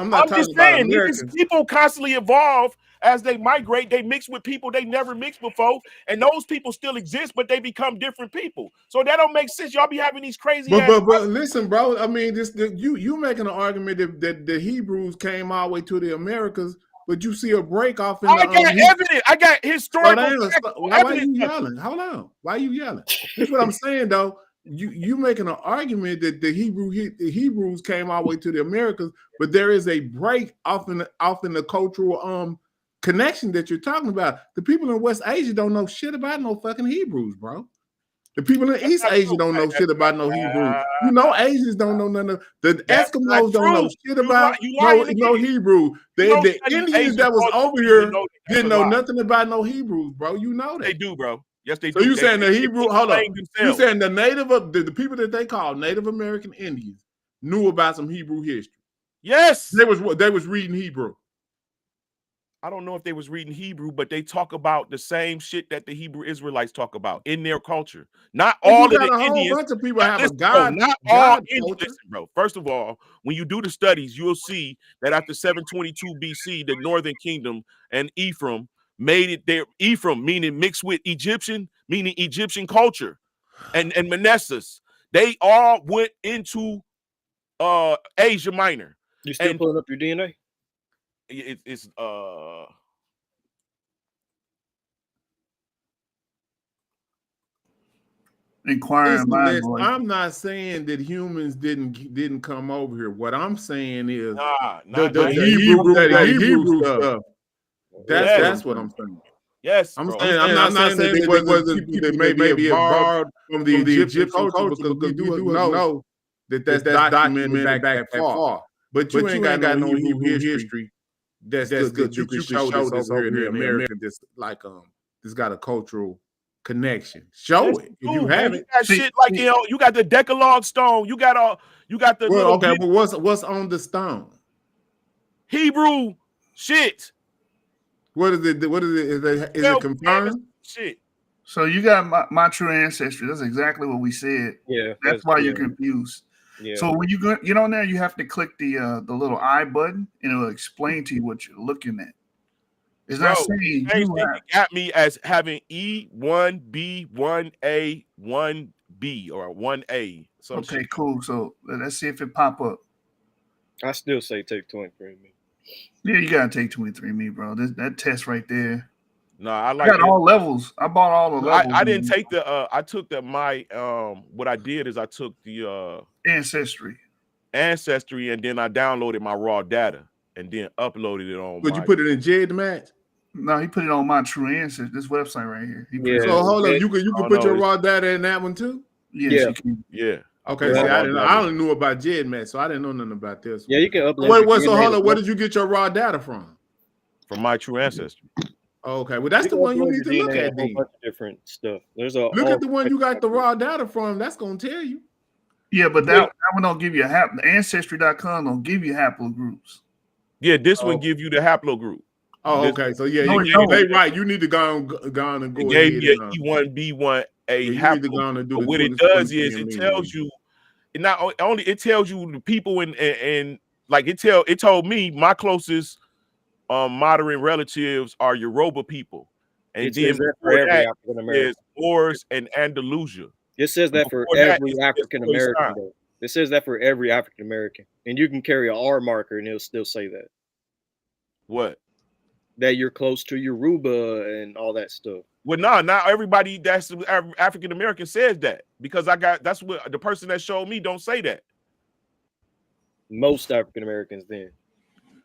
not talking about Americans. People constantly evolve as they migrate. They mix with people they never mixed before, and those people still exist, but they become different people. So that don't make sense. Y'all be having these crazy. But listen, bro. I mean, you making an argument that the Hebrews came all the way to the Americas, but you see a break off in I got evidence. I got historical. Why are you yelling? Hold on. Why are you yelling? That's what I'm saying, though. You making an argument that the Hebrews came all the way to the Americas, but there is a break off in the cultural connection that you're talking about. The people in West Asia don't know shit about no fucking Hebrews, bro. The people in East Asia don't know shit about no Hebrews. You know, Asians don't know none of the Eskimos don't know shit about no Hebrew. The Indians that was over here didn't know nothing about no Hebrews, bro. You know that. They do, bro. Yes, they So do. you saying the Hebrew? Hold up. You themselves. saying the people that they call Native American Indians knew about some Hebrew history? Yes, they was reading Hebrew. I don't know if they was reading Hebrew, but they talk about the same shit that the Hebrew Israelites talk about in their culture. Not all of the Indians. A bunch of people have a God. Not all Indians. Listen, bro. First of all, when you do the studies, you'll see that after 722 BC, the Northern Kingdom and Ephraim made it there. Ephraim meaning mixed with Egyptian, meaning Egyptian culture, and Manassas. They all went into Asia Minor. You still pulling up your DNA? It's inquiring mind. I'm not saying that humans didn't come over here. What I'm saying is the Hebrew stuff. That's what I'm saying. Yes, I'm not saying that it wasn't people that maybe evolved from the Egyptian culture because we do know that's documented back far. But you ain't got no Hebrew history that's good that you can show this over here in America. That's like this got a cultural connection. Show it if you have it. You got shit like you got the Decalogue stone. You got the okay. But what's on the stone? Hebrew shit. What is it? Is it confirmed? Shit. So you got my true ancestry. That's exactly what we said. Yeah. That's why you're confused. Yeah. So when you get on there, you have to click the little I button, and it will explain to you what you're looking at. It's not saying you got me as having E1B 1A 1B or 1A. Okay, cool. So let's see if it pop up. I still say take 23andMe. Yeah, you gotta take 23andMe, bro. That test right there. No, I got all levels. I bought all the levels. I didn't take the I took what I did is I took the ancestry, and then I downloaded my raw data and then uploaded it on. Would you put it in JED Match? No, he put it on my true ancestry. This website right here. So hold up, you can put your raw data in that one too? Yes, you can. Yeah. Okay, see, I only knew about JED Match, so I didn't know nothing about this. Yeah, you can upload. So hold up, where did you get your raw data from? From my true ancestry. Okay, well that's the one you need to look at. A whole bunch of different stuff. Look at the one you got the raw data from. That's gonna tell you. Yeah, but that one don't give you the Ancestry.com don't give you haplogroups. Yeah, this one give you the haplogroup. Oh, okay. So yeah, they right. You need to go and go. It gave you E1B1A haplogroup. But what it does is it tells you. It not only it tells you the people and like it told me my closest modern relatives are Yoruba people, and then for every African American, Moors and Andalusia. It says that for every African American. It says that for every African American, and you can carry an R marker, and it'll still say that. What? That you're close to Yoruba and all that stuff. Well, no, not everybody that's African American says that because that's what the person that showed me don't say that. Most African Americans then.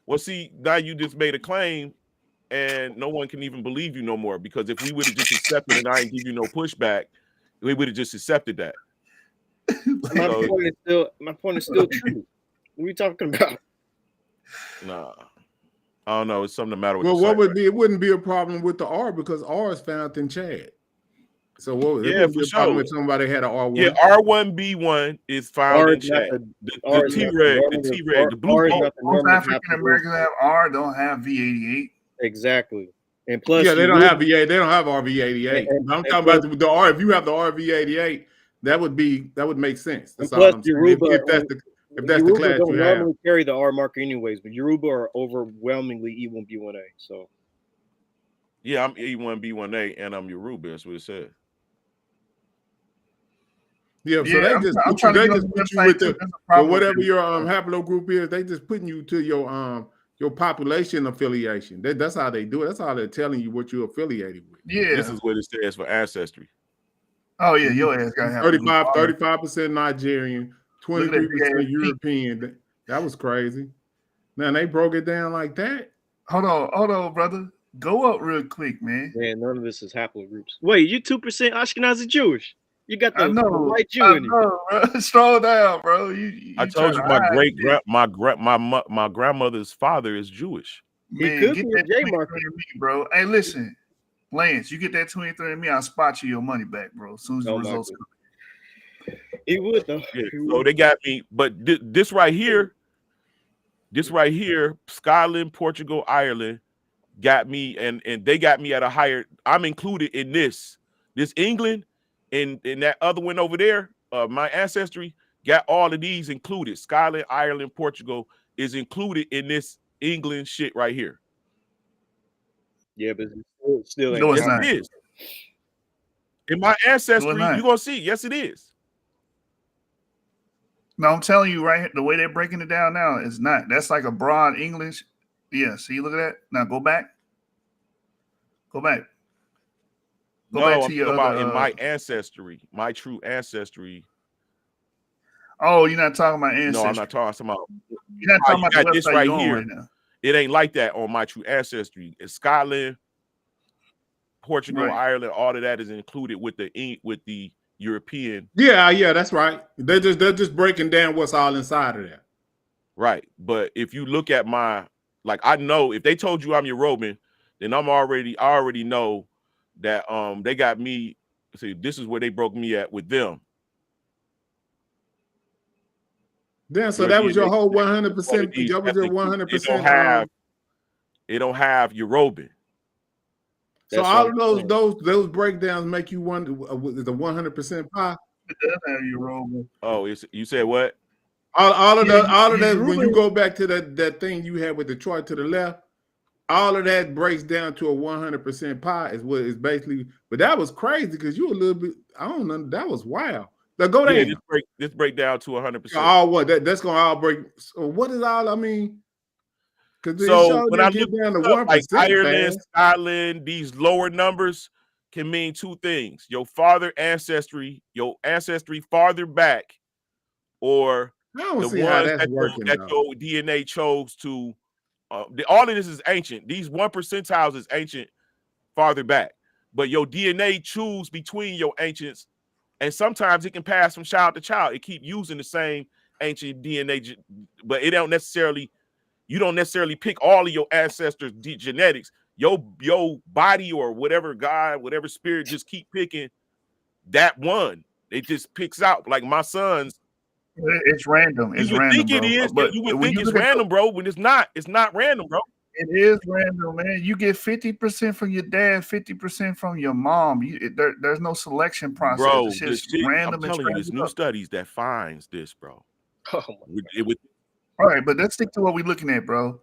Well, see, now you just made a claim, and no one can even believe you no more, because if we would have just accepted and I didn't give you no pushback, we would have just accepted that. My point is still true. What are you talking about? Nah, I don't know. It's something the matter with Well, the what site. would be? It wouldn't be a problem with the R because R is found in Chad. So it wouldn't be a problem if somebody had an R1. Yeah, R1B1 is found in Chad. The T-Reg, the blue ball. Most African Americans have R, don't have V88. Exactly. And plus, yeah, they don't have VA. They don't have RV88. I'm talking plus, about the R. If you have the RV88, that would make sense. That's all plus I'm saying. Yoruba, If that's the class don't you have. normally carry the R marker anyways, but Yoruba are overwhelmingly E1B1A. So yeah, I'm E1B1A and I'm Yoruba. That's what it said. Yeah, so they just put you with the whatever your haplogroup is. They just putting you to your population affiliation. That's how they do it. That's how they're telling you what you're affiliated with. Yeah, this is what it says for ancestry. Oh yeah, your ass got to have 35% Nigerian, 23% European. That was crazy. Now they broke it down like that. Hold on, brother. Go up real quick, man. Man, none of this is haplogroups. Wait, you 2% Ashkenazi Jewish? You got the white Jew in you. Bro. Slow down, bro. I told you my grandmother's father is Jewish. Man, get that 23andMe, bro. Hey, listen, Lance, you get that 23andMe, I'll spot you your money back, bro. As soon as the results come. He would though. Yeah, so they got me, but this right here, Scotland, Portugal, Ireland got me, and they got me at a higher. I'm included in this England. And that other one over there, my ancestry got all of these included. Scotland, Ireland, Portugal is included in this England shit right here. Yeah, but still no, it's not. It is. In my ancestry, you're gonna see. Yes, it is. No, I'm telling you right here, the way they're breaking it down now is not. That's like a broad English. Yeah, see, look at that. Now go back. Go back. Go back to your about in my ancestry, my true ancestry. Oh, you're not talking about ancestry. No, I'm not talking about. You're not talking about this right here. Right now. It ain't like that on my true ancestry. It's Scotland, Portugal, Ireland, all of that is included with the European. Yeah, that's right. They're just breaking down what's all inside of that. Right, but if you look at I know if they told you I'm Yoruban, then I already know that they got me. See, this is where they broke me at with them. Then so that was your whole 100%. That was your 100%. It don't have Yoruban. So all of those breakdowns make you wonder the 100% pie. It does have Yoruban. Oh, you said what? All of that when you go back to that thing you had with Detroit to the left. All of that breaks down to a 100% pie is what is basically, but that was crazy because you a little bit, I don't know, that was wild. Now go down. This break down to 100%. All what that's gonna all break. So what is all I mean? So when I get down to 1%, like Ireland, Scotland, these lower numbers can mean two things: your ancestry farther back, or the ones that your DNA chose to. All of this is ancient. These 1 percentiles is ancient farther back, but your DNA choose between your ancients, and sometimes it can pass from child to child. It keep using the same ancient DNA, but you don't necessarily pick all of your ancestors' genetics. Your body or whatever God, whatever spirit, just keep picking that one. It just picks out. Like my sons. It's random. It's random. You would think it is, but you would think it's random, bro. When it's not random, bro. It is random, man. You get 50% from your dad, 50% from your mom. There's no selection process. Bro, it's just random. I'm telling you, there's new studies that finds this, bro. All right, but let's stick to what we're looking at, bro.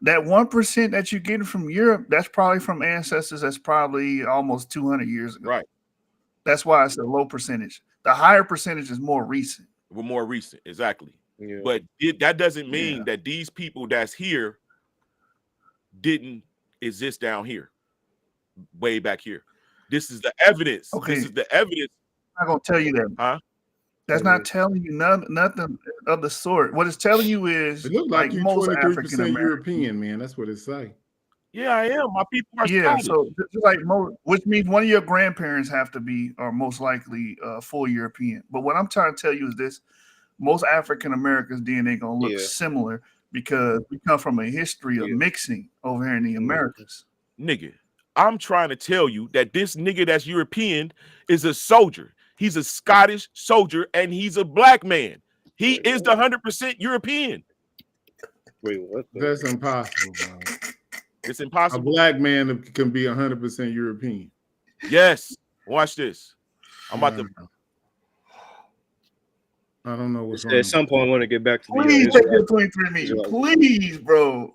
That 1% that you're getting from Europe, that's probably from ancestors that's probably almost 200 years ago. Right. That's why it's a low percentage. The higher percentage is more recent. We're more recent, exactly. Yeah. But that doesn't mean that these people that's here didn't exist down here, way back here. This is the evidence. Okay. This is the evidence. I'm not gonna tell you that. Huh? That's not telling you nothing of the sort. What it's telling you is It looks like you most 23% African Americans. European, man. That's what it say. Yeah, I am. My people are Yeah, Scottish. so just like which means one of your grandparents have to be, or most likely, full European. But what I'm trying to tell you is this: most African Americans' DNA gonna look similar because we come from a history of mixing over here in the Americas. Nigga, I'm trying to tell you that this nigga that's European is a soldier. He's a Scottish soldier, and he's a black man. He is the 100% European. Wait, what? That's impossible, bro. It's impossible. A black man can be 100% European. Yes. Watch this. I'm about to. I don't know what's wrong. At some point, I want to get back to the. Please take your 23andMe. Please, bro.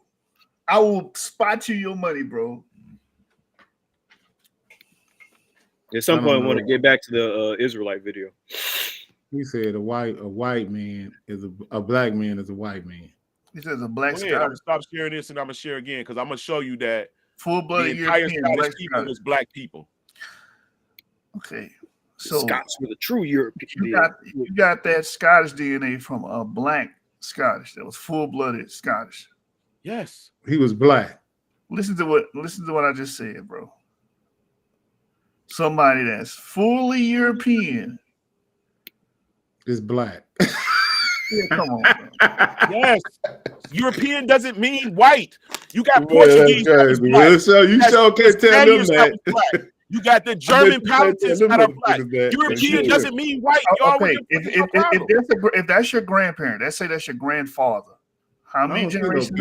I will spot you your money, bro. At some point, I want to get back to the Israelite video. He said a white man is a black man is a white man. He says a black I'm gonna stop sharing this and I'm gonna share again because I'm gonna show you that full-blooded the entire European Scottish people is black people. Okay, so Scots were the true European. You got that Scottish DNA from a black Scottish that was full-blooded Scottish. Yes, he was black. Listen to what I just said, bro. Somebody that's fully European is black. Yeah, come on, bro. Yes, European doesn't mean white. You got Portuguese. You sure can't tell them that. You got the German politics that are black. European doesn't mean white. Okay, if that's your grandparent, let's say that's your grandfather. How many generations?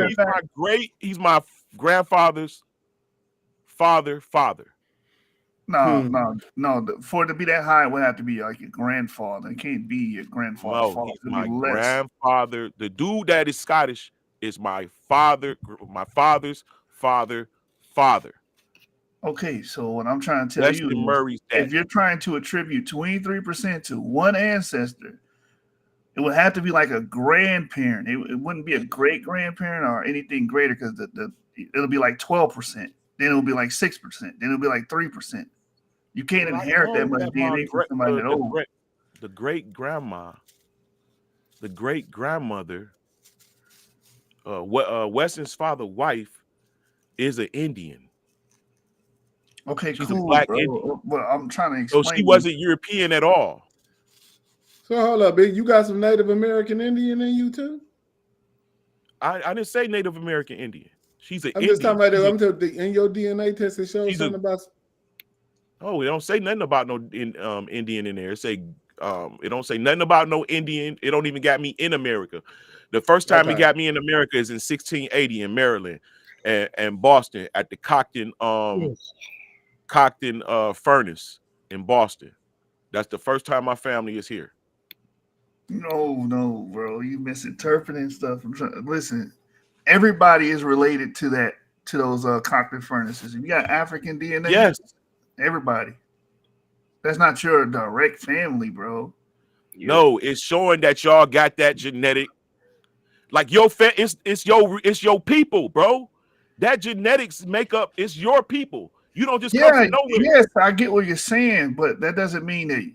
He's my grandfather's father. No. For it to be that high, it would have to be like your grandfather. It can't be your grandfather. No, he's my grandfather. The dude that is Scottish is my father's father. Okay, so what I'm trying to tell you is, if you're trying to attribute 23% to one ancestor, it would have to be like a grandparent. It wouldn't be a great grandparent or anything greater because it'll be like 12%. Then it'll be like 6%. Then it'll be like 3%. You can't inherit that much DNA from somebody that old. The great grandmother, Weston's father's wife is an Indian. Okay, she's cool, a black bro. Indian. Well, I'm trying to explain. So she wasn't European at all. So hold up, big. You got some Native American Indian in you too? I didn't say Native American Indian. She's an Indian. Just talking about in your DNA test. It shows something about. Oh, it don't say nothing about no Indian in there. It say it don't say nothing about no Indian. It don't even got me in America. The first time it got me in America is in 1680 in Maryland and Boston at the Cockton furnace in Boston. That's the first time my family is here. No, bro. You misinterpreting stuff. Listen, everybody is related to those Cockton furnaces. If you got African DNA, yes. Everybody. That's not your direct family, bro. No, it's showing that y'all got that genetic. Like it's your people, bro. That genetics make up. It's your people. You don't just come from nowhere. Yes, I get what you're saying, but that doesn't mean that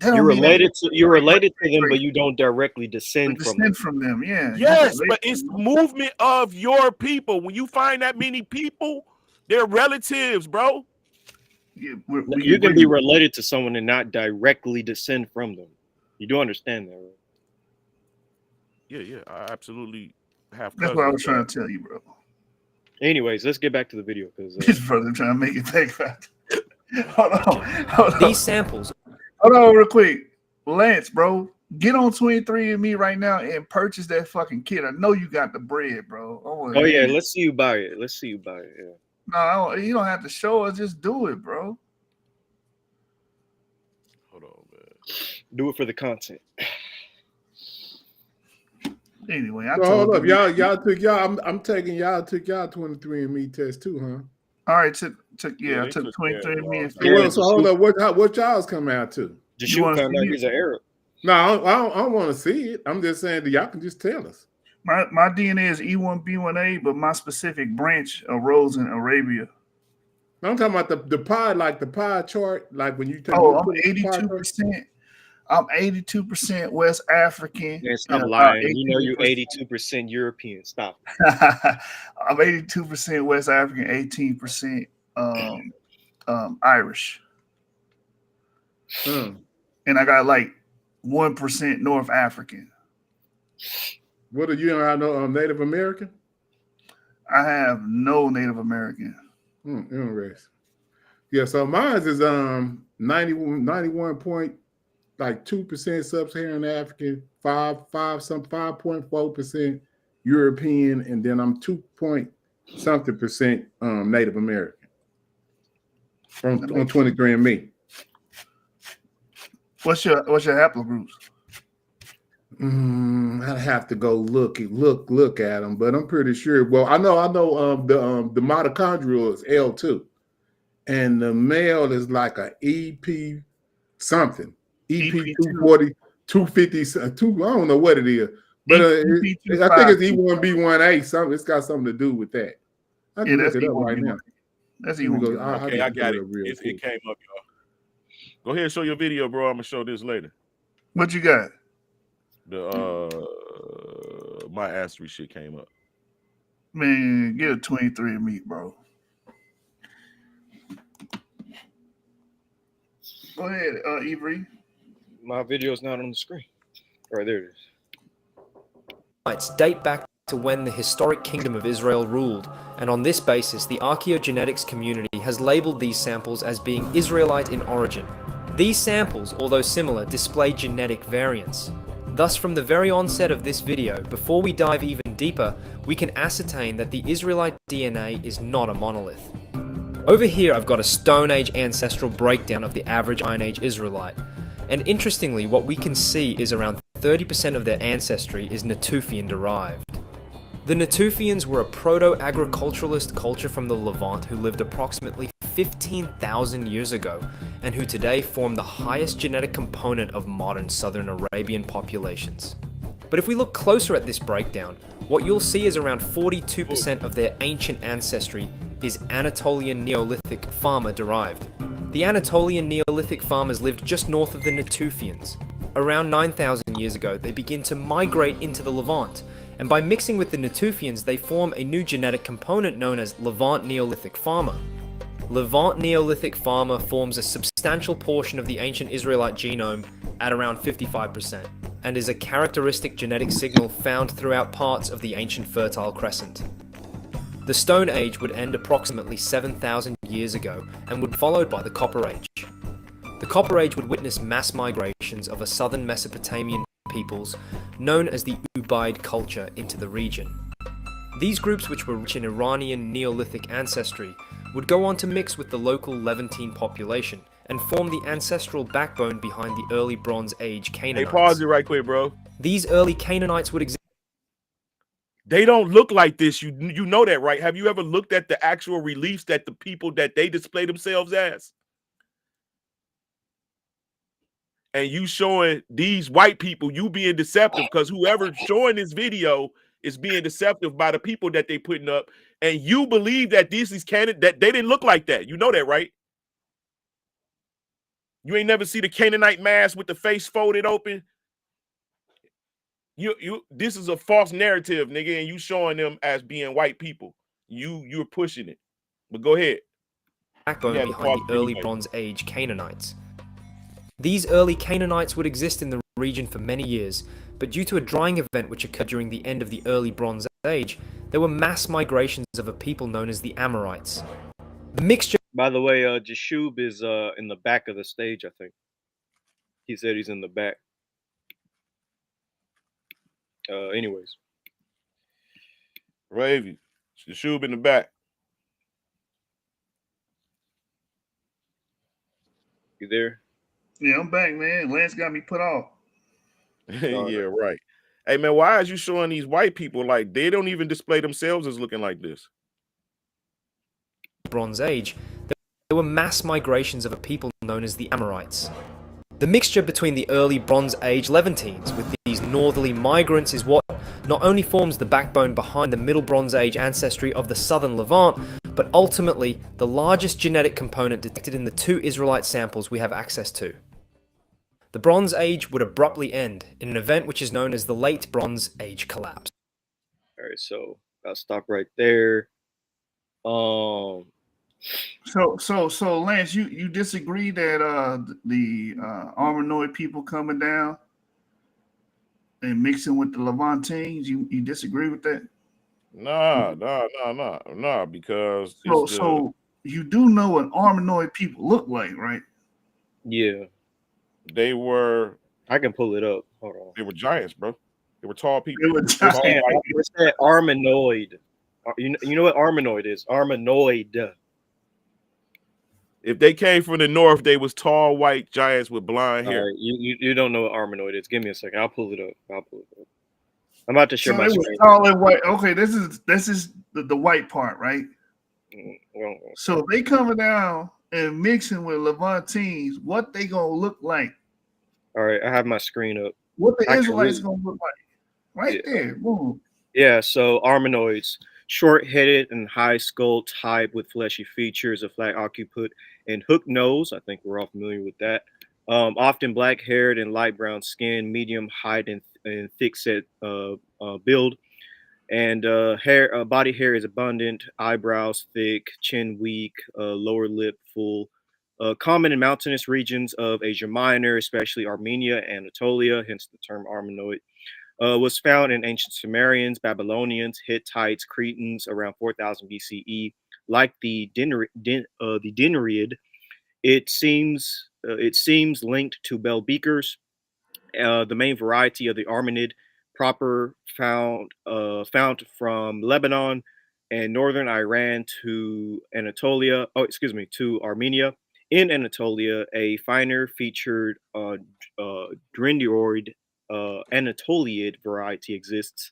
you're related to them, but you don't directly descend from them. Yeah. Yes, but it's movement of your people. When you find that many people, they're relatives, bro. Yeah, you can be related to someone and not directly descend from them. You do understand that, right? Yeah, I absolutely have. That's what I was trying to tell you, bro. Anyways, let's get back to the video because his brother trying to make it take back. Hold on. These samples. Hold on, real quick, Lance, bro. Get on 23andMe right now and purchase that fucking kit. I know you got the bread, bro. Oh yeah, let's see you buy it. Yeah. No, you don't have to show us. Just do it, bro. Hold on, man. Do it for the content. Anyway, hold up, y'all took y'all. I'm taking y'all took y'all 23andMe test too, huh? All right, I took 23andMe. So hold up, what y'all's coming out to? Just you found out he's an Arab. No, I don't want to see it. I'm just saying that y'all can just tell us. My DNA is E1B1A, but my specific branch arose in Arabia. I'm talking about the pie, like the pie chart, like when you take. I'm 82%. I'm 82% West African. Man, stop and lying. You know you're 18%. 82% European. Stop. I'm 82% West African, 18% Irish. And I got like 1% North African. What do you know? I know Native American. I have no Native American. Interesting. Yeah, so mine is 91.2% Sub-Saharan African, 5.4% European, and then I'm 2-point-something% Native American on 23andMe. What's your haplogroups? I'd have to go look at them, but I'm pretty sure. Well, I know the mitochondrial is L2, and the male is like a EP something, EP 240, 250, I don't know what it is, but I think it's E1B1A something. It's got something to do with that. I can look it up right now. That's E1B1. Okay, I got it. It came up, y'all. Go ahead and show your video, bro. I'm gonna show this later. What you got? My asterisk shit came up. Man, get a 23andMe, bro. Go ahead, Avery. My video's not on the screen. Right there it is. Date back to when the historic Kingdom of Israel ruled, and on this basis, the archaeogenetics community has labeled these samples as being Israelite in origin. These samples, although similar, display genetic variance. Thus, from the very onset of this video, before we dive even deeper, we can ascertain that the Israelite DNA is not a monolith. Over here, I've got a Stone Age ancestral breakdown of the average Iron Age Israelite. And interestingly, what we can see is around 30% of their ancestry is Natufian derived. The Natufians were a proto-agriculturalist culture from the Levant who lived approximately 15,000 years ago, and who today form the highest genetic component of modern southern Arabian populations. But if we look closer at this breakdown, what you'll see is around 42% of their ancient ancestry is Anatolian Neolithic farmer derived. The Anatolian Neolithic farmers lived just north of the Natufians. Around 9,000 years ago, they begin to migrate into the Levant, and by mixing with the Natufians, they form a new genetic component known as Levant Neolithic farmer. Levant Neolithic farmer forms a substantial portion of the ancient Israelite genome at around 55%, and is a characteristic genetic signal found throughout parts of the ancient Fertile Crescent. The Stone Age would end approximately 7,000 years ago and would be followed by the Copper Age. The Copper Age would witness mass migrations of a southern Mesopotamian peoples known as the Ubaid culture into the region. These groups, which were rich in Iranian Neolithic ancestry, would go on to mix with the local Levantine population and form the ancestral backbone behind the early Bronze Age Canaanites. Hey, pause it right quick, bro. These early Canaanites would exist. They don't look like this. You know that, right? Have you ever looked at the actual reliefs that the people that they display themselves as? And you showing these white people, you being deceptive, because whoever's showing this video is being deceptive by the people that they putting up. And you believe that these Canaanites, that they didn't look like that. You know that, right? You ain't never see the Canaanite mask with the face folded open. This is a false narrative, nigga, and you showing them as being white people. You're pushing it. But go ahead. Backbone behind the early Bronze Age Canaanites. These early Canaanites would exist in the region for many years, but due to a drying event which occurred during the end of the early Bronze Age, there were mass migrations of a people known as the Amorites. The mixture. By the way, Jashub is in the back of the stage, I think. He said he's in the back. Anyways. Ravy, Jashub in the back. You there? Yeah, I'm back, man. Lance got me put off. Yeah, right. Hey, man, why is you showing these white people like they don't even display themselves as looking like this? Bronze Age, there were mass migrations of a people known as the Amorites. The mixture between the early Bronze Age Levantines with these northerly migrants is what not only forms the backbone behind the Middle Bronze Age ancestry of the southern Levant, but ultimately the largest genetic component detected in the 2 Israelite samples we have access to. The Bronze Age would abruptly end in an event which is known as the Late Bronze Age Collapse. All right, so I'll stop right there. So Lance, you disagree that the Armenoid people coming down and mixing with the Levantines? You disagree with that? Nah, because so you do know what Armenoid people look like, right? Yeah, they were. I can pull it up. Hold on. They were giants, bro. They were tall people. They were giants. What's that? Armenoid. You know what Armenoid is? Armenoid. If they came from the north, they was tall white giants with blonde hair. Right, you don't know what Armenoid is. Give me a second. I'll pull it up. I'm about to share my screen. Tall and white. Okay, this is the white part, right? Well, so they coming down and mixing with Levantines. What they gonna look like? All right, I have my screen up. What the Israelites gonna look like? Right there. Boom. Yeah, so Armenoids, short-headed and high-skull type with fleshy features, a flat occiput, and hooked nose. I think we're all familiar with that. Often black-haired and light brown skin, medium height and thick-set build, and body hair is abundant, eyebrows thick, chin weak, lower lip full. Common in mountainous regions of Asia Minor, especially Armenia, Anatolia, hence the term Armenoid. Was found in ancient Sumerians, Babylonians, Hittites, Cretans around 4000 BCE. Like the Dinariid, it seems linked to bell beakers. The main variety of the Armenid proper found from Lebanon and northern Iran to Anatolia. To Armenia. In Anatolia, a finer featured Dendroid Anatoliid variety exists.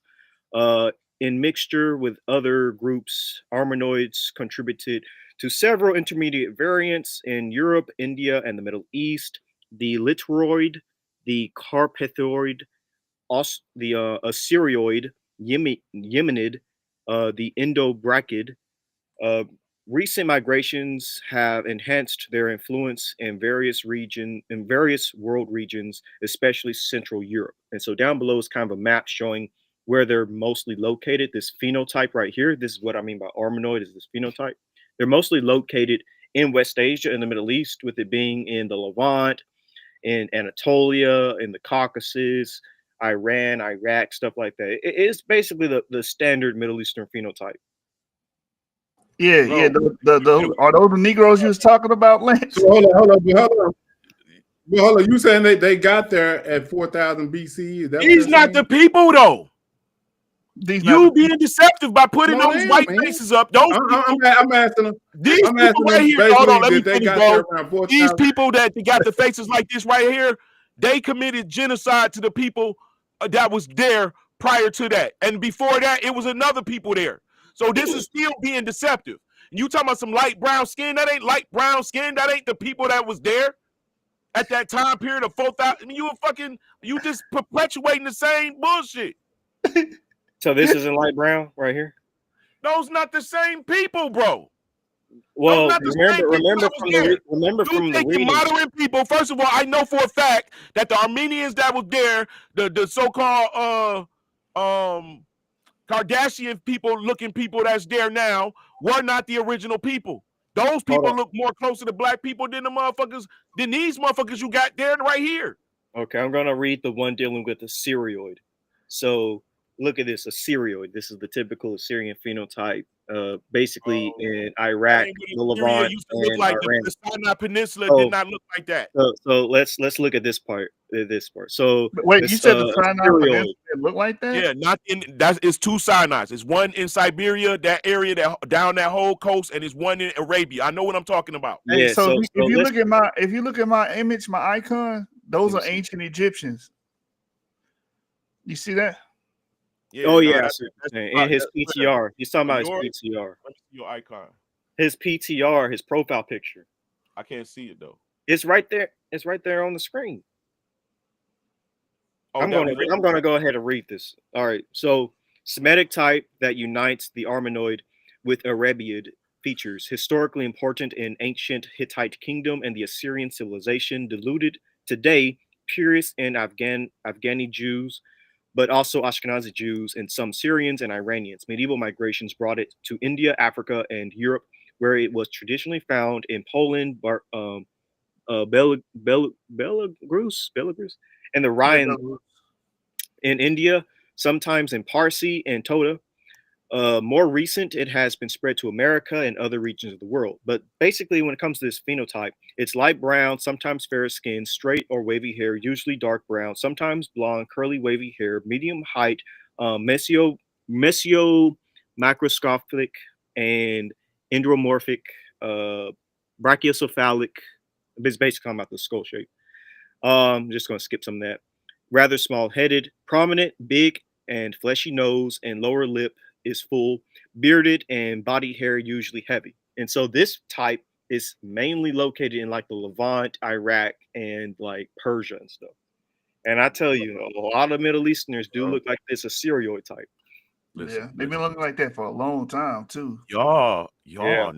In mixture with other groups, Armenoids contributed to several intermediate variants in Europe, India, and the Middle East. The Litoroid, the Carpathoid, the Assyroid, Yemenid, the Indo-Brachid. Recent migrations have enhanced their influence in various world regions, especially Central Europe. And so down below is kind of a map showing where they're mostly located. This phenotype right here, this is what I mean by Armenoid, is this phenotype. They're mostly located in West Asia and the Middle East, with it being in the Levant, in Anatolia, in the Caucasus, Iran, Iraq, stuff like that. It's basically the standard Middle Eastern phenotype. Yeah, Bro, yeah. Are those the Negroes you was talking about, Lance? So hold on. You saying they got there at 4000 BCE? Is that These not the people though. You being deceptive by putting those white faces up. Those I'm asking them. These I'm people asking right them here. Hold on, let me they finish, got bro. there around 4000. These people that got the faces like this right here, they committed genocide to the people that was there prior to that, and before that, it was another people there. So this is still being deceptive. You talking about some light brown skin? That ain't light brown skin. That ain't the people that was there at that time period of 4000. I mean, you just perpetuating the same bullshit. So this isn't light brown right here? Those not the same people, bro. Well, remember from the reading. Modern people. First of all, I know for a fact that the Armenians that was there, the so-called Kardashian looking people that's there now, were not the original people. Those people look more closer to black people than these motherfuckers you got there right here. Okay, I'm gonna read the one dealing with the Assyroid. So look at this, Assyroid. This is the typical Assyrian phenotype. Basically in Iraq, the Levant, used to look like Iran. The Sinai Peninsula did not look like that. So let's look at this part. So wait, you said the Sinai Peninsula look like that? Yeah, it's two Sinais. It's one in Siberia, that area down that whole coast, and it's one in Arabia. I know what I'm talking about. Hey, so if you look at my image, my icon, those are ancient Egyptians. You see that? Yeah, and his PTR. He's talking about his PTR. Let me see your icon. His PTR, his profile picture. I can't see it though. It's right there. It's right there on the screen. I'm gonna go ahead and read this. All right. So Semitic type that unites the Armenoid with Arabiad features, historically important in ancient Hittite kingdom and the Assyrian civilization, diluted today purists and Afghani Jews, but also Ashkenazi Jews and some Syrians and Iranians. Medieval migrations brought it to India, Africa, and Europe, where it was traditionally found in Poland, Belarus, and the Rhine in India, sometimes in Parsi and Toda. More recent, it has been spread to America and other regions of the world. But basically, when it comes to this phenotype, it's light brown, sometimes fair skin, straight or wavy hair, usually dark brown, sometimes blonde, curly, wavy hair, medium height, mesomacroscopic and endomorphic, brachiocephalic. It's basically talking about the skull shape. I'm just going to skip some of that. Rather small-headed, prominent, big, and fleshy nose and lower lip is full, bearded, and body hair usually heavy. And so this type is mainly located in like the Levant, Iraq, and like Persia and stuff. And I tell you, a lot of Middle Easterners do look like this Assyrian type. Yeah, they've been looking like that for a long time too. Y'all. Yeah.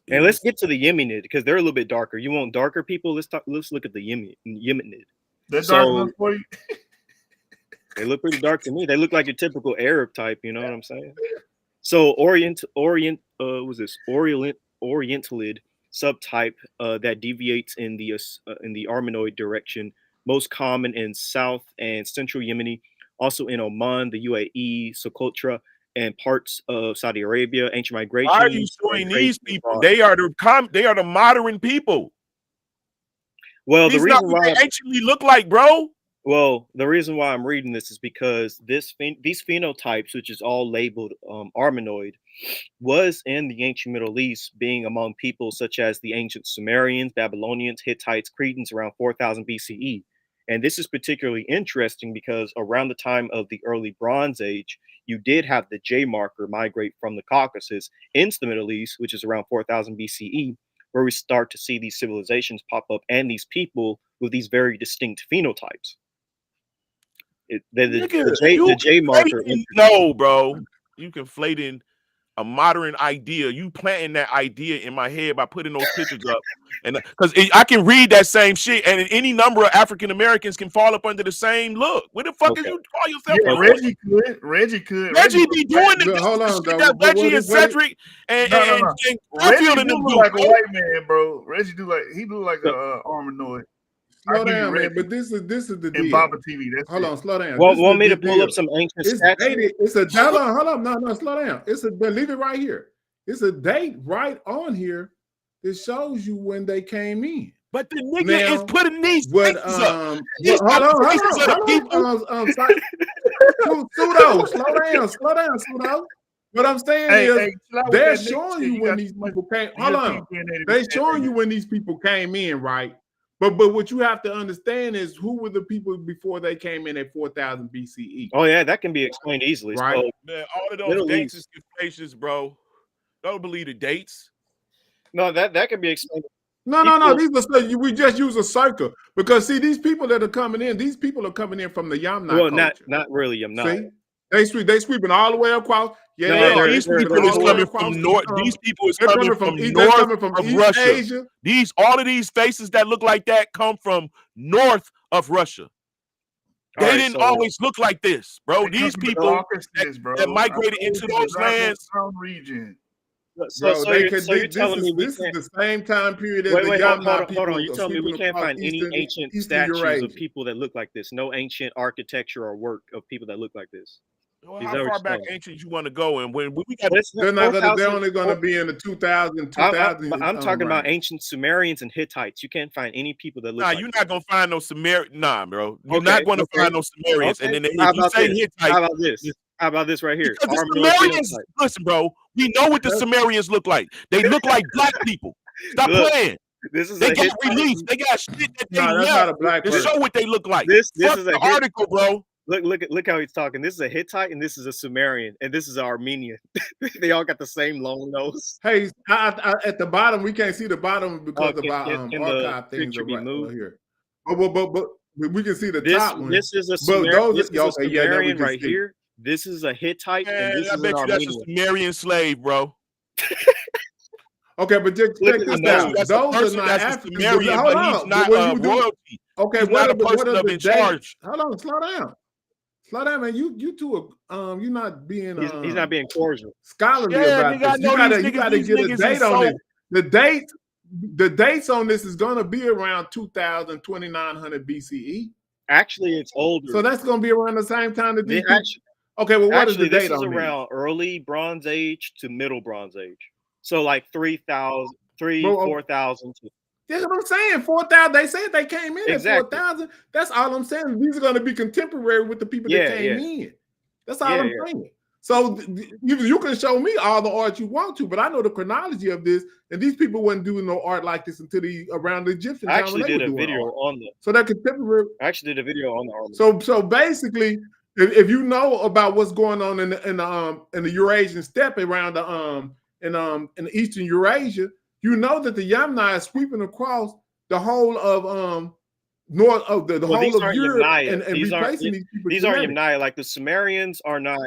And let's get to the Yemenid because they're a little bit darker. You want darker people? Let's look at the Yemenid. They're dark enough for you. They look pretty dark to me. They look like your typical Arab type. You know what I'm saying? So Orientalid subtype that deviates in the Armenoid direction, most common in South and Central Yemeni, also in Oman, the UAE, Socotra, and parts of Saudi Arabia. Ancient migration. Why are you showing these people? They are the modern people. Well, these the reason why they actually look like, bro. Well, the reason why I'm reading this is because these phenotypes, which is all labeled Armenoid, was in the ancient Middle East, being among people such as the ancient Sumerians, Babylonians, Hittites, Cretans around 4000 BCE. And this is particularly interesting because around the time of the early Bronze Age, you did have the J marker migrate from the Caucasus into the Middle East, which is around 4000 BCE, where we start to see these civilizations pop up and these people with these very distinct phenotypes. The J marker. No, bro. You conflating a modern idea. You planting that idea in my head by putting those pictures up. And because I can read that same shit, and any number of African Americans can fall up under the same look. What the fuck is you call yourself? Yeah, Reggie could. Reggie be doing the hold on, shit that Reggie and Cedric and Reggie do look like a white man, bro. Reggie do like a Armanoid. Slow down, man. But this is the deal. Baba TV. Hold on, slow down. Want me to pull up some ancient stats? Hold on. No, slow down. Leave it right here. It's a date right on here that shows you when they came in. But the nigga is putting these pictures up. Hold on. Slow down, Pseudo. What I'm saying is they're showing you when these people came. Hold on. They're showing you when these people came in, right? But what you have to understand is who were the people before they came in at 4000 BCE. Oh yeah, that can be explained easily, right? So, man, all of those dates is conflations, bro. Don't believe the dates. No, that can be explained. No. We just use a circle because see these people that are coming in. These people are coming in from the Yamna culture. not really Yamna. See, they sweeping all the way across. Yeah, these people is coming from north. These people is coming from north of Russia. Asia. All of these faces that look like that come from north of Russia. They didn't always look like this, bro. These people that migrated into those lands. This is the same time period as the Yamna people. Hold on. You tell me we can't find any ancient statues of people that look like this. No ancient architecture or work of people that look like this. Well, how far back ancient you want to go? And when we got, they're only going to be in the 2000. I'm talking about ancient Sumerians and Hittites. You can't find any people that look. Nah, you're not going to find no Sumerians. Nah, bro, you're not going to find no Sumerians. And then if you say Hittites, how about this? How about this right here? The Sumerians, listen, bro. We know what the Sumerians look like. They look like black people. Stop playing. They got released. They got shit that they left to show what they look like. This is the article, bro. Look how he's talking. This is a Hittite and this is a Sumerian and this is an Armenian. They all got the same long nose. Hey, at the bottom we can't see the bottom because of our archive things are right here. But we can see the top one. This is a Sumerian right here. This is a Hittite and this is an Armenian. That's a Sumerian slave, bro. Okay, but check this out. Those are not African. Sumerian, but he's not royalty. Okay, He's not a person of in charge. Hold on, slow down. Slow down, man. You two are you're not being He's not being cordial. Scholarly Yeah, about nigga, I this. know You gotta get a date on this. The dates on this is gonna be around 2000, 2900 BCE. Actually, it's older. So that's gonna be around the same time that these actually, okay, well, what is the date this is on around early Bronze Age to Middle Bronze Age. So like 4,000 to. That's what I'm saying. 4,000. They said they came in Exactly. at 4,000. That's all I'm saying. These are going to be contemporary with the people that came in. That's all I'm saying. So you can show me all the art you want to, but I know the chronology of this, and these people wasn't doing no art like this until around the Egyptian time. I actually did a video on the. So that contemporary. I actually did a video on the. So basically, if you know about what's going on in the Eurasian steppe around in the Eastern Eurasia, you know that the Yamni is sweeping across the whole of north of the whole of Europe and replacing these people. These aren't Yamni. Like the Sumerians are not.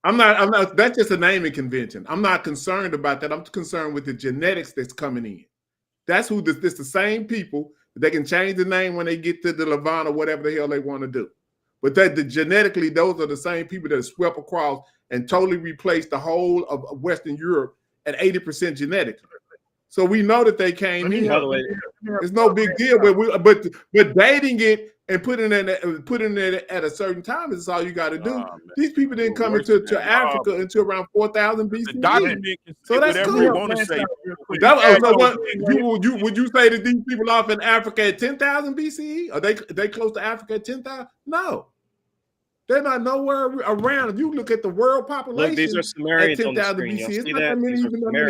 I'm not. That's just a naming convention. I'm not concerned about that. I'm concerned with the genetics that's coming in. That's who this the same people. They can change the name when they get to the Levant or whatever the hell they want to do. But genetically, those are the same people that swept across and totally replaced the whole of Western Europe at 80% genetically. So we know that they came in. By the way, it's no big deal, but dating it and putting it at a certain time is all you got to do. These people didn't come into Africa until around 4,000 BC. So that's cool. You want to say. Would you say that these people off in Africa at 10,000 BCE? Are they close to Africa at 10,000? No. They're not nowhere around. If you look at the world population, look, these are Sumerians at 10,000 BC, it's not that many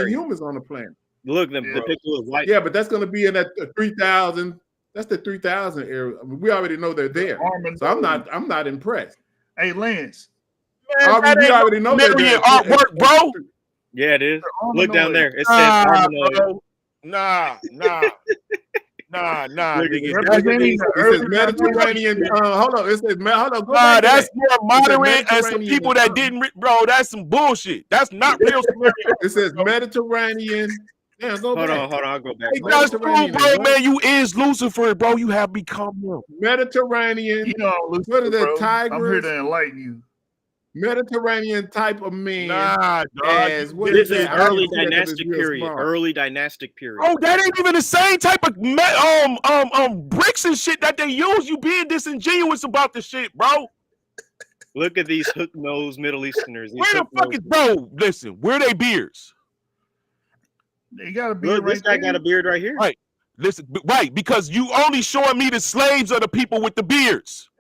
humans on the planet. Look, the picture was white. Yeah, but that's going to be in that 3,000. That's the 3,000 area. I mean, we already know they're there, so I'm not impressed. Hey, Lance, we already know they're there. Artwork, bro. Yeah, it is. Look down there. It says Armanoid. Nah. It says Mediterranean. Hold on. It says hold on. That's more moderate and some people that didn't. Bro, that's some bullshit. That's not real. It says Mediterranean. Yeah, hold on. I'll go back. Hey, that's cool, bro, man. You is Lucifer, bro. You have become him. Mediterranean. You know, Lucifer, what are the tigers? I'm here to enlighten you. Mediterranean type of men. Nah, dog. This is early dynastic period. Early dynastic period. Oh, that ain't even the same type of bricks and shit that they use. You being disingenuous about the shit, bro. Look at these hook-nosed Middle Easterners. Where the fuck is bro? Listen, where they beards? They got a beard. Look, this guy got a beard right here. Right. Listen, right, because you only showing me the slaves are the people with the beards.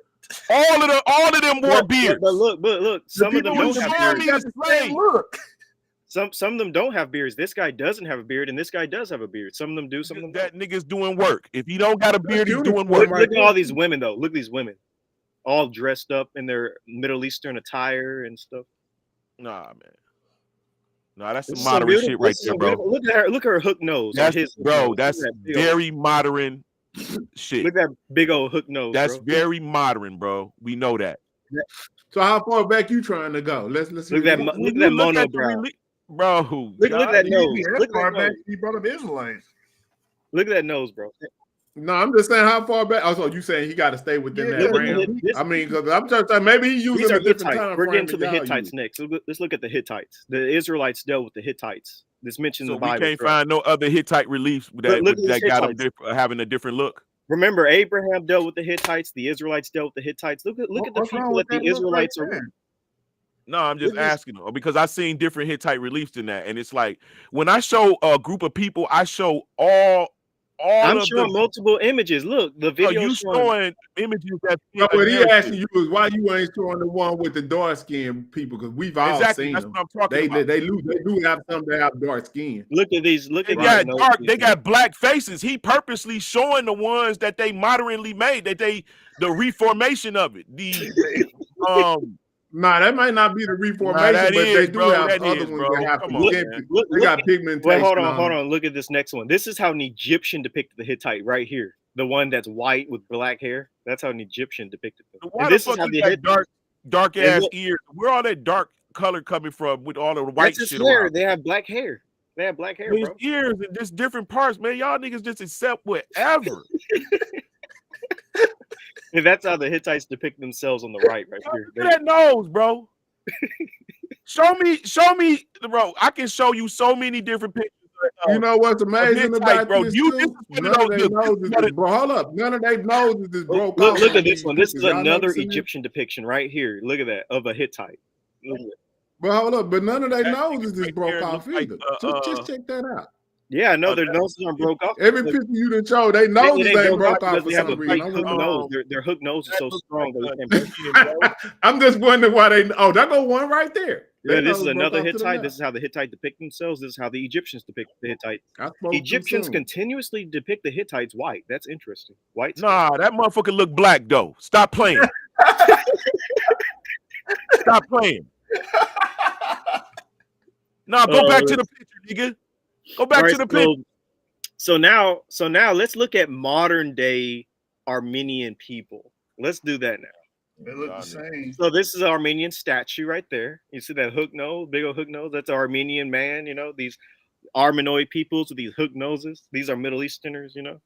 All of them wore beards. But look, some of them don't have beards. Look. Some of them don't have beards. This guy doesn't have a beard, and this guy does have a beard. Some of them do, some of them don't. That nigga's doing work. If he don't got a beard, he's doing work. Look at all these women, though. Look at these women. All dressed up in their Middle Eastern attire and stuff. Nah, man. No, that's some modern shit right there, bro. Look at her. Look at her hook nose. That's very modern shit. Look at that big old hook nose. That's very modern, bro. We know that. So how far back you trying to go? Let's look at that monobrow. Bro, look at that nose. Look at that. He brought up Israelites. Look at that nose, bro. No, I'm just saying how far back. Also, you saying he got to stay within that realm? I mean, because I'm just saying maybe he using a different time. We're getting to the Hittites next. Let's look at the Hittites. The Israelites dealt with the Hittites. This mentioned in the Bible. We can't find no other Hittite reliefs that got them having a different look. Remember, Abraham dealt with the Hittites. The Israelites dealt with the Hittites. Look at the people that the Israelites are. No, I'm just asking them because I've seen different Hittite reliefs in that, and it's like when I show a group of people, I show all. I'm showing multiple images. Look, the video. You showing images that. What he asking you is why you ain't showing the one with the dark skinned people because we've all seen that's them. What I'm talking about. They do have some that have dark skin. Look at these. Look at they got black faces. He purposely showing the ones that they modernly made. The reformation of it. Nah, that might not be the reformation, but they do have other ones that have pigmentation. They got pigmentation. Well, hold on. Look at this next one. This is how an Egyptian depicted the Hittite right here. The one that's white with black hair. That's how an Egyptian depicted them. Why the fuck is that dark ass ears? Where all that dark color coming from with all the white shit? They have black hair. They have black hair, bro. Ears and just different parts, man. Y'all niggas just accept whatever. And that's how the Hittites depict themselves on the right here. Look at that nose, bro. show me, bro. I can show you so many different pictures. You know what's amazing about bro? this This too? is one None of of their those. noses is, bro. Hold up, none of their noses is broke off. Look at this one. This is Y'all another noticing Egyptian depiction right here. Look at that of a Hittite. Look at that. But hold up, but none of their noses is right broke there off look either. like, Just check that out. Yeah, no, their noses aren't broke off. Every picture you done showed, they noses ain't broke off because for they have some a reason. tight hook nose. Their hook nose is so strong that they can't break. I'm just wondering why they. Oh, that go one right there. Yeah, this is another Hittite. This is how the Hittite depict themselves. This is how the Egyptians depict the Hittites. Egyptians continuously depict the Hittites white. That's interesting. White. Nah, that motherfucker look black though. Stop playing. Stop playing. No, go back to the picture, nigga. Go back to the picture. So now let's look at modern day Armenian people. Let's do that now. They look the same. So this is an Armenian statue right there. You see that hook nose, big old hook nose? That's an Armenian man, you know, these Armenoid peoples with these hook noses. These are Middle Easterners, you know.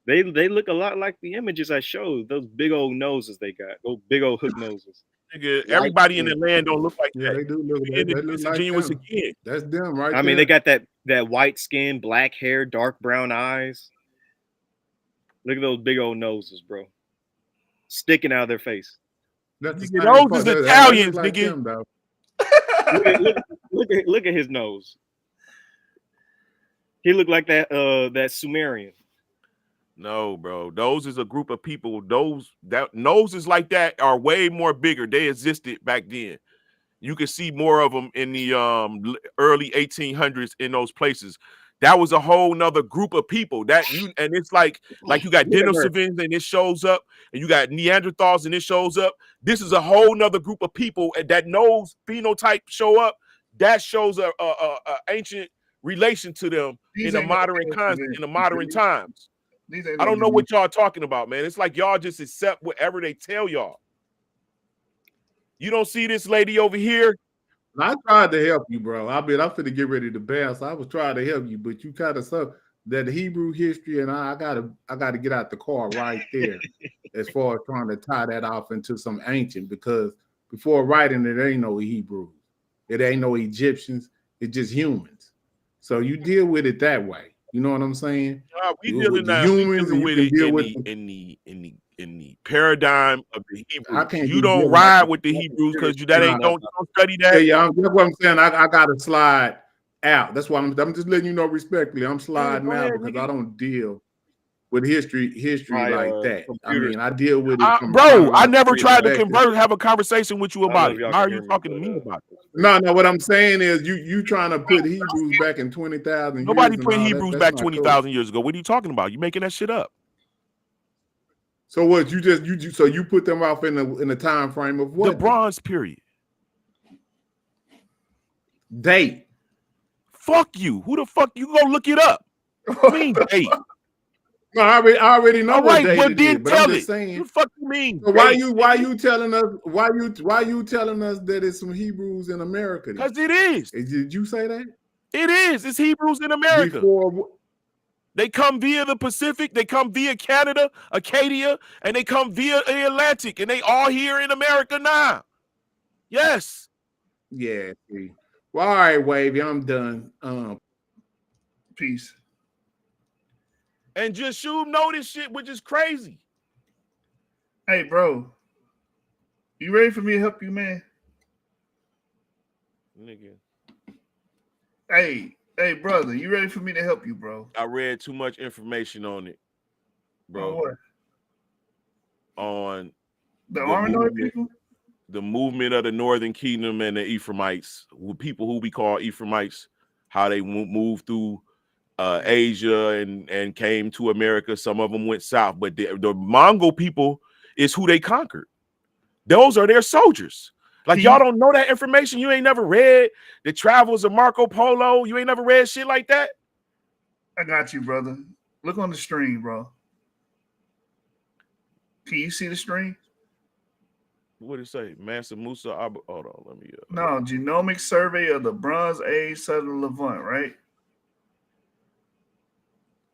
They look a lot like the images I showed. Those big old noses they got. Those big old hook noses. Nigga, everybody in the land don't look like that. They do look like disingenuous them. again. That's them right I mean, they got that white skin, black hair, dark brown eyes. Look at those big old noses, bro. Sticking out of their face. Those is Italians, nigga. Look at his nose. He looked like that Sumerian. No, bro. Those is a group of people. Noses like that are way more bigger. They existed back then. You can see more of them in the early 1800s in those places. That was a whole nother group of people and it's like you got Denisovans and it shows up, and you got Neanderthals and it shows up. This is a whole nother group of people, and that nose phenotype show up. That shows a ancient relation to them in the modern times. I don't know what y'all talking about, man. It's like y'all just accept whatever they tell y'all. You don't see this lady over here? I tried to help you, bro. I'm finna get ready to bounce. I was trying to help you, but you kind of suck that Hebrew history, and I gotta get out the car right there as far as trying to tie that off into some ancient, because before writing it ain't no Hebrew. It ain't no Egyptians. It's just humans. So you deal with it that way. You know what I'm saying? We dealing with it in the paradigm of the Hebrews. You don't ride with the Hebrews because you don't study that. Yeah, that's what I'm saying. I gotta slide out. That's why I'm just letting you know respectfully. I'm sliding out because I don't deal with history like that. I mean, I deal with it. Bro, I never tried to have a conversation with you about it. Why are you talking to me about it? No, what I'm saying is you trying to put Hebrews back in 20,000 years. Nobody put Hebrews back 20,000 years ago. What are you talking about? You making that shit up. So what you put them off in the time frame of what? The Bronze period. Date. Fuck you. Who the fuck you go look it up? I mean date. No, I already know what date well, it then is, but tell I'm just it. saying. What the fuck you mean? So why you telling us that it's some Hebrews in America? Because it is. Did you say that? It is. It's Hebrews in America. They come via the Pacific, they come via Canada, Acadia, and they come via the Atlantic, and they all here in America now. Yes. Yeah. Well, all right, Wavy, I'm done. Peace. And just you know this shit, which is crazy. Hey, bro. You ready for me to help you, man? Nigga. Hey, brother, you ready for me to help you, bro? I read too much information on it, bro. What? On the Armenoid people? The movement of the Northern Kingdom and the Ephraimites, people who we call Ephraimites, how they moved through Asia and came to America. Some of them went south, but the Mongol people is who they conquered. Those are their soldiers. Like, y'all don't know that information. You ain't never read the travels of Marco Polo. You ain't never read shit like that. I got you, brother. Look on the stream, bro. Can you see the stream? What did it say? Mansa Musa. Hold on, let me. No, genomic survey of the Bronze Age Southern Levant, right?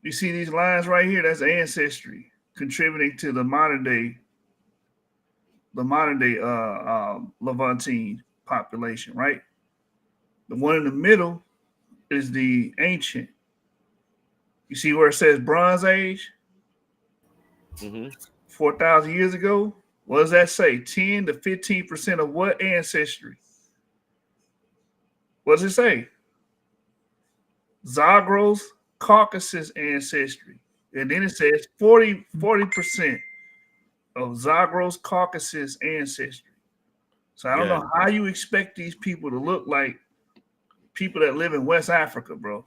You see these lines right here? That's ancestry. contributing to the modern day Levantine population, right? The one in the middle is the ancient. You see where it says Bronze Age? 4,000 years ago? What does that say? 10 to 15% of what ancestry? What does it say? Zagros, Caucasus ancestry. And then it says 40% of Zagros, Caucasus ancestry. So I don't know how you expect these people to look like people that live in West Africa, bro.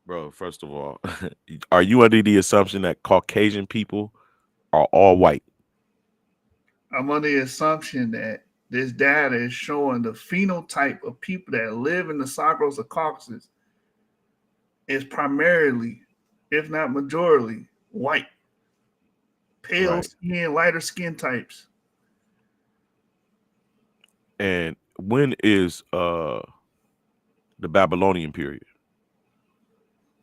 Bro, first of all, are you under the assumption that Caucasian people are all white? I'm under the assumption that this data is showing the phenotype of people that live in the Zagros or Caucasus is primarily, if not majorly, white. Pale skin, lighter skin types. And when is the Babylonian period?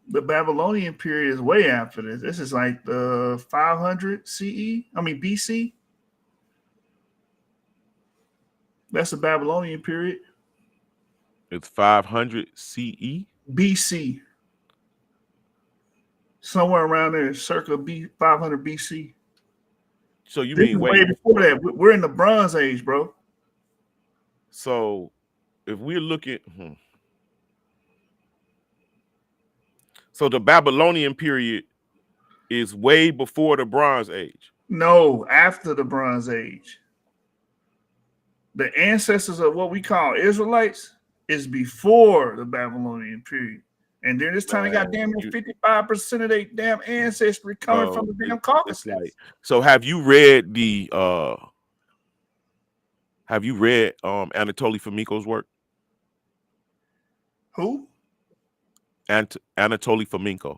The Babylonian period is way after this. This is like the 500 BC. That's the Babylonian period. It's 500 CE? BC. Somewhere around there, circa 500 BC. So you This mean is way before that? We're in the Bronze Age, bro. So if we're looking, so the Babylonian period is way before the Bronze Age. No, after the Bronze Age. The ancestors of what we call Israelites is before the Babylonian period. And during this time, they got damn near 55% of their damn ancestry coming from the damn Caucasus. So have you read the Anatoly Fomenko's work? Who? Anatoly Fomenko.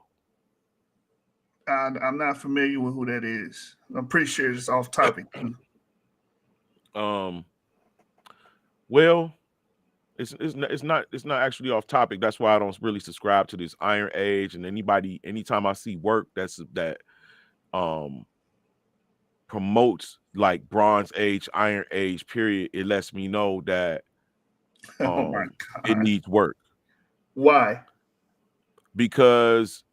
I'm not familiar with who that is. I'm pretty sure it's off topic. Well, it's not actually off topic. That's why I don't really subscribe to this Iron Age. And anytime I see work that promotes like Bronze Age, Iron Age period, it lets me know that it needs work. Why? Because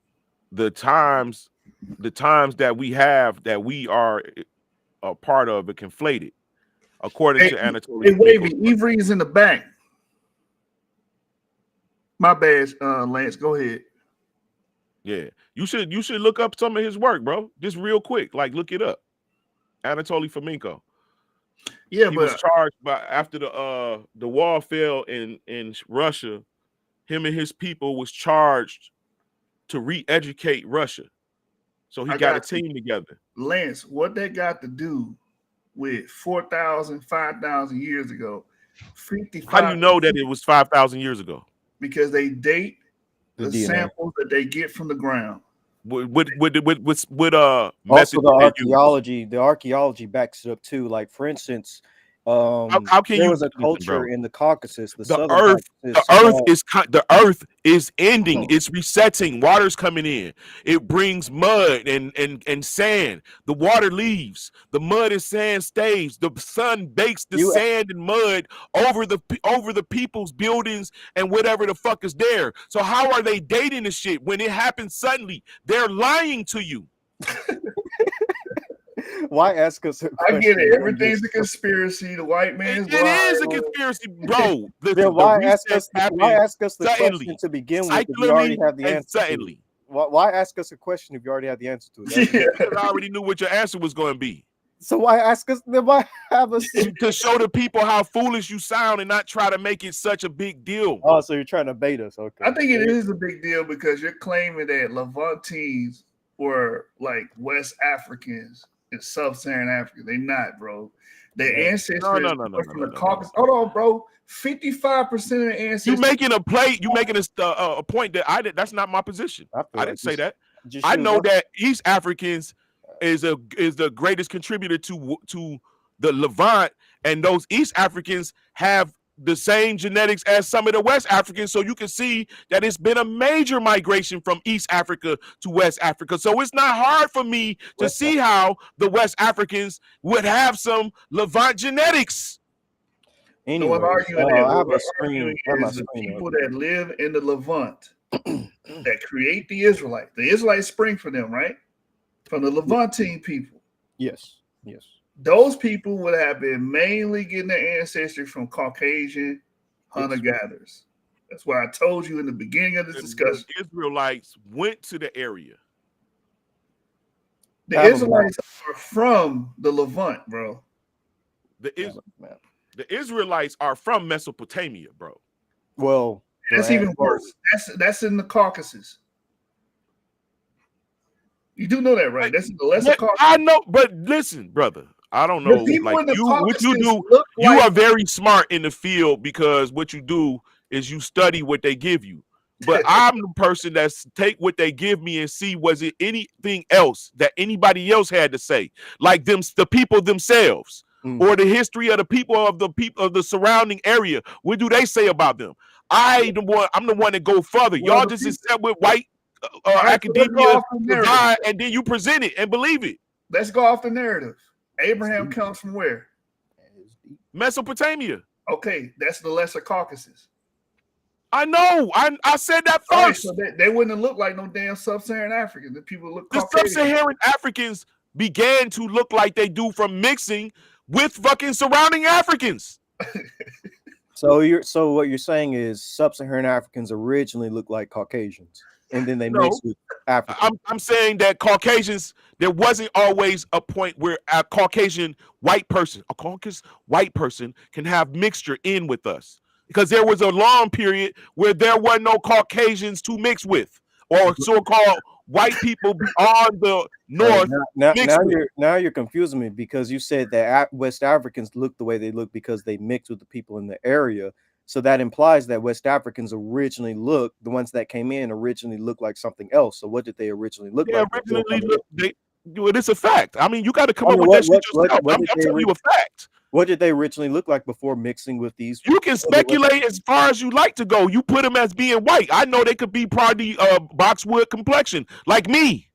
the times that we have that we are a part of are conflated, according to Anatoly. Hey, Wavy, Ivory is in the back. My bad, Lance. Go ahead. Yeah, you should look up some of his work, bro. Just real quick, like look it up. Anatoly Fomenko. Yeah, he was charged after the wall fell in Russia. Him and his people was charged to re-educate Russia. So he got a team together. Lance, what that got to do with 4,000, 5,000 years ago? 55. How do you know that it was 5,000 years ago? Because they date the samples that they get from the ground. With also the archaeology backs it up too. Like for instance, how can there was a culture in the Caucasus, the earth is ending, it's resetting, water's coming in, it brings mud and sand, the water leaves, the mud and sand stays, the sun bakes the sand and mud over the people's buildings and whatever the fuck is there. So how are they dating this shit when it happens suddenly? They're lying to you. Why ask us? I get it. Everything's a conspiracy. The white man's it is a conspiracy, bro. Why ask us the question to begin with if you already have the answer? Why ask us a question if you already have the answer to it? Because I already knew what your answer was going to be. So why ask us? Then why have us to show the people how foolish you sound and not try to make it such a big deal? Oh, so you're trying to bait us? Okay. I think it is a big deal because you're claiming that Levantines were like West Africans in Sub-Saharan Africa. They not, bro. Their ancestors from the Caucasus. Hold on, bro. 55% of the ancestors. You making a point that that's not my position. I didn't say that. I know that East Africans is the greatest contributor to the Levant, and those East Africans have the same genetics as some of the West Africans, so you can see that it's been a major migration from East Africa to West Africa. So it's not hard for me to see how the West Africans would have some Levant genetics. Anyway, what I'm arguing is the people that live in the Levant that create the Israelites. The Israelites spring from them, right? From the Levantine people. Yes, yes. Those people would have been mainly getting their ancestry from Caucasian hunter-gatherers. That's why I told you in the beginning of this discussion. The Israelites went to the area. The Israelites are from the Levant, bro. The Israelites are from Mesopotamia, bro. Well, that's even worse. That's in the Caucasus. You do know that, right? That's in the lesser Caucasus. I know, but listen, brother. I don't know. Like what you do, you are very smart in the field because what you do is you study what they give you. But I'm the person that's take what they give me and see was it anything else that anybody else had to say, like the people themselves. Or the history of the people of the surrounding area. What do they say about them? I'm the one that go further. Y'all just accept with white academia divide, and then you present it and believe it. Let's go off the narrative. Abraham comes from where? Mesopotamia. Okay, that's the lesser Caucasus. I know. I said that first. Right, so they wouldn't have looked like no damn sub-Saharan Africans. The people look Caucasian. The sub-Saharan Africans began to look like they do from mixing with fucking surrounding Africans. So what you're saying is sub-Saharan Africans originally looked like Caucasians, and then they mixed with Africans. I'm saying that Caucasians, there wasn't always a point where a Caucasian white person can have mixture in with us, because there was a long period where there were no Caucasians to mix with, or so-called white people beyond the north. Now you're confusing me, because you said that West Africans look the way they look because they mix with the people in the area. So that implies that West Africans originally the ones that came in originally looked like something else. So what did they originally look like? It's a fact. I mean, you got to come up with that shit yourself. I'm telling you a fact. What did they originally look like before mixing with these? You can speculate as far as you like to go. You put them as being white. I know they could be probably boxwood complexion, like me.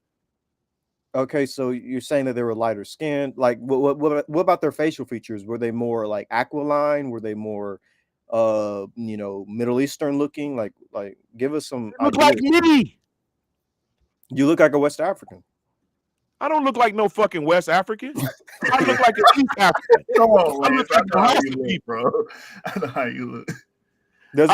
Okay, so you're saying that they were lighter skinned. Like, what about their facial features? Were they more like aquiline? Were they more, Middle Eastern looking? Like, give us some. Look like me. You look like a West African. I don't look like no fucking West African. I look like an East African. Come on, man. I look like how you look, bro. I know how you look. Does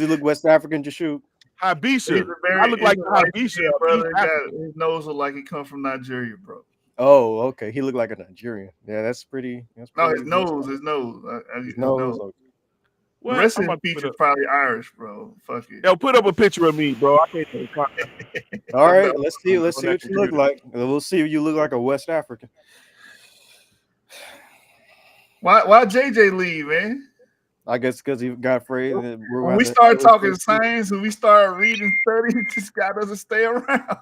he look West African, Jashu? Habisha. I look like Habisha, brother. His nose look like he come from Nigeria, bro. Oh, okay. He looked like a Nigerian. Yeah, that's pretty. No, his nose. His nose. Okay. The rest of his features probably Irish, bro. Fuck it. Yo, put up a picture of me, bro. I can't think. All right, let's see what you look like. We'll see if you look like a West African. Why JJ leave, man? I guess because he got afraid. That when we start talking science, when we start reading studies, this guy doesn't stay around.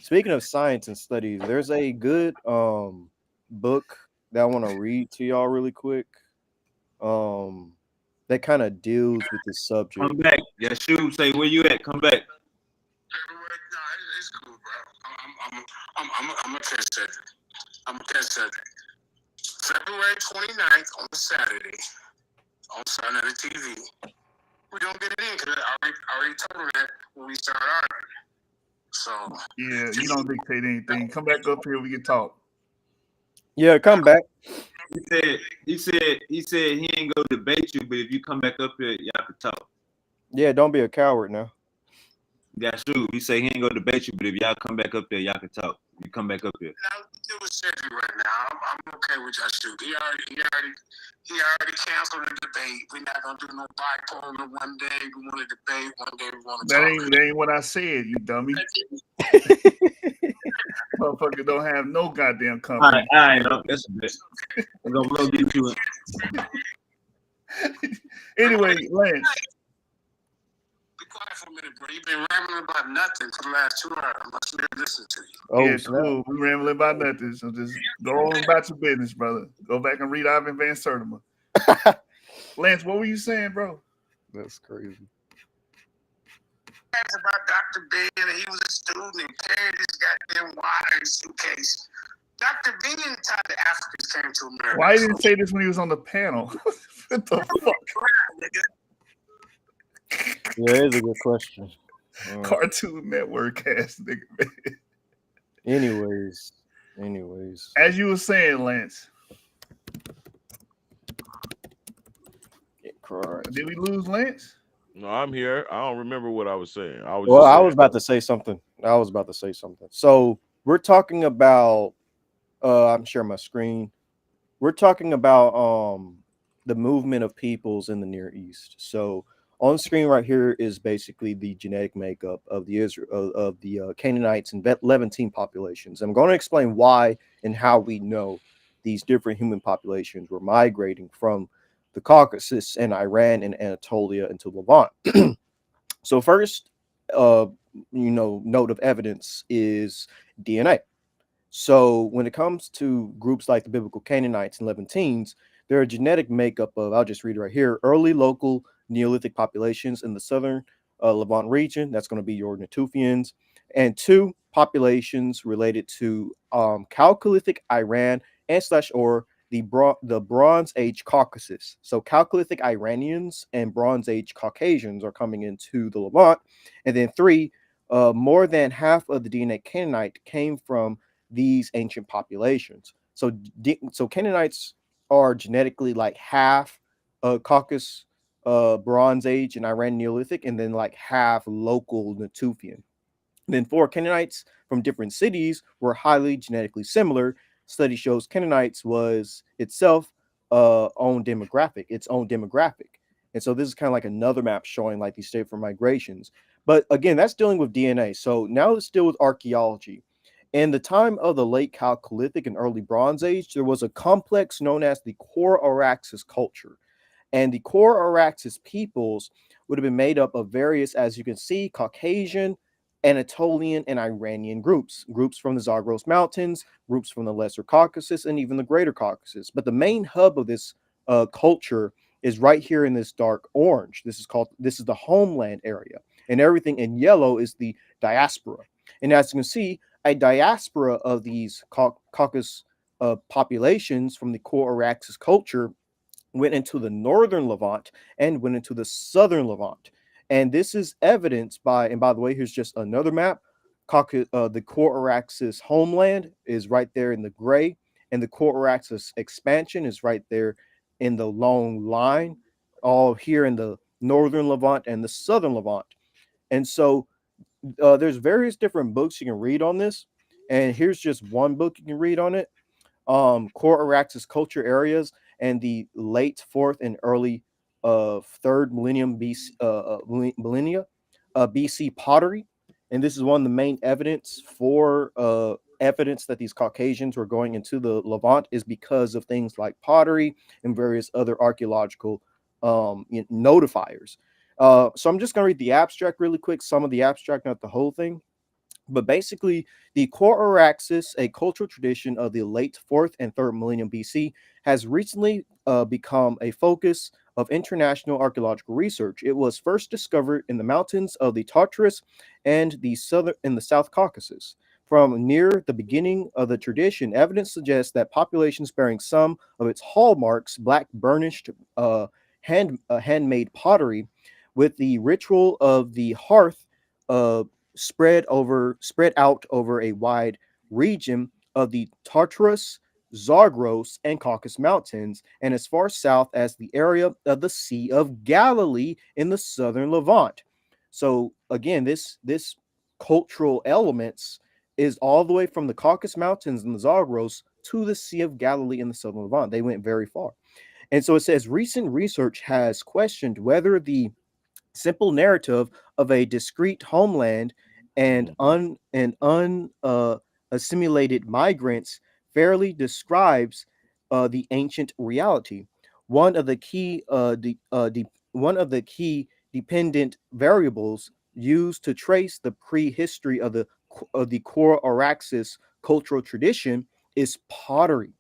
Speaking of science and studies, there's a good book that I want to read to y'all really quick. That kind of deals with the subject. Come back. Yeah, shoot. Say where you at. Come back. No, it's cool, bro. I'm a test subject. I'm a test subject. February 29th on Saturday on Sun of the TV. We don't get it in because I already told her that when we started arguing. So yeah, you don't dictate anything. Come back up here. We can talk. Yeah, come back. He said he ain't gonna debate you, but if you come back up here, y'all can talk. Yeah, don't be a coward now. That's true. He said he ain't gonna debate you, but if y'all come back up there, y'all can talk. You come back up here. Now it was Cedric right now. I'm okay with Joshua. He already canceled the debate. We're not gonna do no bipolar. One day we want to debate. One day we want to talk. That ain't what I said, you dummy. Motherfucker don't have no goddamn company. All right, that's a bit. We'll get you in. Anyway, Lance. Be quiet for a minute, bro. You've been rambling about nothing for the last 2 hours. I'm not listening to you. Oh, Yeah, snap. cool. We rambling about nothing, so just go on about your business, brother. Go back and read Ivan Van Sertima. Lance, what were you saying, bro? That's crazy. About Dr. Ben, and he was a student and carried his goddamn water in suitcase. Dr. Ben taught the Africans came to America. Why didn't he say this when he was on the panel? What the fuck? Yeah, it's a good question. Cartoon Network ass nigga, man. Anyways. As you were saying, Lance. Did we lose Lance? No, I'm here. I don't remember what I was saying. I was about to say something. So we're talking about I'm sharing my screen. We're talking about the movement of peoples in the Near East. So on the screen right here is basically the genetic makeup of the Canaanites and Levantine populations. I'm going to explain why and how we know these different human populations were migrating from the Caucasus and Iran and Anatolia into Levant. So first, note of evidence is DNA. So when it comes to groups like the biblical Canaanites and Levantines, their genetic makeup of, I'll just read it right here, early local Neolithic populations in the southern Levant region. That's going to be your Natufians. And 2 populations related to Chalcolithic Iran and / or the Bronze Age Caucasus. So Chalcolithic Iranians and Bronze Age Caucasians are coming into the Levant. And then 3, more than half of the DNA Canaanite came from these ancient populations. So Canaanites are genetically like half Caucasus, Bronze Age, and Iran Neolithic, and then like half local Natufian. And then 4 Canaanites from different cities were highly genetically similar. Study shows Canaanites was itself its own demographic. And so this is kind of like another map showing like these different migrations. But again, that's dealing with DNA. So now let's deal with archaeology. In the time of the late Chalcolithic and early Bronze Age, there was a complex known as the Core Araxes culture. And the Core Araxes peoples would have been made up of various, as you can see, Caucasian, Anatolian, and Iranian groups from the Zagros Mountains, groups from the Lesser Caucasus, and even the Greater Caucasus. But the main hub of this culture is right here in this dark orange. This is the homeland area, and everything in yellow is the diaspora. And as you can see, a diaspora of these Caucasus populations from the Core Araxes culture went into the northern Levant and went into the southern Levant. And this is evidenced by, and by the way, here's just another map. The Core Araxes homeland is right there in the gray, and the Core Araxes expansion is right there in the long line, all here in the northern Levant and the southern Levant. And so there's various different books you can read on this, and here's just one book you can read on it. Core Araxes culture areas and the late 4th and early 3rd millennium BC, BC pottery. And this is one of the main evidence that these Caucasians were going into the Levant is because of things like pottery and various other archaeological notifiers. So I'm just going to read the abstract really quick, some of the abstract, not the whole thing. But basically, the Core Araxes, a cultural tradition of the late 4th and 3rd millennium BC, has recently become a focus of international archaeological research. It was first discovered in the mountains of the Tartarus and the South Caucasus. From near the beginning of the tradition, evidence suggests that populations bearing some of its hallmarks, black burnished handmade pottery, with the ritual of the hearth spread out over a wide region of the Tartarus, Zagros, and Caucasus Mountains, and as far south as the area of the Sea of Galilee in the southern Levant. So again, this cultural elements is all the way from the Caucasus Mountains and the Zagros to the Sea of Galilee in the southern Levant. They went very far. And so it says recent research has questioned whether the simple narrative of a discrete homeland and assimilated migrants fairly describes the ancient reality. One of the key dependent variables used to trace the prehistory of the core Araxes cultural tradition is pottery.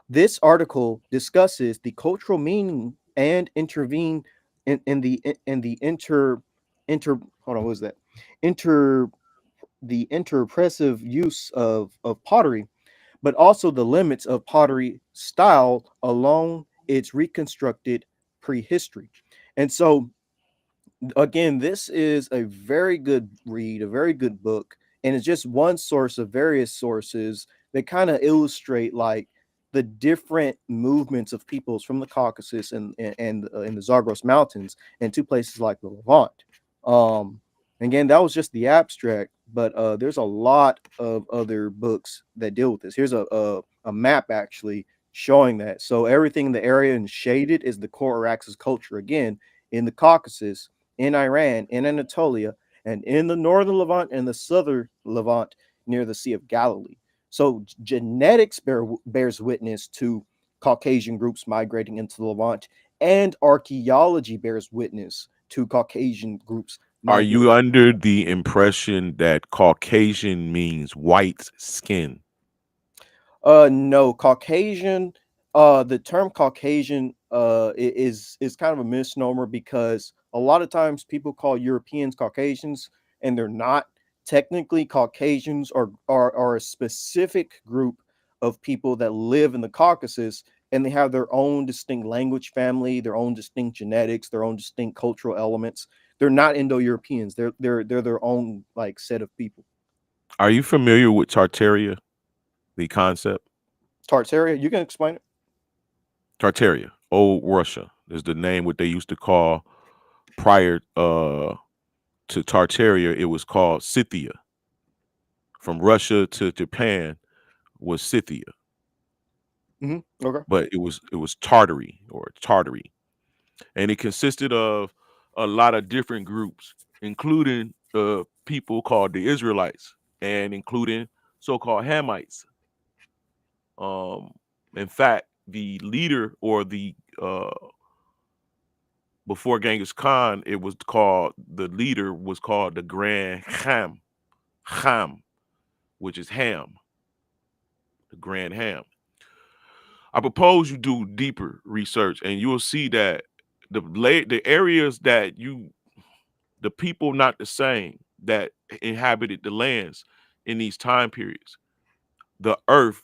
This article discusses the cultural meaning and intervene in the inter hold on, what was that? Inter the interpressive use of pottery, but also the limits of pottery style along its reconstructed prehistory. And so again, this is a very good read, a very good book, and it's just one source of various sources that kind of illustrate like the different movements of peoples from the Caucasus and in the Zagros Mountains and to places like the Levant. Um, again, that was just the abstract, but there's a lot of other books that deal with this. Here's a map actually showing that. So everything in the area and shaded is the core Araxes culture again in the Caucasus, in Iran, in Anatolia, and in the northern Levant and the southern Levant near the Sea of Galilee. So genetics bears witness to Caucasian groups migrating into the Levant, and archaeology bears witness to Caucasian groups. Are you under the impression that Caucasian means white skin? No, Caucasian. The term Caucasian is kind of a misnomer because a lot of times people call Europeans Caucasians, and they're not. Technically, Caucasians are a specific group of people that live in the Caucasus, and they have their own distinct language family, their own distinct genetics, their own distinct cultural elements. They're not Indo-Europeans. They're their own like set of people. Are you familiar with Tartaria, the concept? Tartaria, you can explain it. Tartaria, old Russia, is the name what they used to call prior to Tartaria. It was called Scythia. From Russia to Japan was Scythia. Okay. But it was Tartary or Tartary, and it consisted of a lot of different groups, including people called the Israelites, and including so-called Hamites. In fact, the leader or the before Genghis Khan, it was called the leader was called the Grand Ham, which is Ham, the Grand Ham. I propose you do deeper research, and you will see that the areas that the people not the same that inhabited the lands in these time periods. The earth,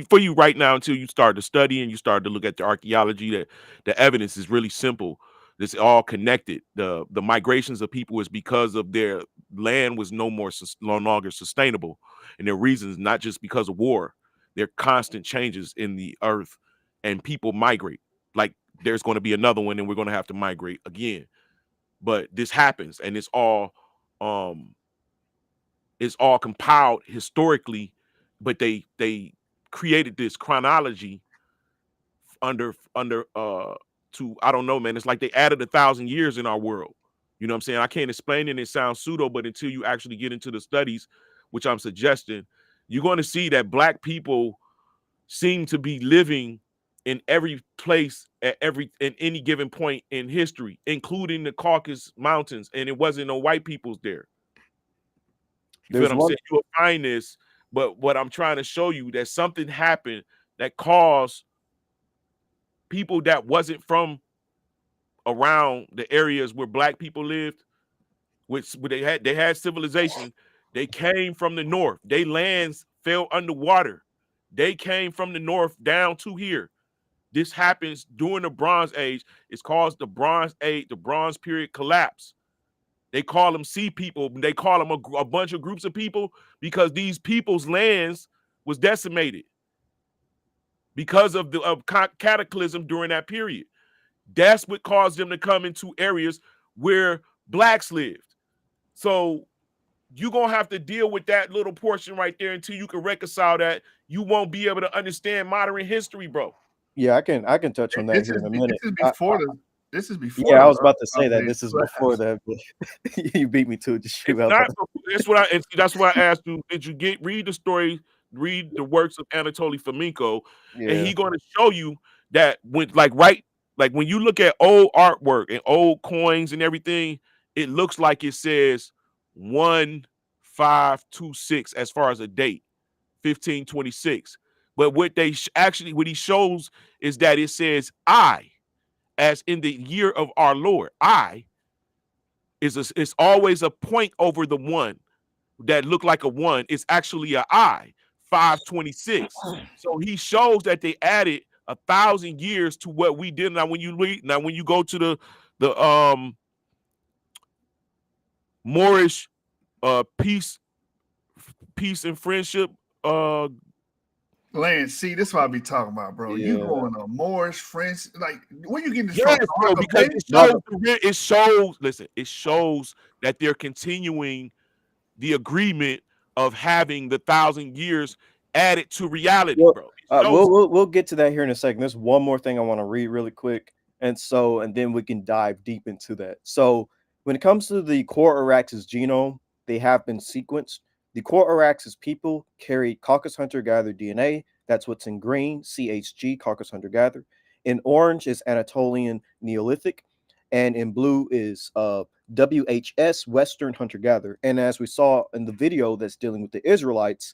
for you right now, until you start to study and you start to look at the archaeology, that the evidence is really simple. It's all connected. The migrations of people is because of their land was no longer sustainable, and their reasons not just because of war. There are constant changes in the earth, and people migrate. Like there's going to be another one, and we're going to have to migrate again. But this happens, and it's all compiled historically, but they created this chronology under to, I don't know, man. It's like they added 1,000 years in our world. You know what I'm saying? I can't explain it. It sounds pseudo, but until you actually get into the studies, which I'm suggesting, you're going to see that Black people seem to be living in every place in any given point in history, including the Caucasus Mountains, and it wasn't no white peoples there. You feel what I'm saying? You will find this, but what I'm trying to show you, that something happened that caused people that wasn't from around the areas where Black people lived, which they had civilization. They came from the north. Their lands fell underwater. They came from the north down to here. This happens during the Bronze Age. It's called the Bronze Age, the Bronze Period collapse. They call them sea people. They call them a bunch of groups of people because these people's lands was decimated because of cataclysm during that period. That's what caused them to come into areas where Blacks lived. So you're going to have to deal with that little portion right there until you can reconcile that. You won't be able to understand modern history, bro. Yeah, I can touch on that here in a minute. This is before. Yeah, I was about to say that this is before that. You beat me to it. Just shoot out. That's what I asked you. Did you read the story, read the works of Anatoly Fomenko, and he's going to show you that when when you look at old artwork and old coins and everything, it looks like it says 1526 as far as a date, 1526. But what they actually, what he shows is that it says I, as in the year of our Lord. I is always a point over the one that look like a one. It's actually a I, 526. So he shows that they added 1,000 years to what we did. Now, when you read, now when you go to the Moorish peace and friendship Lance, see, this is what I be talking about, bro. Yeah. You going to Moorish, French, like where you getting this yes, from? bro, because it shows, listen, it shows that they're continuing the agreement of having the 1,000 years added to reality, Well, bro. we'll get to that here in a second. There's one more thing I want to read really quick, and then we can dive deep into that. So when it comes to the core Araxes genome, they have been sequenced. The core Araxes people carried Caucasus hunter-gatherer DNA. That's what's in green, CHG, Caucasus hunter-gatherer. In orange is Anatolian Neolithic, and in blue is WHS, Western hunter-gatherer. And as we saw in the video that's dealing with the Israelites,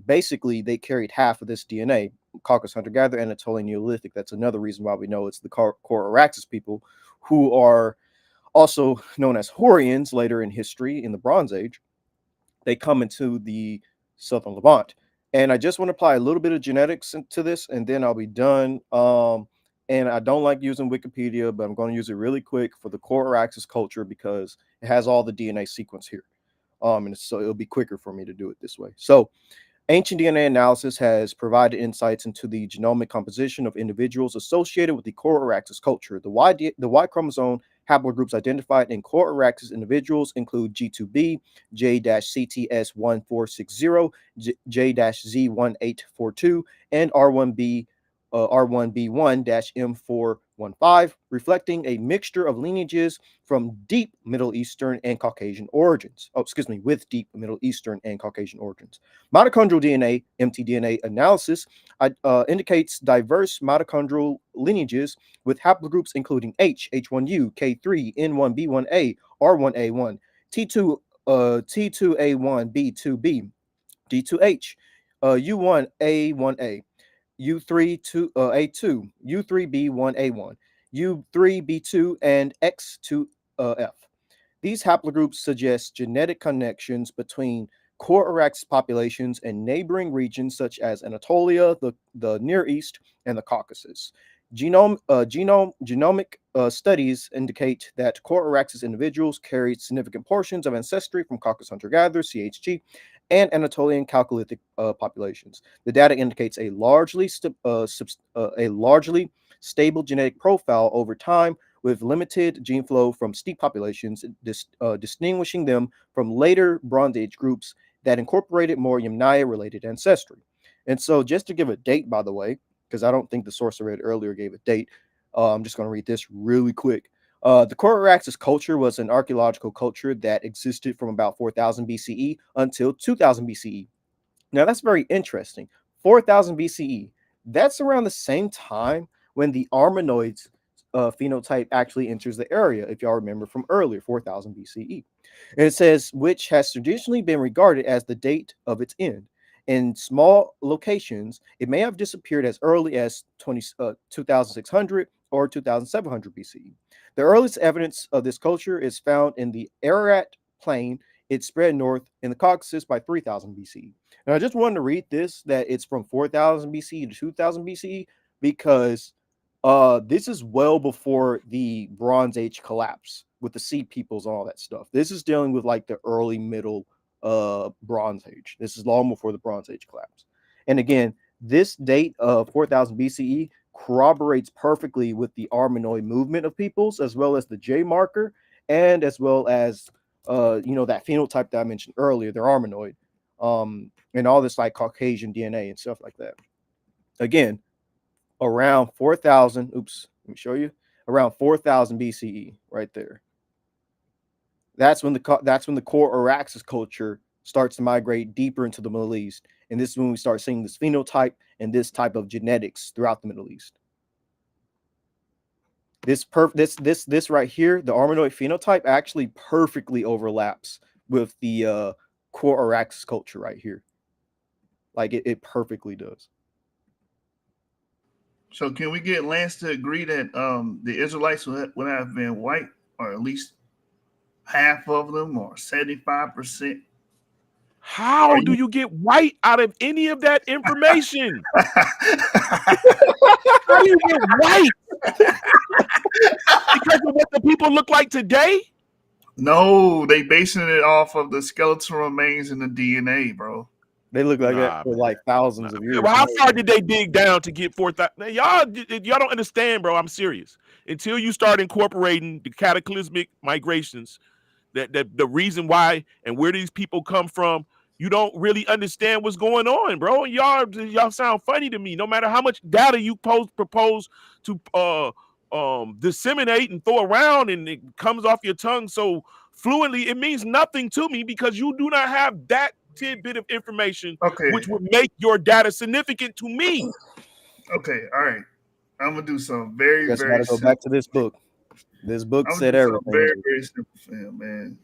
basically they carried half of this DNA, Caucasus hunter-gatherer, Anatolian Neolithic. That's another reason why we know it's the core Araxes people, who are also known as Hurrians later in history in the Bronze Age. They come into the Southern Levant. And I just want to apply a little bit of genetics to this, and then I'll be done. And I don't like using Wikipedia, but I'm going to use it really quick for the core Araxes culture because it has all the DNA sequence here. And so it'll be quicker for me to do it this way. So ancient DNA analysis has provided insights into the genomic composition of individuals associated with the core Araxes culture. The Y chromosome haplogroups identified in core Araxes individuals include G2B, J-CTS1460, J-Z1842, and R1B1-M415, reflecting a mixture of lineages from deep Middle Eastern and Caucasian origins. With deep Middle Eastern and Caucasian origins. Mitochondrial DNA, mtDNA analysis indicates diverse mitochondrial lineages with haplogroups including H, H1U, K3, N1B1A, R1A1, T2, T2A1, B2B, D2H, U1A1A, U3A2, U3B1A1, U3B2, and X2F. These haplogroups suggest genetic connections between core Araxes populations and neighboring regions such as Anatolia, the Near East, and the Caucasus. Genomic studies indicate that core Araxes individuals carried significant portions of ancestry from Caucasus hunter-gatherers, CHG, and Anatolian Chalcolithic populations. The data indicates a largely stable genetic profile over time, with limited gene flow from steppe populations, distinguishing them from later Bronze Age groups that incorporated more Yamnaya-related ancestry. And so, just to give a date, by the way, because I don't think the source I read earlier gave a date, I'm just going to read this really quick. The core Araxes culture was an archaeological culture that existed from about 4000 BCE until 2000 BCE. Now, that's very interesting. 4000 BCE, that's around the same time when the Armenoids phenotype actually enters the area, if y'all remember from earlier, 4000 BCE. And it says, which has traditionally been regarded as the date of its end. In small locations, it may have disappeared as early as 2600 or 2700 BCE. The earliest evidence of this culture is found in the Ararat Plain. It spread north in the Caucasus by 3000 BCE. And I just wanted to read this, that it's from 4000 BCE to 2000 BCE, because this is well before the Bronze Age collapse with the Sea Peoples and all that stuff. This is dealing with like the early middle Bronze Age. This is long before the Bronze Age collapse. And again, this date of 4000 BCE corroborates perfectly with the Armenoid movement of peoples, as well as the J marker, and as well as that phenotype that I mentioned earlier, they're Armenoid, and all this like Caucasian DNA and stuff like that. Again, around 4000, let me show you, around 4000 BCE, right there. That's when the core Araxes culture starts to migrate deeper into the Middle East, and this is when we start seeing this phenotype and this type of genetics throughout the Middle East. This right here, the Armenoid phenotype, actually perfectly overlaps with the core Araxes culture right here. Like it perfectly does. So can we get Lance to agree that the Israelites would have been white, or at least half of them, or 75%? How do you get white out of any of that information? How do you get white? Because of what the people look like today? No, they basing it off of the skeletal remains in the DNA, bro. They look like that for like thousands of years. Well, how far did they dig down to get 4,000? Y'all don't understand, bro. I'm serious. Until you start incorporating the cataclysmic migrations, that the reason why and where these people come from, you don't really understand what's going on, bro. Y'all sound funny to me. No matter how much data you propose to disseminate and throw around, and it comes off your tongue so fluently, it means nothing to me because you do not have that tidbit of information, which would make your data significant to me. Okay, all right. I'm gonna do something very, Just very gotta go simple. back to this book. This book I'm said gonna do everything. something very, very simple for him, man.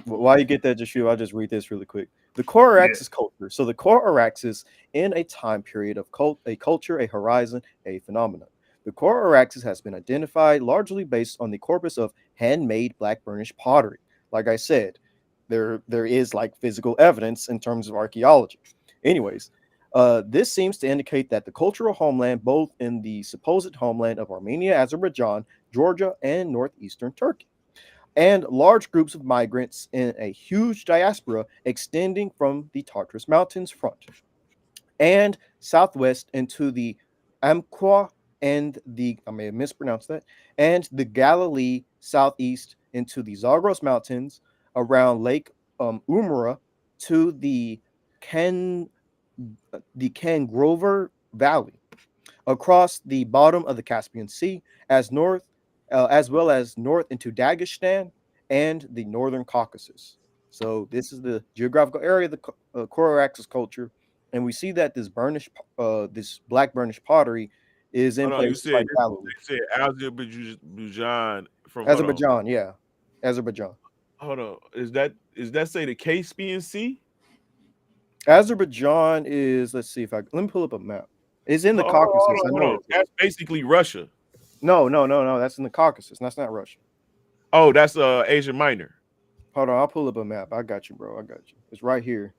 While you get that, Joshua, I'll just read this really quick. The core Araxes culture. So the core Araxes in a time period of a culture, a horizon, a phenomenon. The core Araxes has been identified largely based on the corpus of handmade black burnished pottery. Like I said, there is like physical evidence in terms of archaeology. Anyways, this seems to indicate that the cultural homeland, both in the supposed homeland of Armenia, Azerbaijan, Georgia, and northeastern Turkey, and large groups of migrants in a huge diaspora extending from the Tartarus Mountains front and southwest into the Amqua and I may have mispronounced that, and the Galilee southeast into the Zagros Mountains around Lake Umara to the Kangrover Valley, across the bottom of the Caspian Sea, as well as north into Dagestan and the northern Caucasus. So this is the geographical area of the core Araxes culture, and we see that this black burnished pottery is in places like Galilee. You said Azerbaijan from Azerbaijan, yeah, Azerbaijan. Hold on, is that say the Caspian Sea? Azerbaijan is, let's see if let me pull up a map. It's in the Caucasus. Hold on. That's basically Russia. No. That's in the Caucasus. That's not Russia. Oh, that's Asia Minor. Hold on, I'll pull up a map. I got you, bro. I got you. It's right here.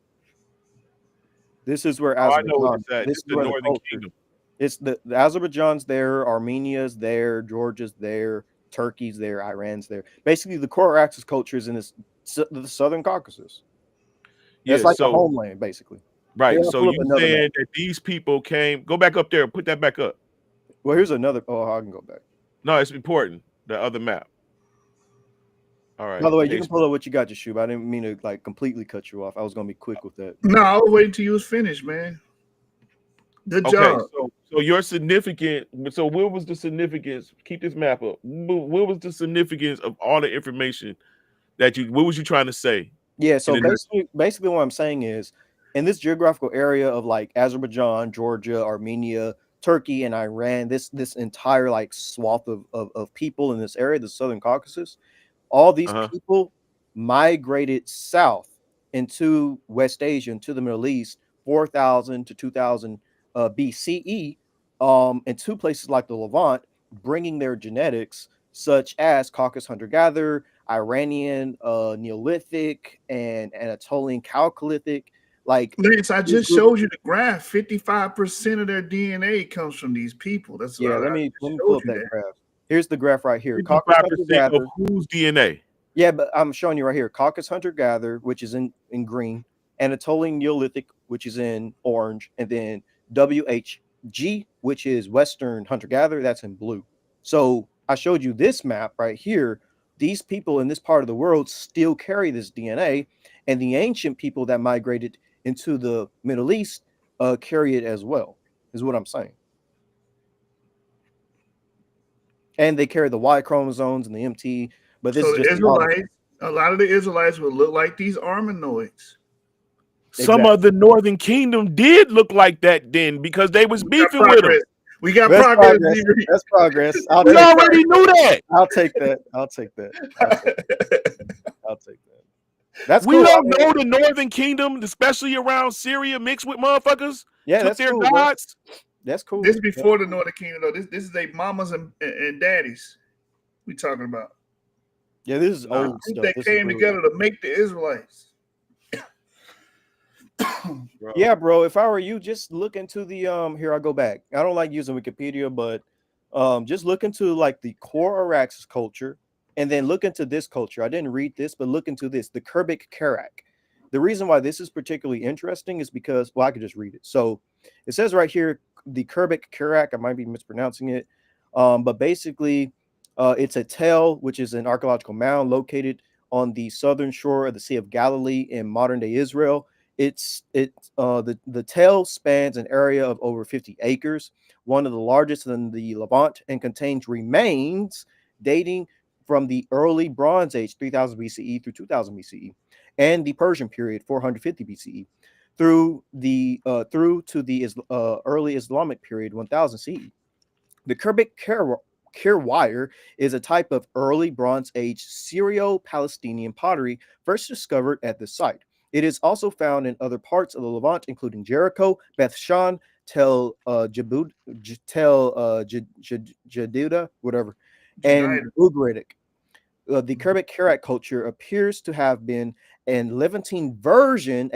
This is where Azerbaijan. I know what it's at. It's the Northern Kingdom. It's the Azerbaijan's there, Armenia's there, Georgia's there, Turkey's there, Iran's there. Basically, the core Araxes culture is in the Southern Caucasus. It's like the homeland, basically. Right. So you saying that these people came? Go back up there. Put that back up. Well, here's another. Oh, I can go back. No, it's important. The other map. All right. By the way, you can pull up what you got, Joshua. I didn't mean to like completely cut you off. I was gonna be quick with that. No, I was waiting till you was finished, man. Good job. So your significant. So what was the significance? Keep this map up. What was the significance of all the information that you? What was you trying to say? Yeah. So basically, what I'm saying is, in this geographical area of like Azerbaijan, Georgia, Armenia, Turkey, and Iran, this entire like swath of people in this area, the Southern Caucasus, all these people migrated south into West Asia, into the Middle East, 4,000 to 2,000 BCE, into places like the Levant, bringing their genetics, such as Caucasus hunter-gatherer, Iranian Neolithic, and Anatolian Chalcolithic. Like, Lance, I just showed you the graph. 55% of their DNA comes from these people. That's let me pull up that graph. Here's the graph right here. 55% of whose DNA? Yeah, but I'm showing you right here. Caucasus hunter-gatherer, which is in green, Anatolian Neolithic, which is in orange, and then WHG, which is Western hunter-gatherer, that's in blue. So I showed you this map right here. These people in this part of the world still carry this DNA, and the ancient people that migrated into the Middle East carry it as well, is what I'm saying. And they carry the Y chromosomes and the MT, but this is just Israelites. A lot of the Israelites would look like these Armenoids. Some of the Northern Kingdom did look like that then, because they was beefing with them. We got That's progress. progress. That's progress. I'll We take that. already knew that. I'll take that. I'll take that. I'll take that. That's We cool. I don't mean, know the Northern Kingdom, especially around Syria, mixed with motherfuckers. yeah, Took that's their cool, bro. gods. That's cool. This before the Northern Kingdom though. This is they mamas and daddies. We talking about. Yeah, this is The old group stuff. that This came is really together to make the Israelites. Bro. Yeah, bro. If I were you, just look into the here I go back. I don't like using Wikipedia, but just look into like the core Araxes culture and then look into this culture. I didn't read this, but look into this, the Kerbik Kerak. The reason why this is particularly interesting is because, well, I could just read it. So it says right here, the Kerbik Kerak, I might be mispronouncing it, but basically it's a tell, which is an archaeological mound located on the southern shore of the Sea of Galilee in modern day Israel. The tell spans an area of over 50 acres, one of the largest in the Levant, and contains remains dating from the early Bronze Age, 3000 BCE through 2000 BCE, and the Persian period, 450 BCE, through to the early Islamic period, 1000 CE. The Kerbik Kirwire is a type of early Bronze Age Syro-Palestinian pottery first discovered at the site. It is also found in other parts of the Levant, including Jericho, Beth Shan, Tel Jadida, whatever, and Ugaritic. The Kerbik Kerak culture appears to have been a Levantine version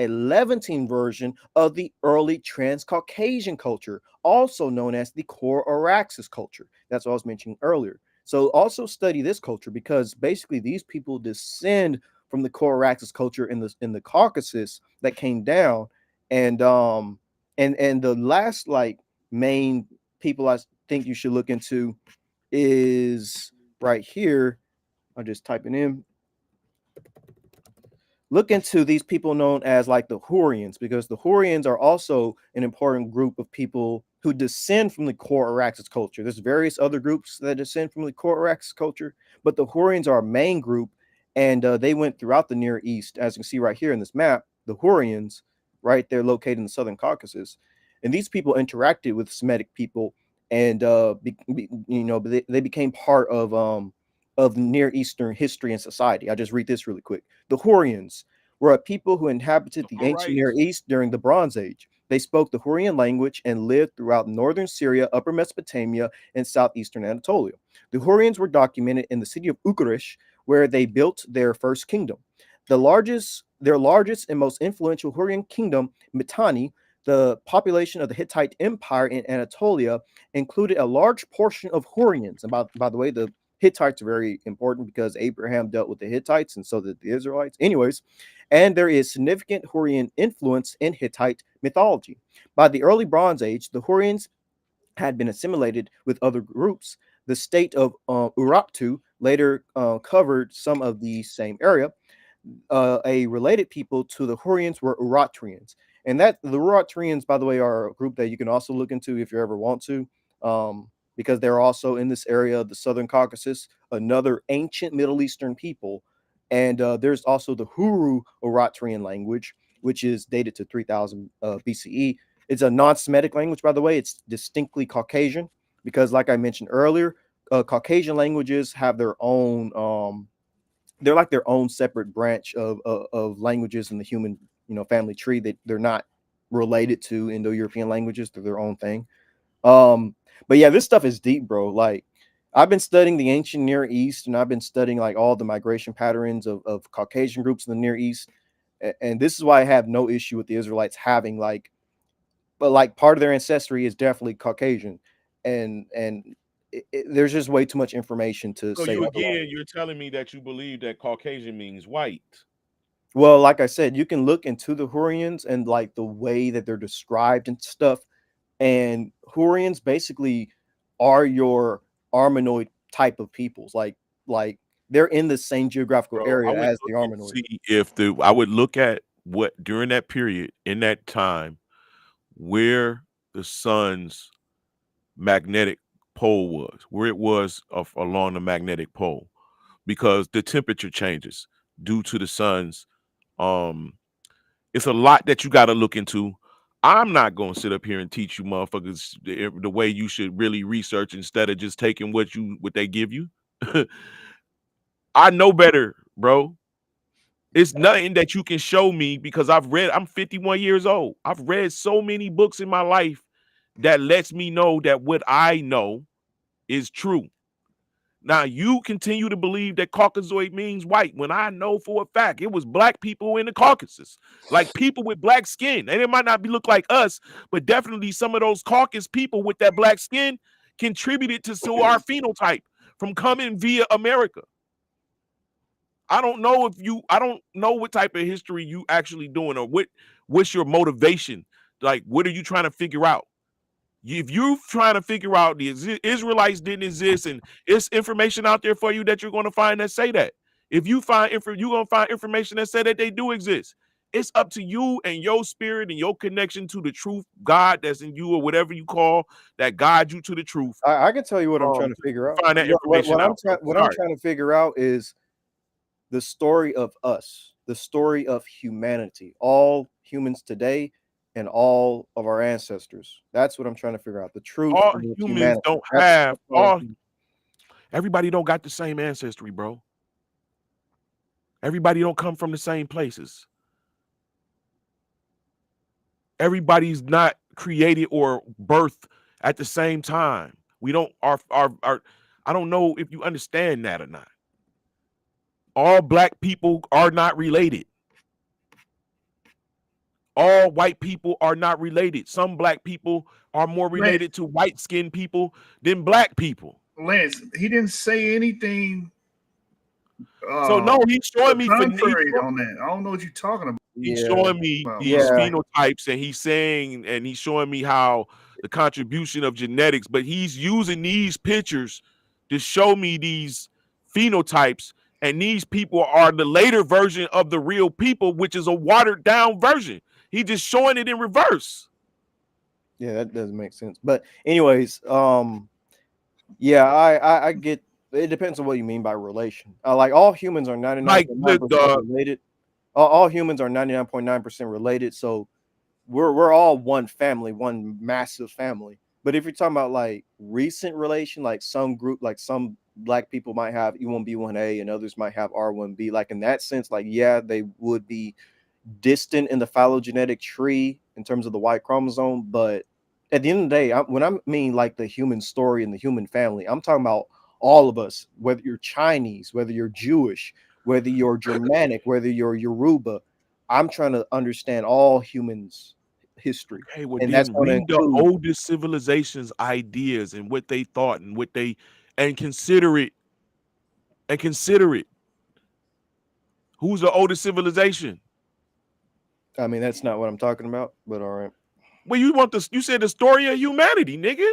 of the early Transcaucasian culture, also known as the core Araxes culture. That's what I was mentioning earlier. So also study this culture because basically these people descend from the core Araxes culture in the Caucasus that came down, and the last like main people I think you should look into is right here. I'm just typing in. Look into these people known as like the Hurrians, because the Hurrians are also an important group of people who descend from the core Araxes culture. There's various other groups that descend from the core Araxes culture, but the Hurrians are a main group, and they went throughout the Near East. As you can see right here in this map, the Hurrians, right there located in the Southern Caucasus. And these people interacted with Semitic people, and they became part of Near Eastern history and society. I just read this really quick. The Hurrians were a people who inhabited the ancient Near East during the Bronze Age. They spoke the Hurrian language and lived throughout northern Syria, upper Mesopotamia, and southeastern Anatolia. The Hurrians were documented in the city of Ukarish, where they built their first kingdom. Their largest and most influential Hurrian kingdom, Mitanni, the population of the Hittite Empire in Anatolia, included a large portion of Hurrians. And by the way, the Hittites are very important because Abraham dealt with the Hittites, and so did the Israelites. Anyways, and there is significant Hurrian influence in Hittite mythology. By the early Bronze Age, the Hurrians had been assimilated with other groups. The state of Urartu later covered some of the same area. A related people to the Hurrians were Uratrians. And that the Uratrians, by the way, are a group that you can also look into if you ever want to. Because they're also in this area of the Southern Caucasus, another ancient Middle Eastern people. And there's also the Hurru Uratrian language, which is dated to 3000 BCE. It's a non-Semitic language, by the way. It's distinctly Caucasian because, like I mentioned earlier, Caucasian languages have their own, they're like their own separate branch of languages in the human, family tree that they're not related to Indo-European languages. They're their own thing. But yeah, this stuff is deep, bro. Like I've been studying the ancient Near East, and I've been studying like all the migration patterns of Caucasian groups in the Near East. And this is why I have no issue with the Israelites having but part of their ancestry is definitely Caucasian. And there's just way too much information to So say. you're telling me that you believe that Caucasian means white. Well, like I said, you can look into the Hurrians and like the way that they're described and stuff. And Hurrians basically are your Armenoid type of peoples. Like they're in the same geographical area as the Armenoid. See if I would look at what during that period in that time where the sun's magnetic pole was, where it was along the magnetic pole, because the temperature changes due to the sun's. It's a lot that you got to look into. I'm not gonna sit up here and teach you motherfuckers the way you should really research instead of just taking what they give you. I know better, bro. It's nothing that you can show me because I'm 51 years old. I've read so many books in my life that lets me know that what I know is true. Now you continue to believe that Caucasoid means white when I know for a fact it was black people in the Caucasus, like people with black skin. And it might not look like us, but definitely some of those Caucasus people with that black skin contributed to our phenotype from coming via America. I don't know what type of history you actually doing or what's your motivation. Like, what are you trying to figure out? If you're trying to figure out the Israelites didn't exist and it's information out there for you that you're going to find that say that. If you find you're going to find information that say that they do exist. It's up to you and your spirit and your connection to the truth, God that's in you or whatever you call that guides you to the truth. I can tell you what I'm trying to figure out. Find that information out. What I'm trying to figure out is the story of us, the story of humanity, all humans today and all of our ancestors. That's what I'm trying to figure out. The truth. All humans don't have everybody don't got the same ancestry, bro. Everybody don't come from the same places. Everybody's not created or birthed at the same time. We don't I don't know if you understand that or not. All black people are not related. All white people are not related. Some black people are more related to white-skinned people than black people. Lance, he didn't say anything. So no, he's showing me contrary on that. I don't know what you're talking about. He's showing me these phenotypes, and he's showing me how the contribution of genetics, but he's using these pictures to show me these phenotypes, and these people are the later version of the real people, which is a watered down version. He's just showing it in reverse. Yeah, that doesn't make sense. But anyways, yeah, I get it. Depends on what you mean by relation. Like all humans are 99.9% related. All humans are 99.9% related. So we're all one family, one massive family. But if you're talking about like recent relation, like some group, like some black people might have E1B1A and others might have R1B, like in that sense, like yeah, they would be distant in the phylogenetic tree in terms of the Y chromosome. But at the end of the day, when I mean like the human story and the human family, I'm talking about all of us, whether you're Chinese, whether you're Jewish, whether you're Germanic, whether you're Yoruba. I'm trying to understand all humans' history. Okay, well, and that's read the oldest civilizations' ideas and what they thought and consider it. Who's the oldest civilization? I mean, that's not what I'm talking about, but all right. Well, you said the story of humanity, nigga.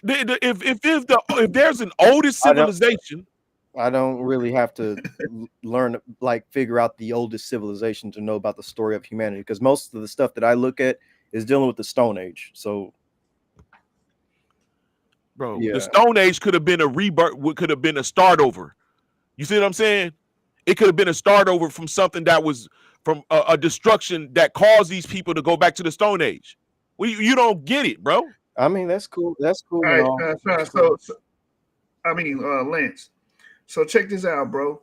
If there's an oldest civilization, I don't really have to learn, like figure out the oldest civilization to know about the story of humanity, because most of the stuff that I look at is dealing with the Stone Age. So, bro, the Stone Age could have been a rebirth, could have been a start over. You see what I'm saying? It could have been a start over from something that was from a destruction that caused these people to go back to the Stone Age. Well, you don't get it, bro. I mean, that's cool. That's cool. All right, so I mean, Lance. So check this out, bro.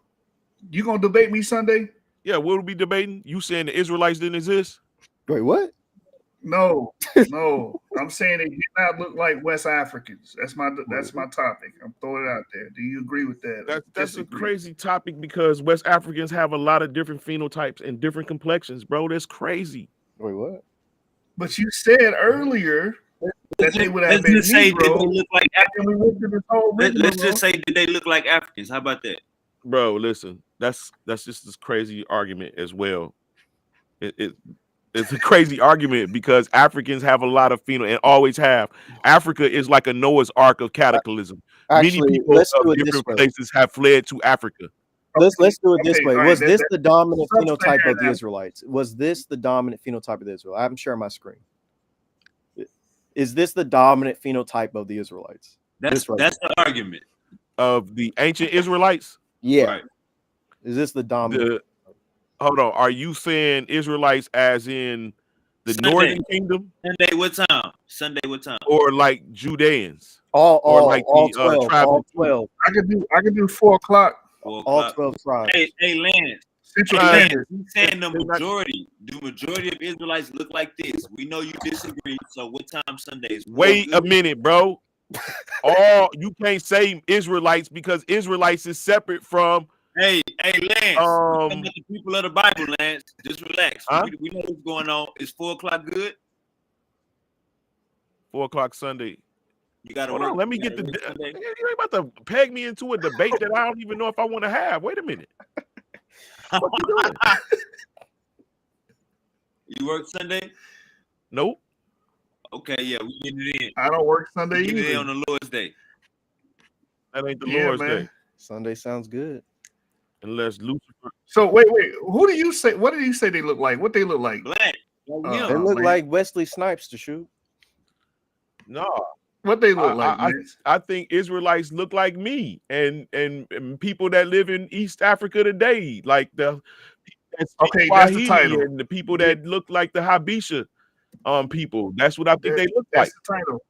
You gonna debate me Sunday? Yeah, we'll be debating. You saying the Israelites didn't exist? Wait, what? No. I'm saying they did not look like West Africans. That's my topic. I'm throwing it out there. Do you agree with that? That's a crazy topic because West Africans have a lot of different phenotypes and different complexions, bro. That's crazy. Wait, what? But you said earlier that they would have been Negro. Let's just say did they look like Africans? How about that? Bro, listen, that's just this crazy argument as well. It's a crazy argument because Africans have a lot of phenotype and always have. Africa is like a Noah's Ark of cataclysm. Actually, many people of different places have fled to Africa. Let's do it this way. Was this the dominant phenotype of the Israelites? Was this the dominant phenotype of the Israelites? I'm sharing my screen. Is this the dominant phenotype of the Israelites? That's the argument of the ancient Israelites. Yeah. Right. Is this the dominant? Hold on. Are you saying Israelites as in The Sunday. Northern Kingdom, Sunday, what time? Sunday, what time? or like Judeans, All like all the 12, all tribal. 12, I could do 4 o'clock 4 all o'clock. 12 tribes. Hey, Lance. Central Hey, Lance, Standard. you saying the They're not- majority? Do majority of Israelites look like this? We know you disagree. So what time Sunday is? Wait a minute, bro. You can't say Israelites because Israelites is separate from. Hey, Lance. We're talking about the people of the Bible, Lance. Just relax. Huh? We know what's going on. Is 4 o'clock good? 4 o'clock Sunday. You gotta Hold work. on, let me you get the. gotta work Sunday? You ain't about to peg me into a debate that I don't even know if I want to have. Wait a minute. What you doing? You work Sunday? Nope. Okay, yeah, we get it in. I don't work Sunday We get it in either. on the Lord's Day. That ain't the Yeah, Lord's man. Day. Sunday sounds good. Unless Lucifer. So wait. Who do you say? What did you say they look like? What they look like? Black. Like They him. look man. like Wesley Snipes to shoot. No. What they look like? I think Israelites look like me and people that live in East Africa today, like the Okay, that's the title. and the people that look like the Habesha people. That's what I think they look like. That's the title.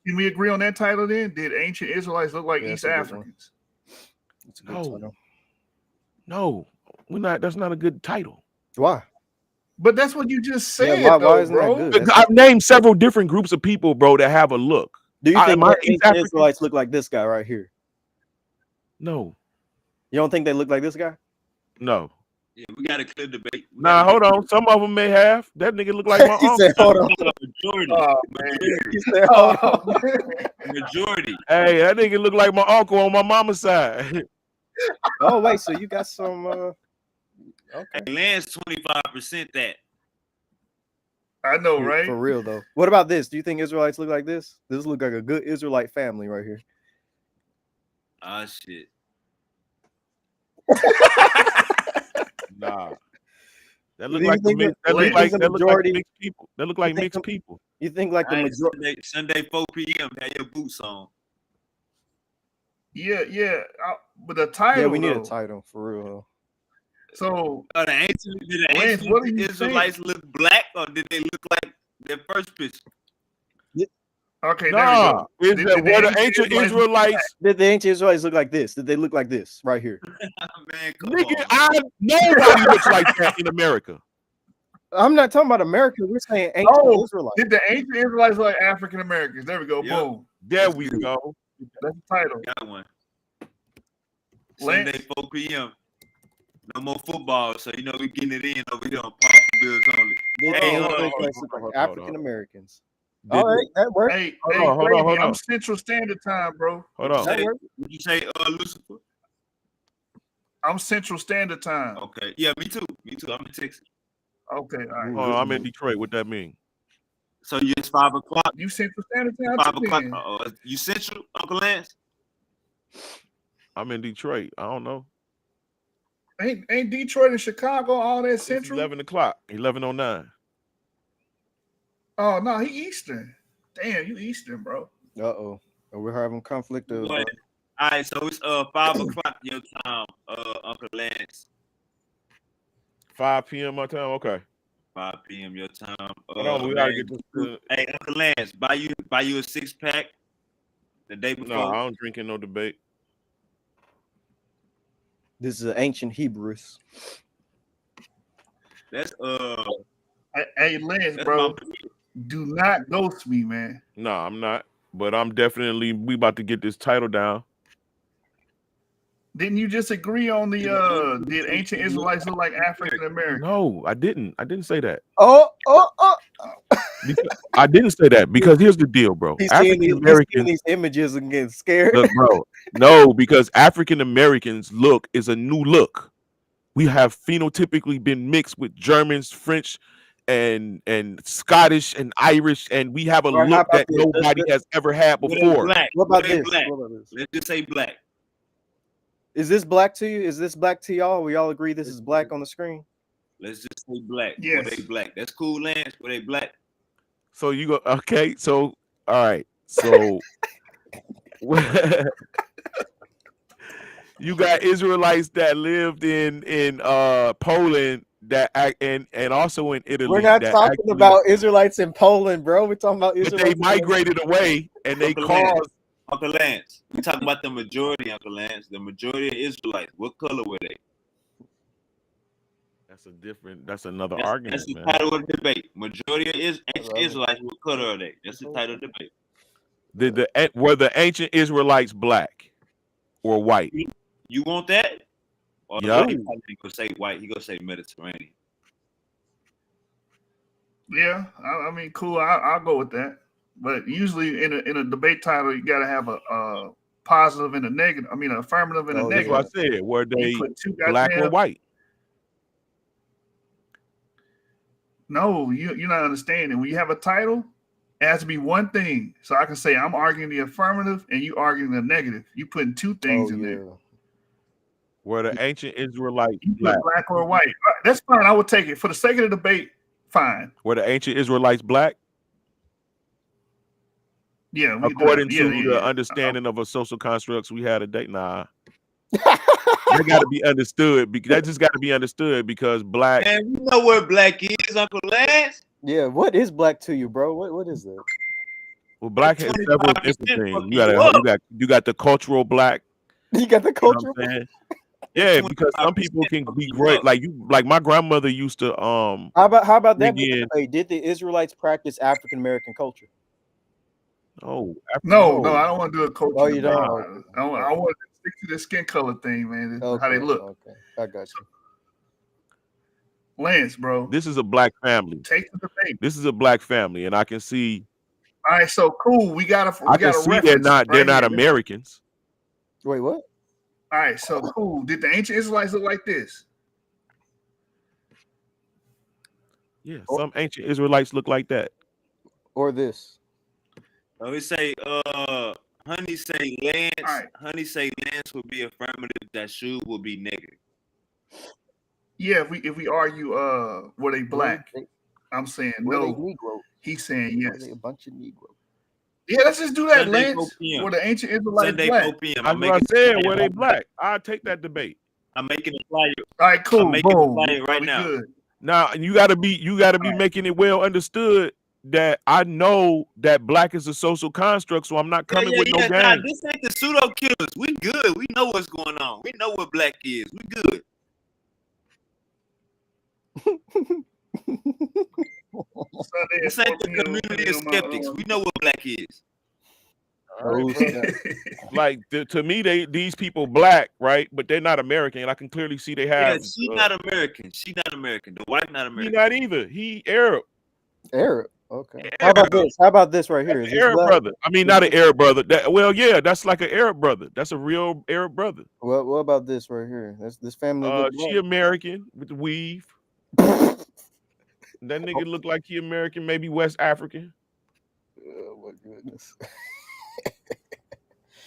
Can we agree on that title then? Did ancient Israelites look like Yeah, East that's a good one. Africans? It's a good title. No, we're not. That's not a good title. Why? But that's what you just said, why though, isn't that bro. good? Because I've named several different groups of people, bro, that have a look. Do you think that East ancient African? Israelites look like this guy right here? No, You don't think they look like this guy? no. Yeah, we got a clear debate. Nah, hold on. Some of them may have. That nigga look like my He uncle. said, "Hold on." Majority. Oh, Majority. He said, "Hold on." Majority. Hey, that nigga look like my uncle on my mama's side. Oh wait, so you got some? Okay. Hey, Lance 25% that. I know, right? For real though. What about this? Do you think Israelites look like this? This look like a good Israelite family right here. Ah, shit. Nah. That Do look you like think that look like mixed people. That look like think mixed the- people. You think like the All right, majority? Sunday 4 p.m. Have your boots on. Yeah. But the title. Yeah, we need though. a title for real. Though. So Did the Lance, ancient what do you Israelites look black, or did they look like their first picture? okay, Nah, there we go. were the ancient Israelites? Did the ancient Israelites look like this? Did they look like this right here? Man, come Nigga, on. nobody looks like that in America. I'm not talking about America. We're saying ancient Israelites. Did the ancient Israelites look like African Americans? There we go. Yep. Boom. There we go. That's the title. Got one. Lance? Sunday 4 p.m. No more football, so you know we getting it in over here on Power Bills only. Did Hey, the hold on. Israelites look like African Americans? Did All right, that works. Hey, Hold on, Brady, hold I'm on. Central Standard Time, bro. Hold on. That works. Would you say Lucifer? I'm Central Standard Time. Okay. Yeah, me too. I'm in Texas. Okay, all right. Hold on, I'm in Detroit. What that mean? So it's 5 o'clock. You Central Standard Time 5 too, o'clock. then. You Central, Uncle Lance? I'm in Detroit. I don't know. Ain't Detroit and Chicago all that It's Central? 11 o'clock. 11:09. Oh no, he Eastern. Damn, you Eastern, bro. Uh-oh. We're having conflict of All right, so it's 5 o'clock your time, Uncle Lance. 5 p.m. my time. Okay. 5 p.m. your time. Hold on, we gotta get this. Hey, Uncle Lance, buy you a 6-pack the day before. No, I don't drink in no debate. this is ancient Hebrews. That's Hey, Lance, that's bro. my- Do not ghost me, man. No, I'm not. But I'm definitely we about to get this title down. Didn't you just agree on the did ancient Israelites look like African Americans? No, I didn't. I didn't say that. Oh. I didn't say that because here's the deal, bro. He's seeing African Americans these images and getting scared. look, bro. No, because African Americans look is a new look. We have phenotypically been mixed with Germans, French, and Scottish and Irish, and we have a Right, how look about that this? nobody has ever had What they before. black? What about they this? black? What about this? Let's just say black. Is this black to you? Is this black to y'all? We all agree this is black on the screen? Let's just say black. Yes. Were they black? That's cool, Lance. Were they black? So you go okay. So all right. So you got Israelites that lived in Poland that act and also in Italy. We're not that talking actually, about Israelites in Poland, bro. We're talking about but Israelites. they migrated away and they Uncle Lance, caused. Uncle Lance. We talk about the majority, Uncle Lance. The majority of Israelites. What color were they? That's another That's argument, the man. title of the debate. Majority of ancient Israelites. What color are they? That's the title of the debate. Were the ancient Israelites black or white? You want that? Or Yep. he probably gonna say white. He gonna say Mediterranean. Yeah, I mean, cool. I'll go with that. But usually in a debate title, you got to have a positive and a negative. I mean, an affirmative and a That's negative. what I said. Were they You put two black or goddamn- white? No, you're not understanding. When you have a title, it has to be one thing. So I can say I'm arguing the affirmative and you arguing the negative. You putting two things in there. Were the ancient Israelites You black? put black or white. That's fine. I would take it for the sake of the debate. Fine. Were the ancient Israelites black? Yeah, we According do. to the understanding of a social constructs we had today, nah. That got to be understood. That just got to be understood because black. Man, you know what black is, Uncle Lance. Yeah, what is black to you, bro? What is that? Well, black has several different things. You got the cultural black. You got the cultural. You know what I'm saying? Yeah, because some people can be great. Like my grandmother used to. How about that? Did the Israelites practice African American culture? Oh, no, I don't want to do a culture. Oh, you don't? I want to stick to the skin color thing, man. How they look. Okay, I got you. Lance, bro. This is a black family. Take the debate. This is a black family, and I can see. All right, so cool. We got a. I can see they're not Americans. Wait, what? All right, so cool. Did the ancient Israelites look like this? Yeah, some ancient Israelites look like that. Or this. Let me say, Honey say Lance. Right. Honey say Lance will be affirmative. That shoe will be negative. Yeah, if we argue, were they black? I'm saying no. Negro? He's saying yes. Were they a bunch of Negro? Yeah, let's just do that, Sunday, Lance. 4 p.m. Were the ancient Israelites Sunday, black? 4 p.m. That's what I said. Were they black? I'll take that debate. I'm making a flyer. All right, cool. I'm making Boom. a flyer right now. Good. Now you gotta be making it well understood that I know that black is a social construct, so I'm not coming with no game. Nah, this ain't the pseudo killers. We good. We know what's going on. We know what black is. We good. This ain't the community of skeptics. We know what black is. Like to me, these people black, right? But they're not American, and I can clearly see they have. Yeah, she not American. She not American. The wife not American. He not either. He Arab. Arab. Okay. Arab. How about this? How about this right here? That's an Arab brother. I mean, not an Arab brother. Yeah, that's like an Arab brother. That's a real Arab brother. Well, what about this right here? This family. She American with the weave. That nigga look like he American, maybe West African. Oh my goodness.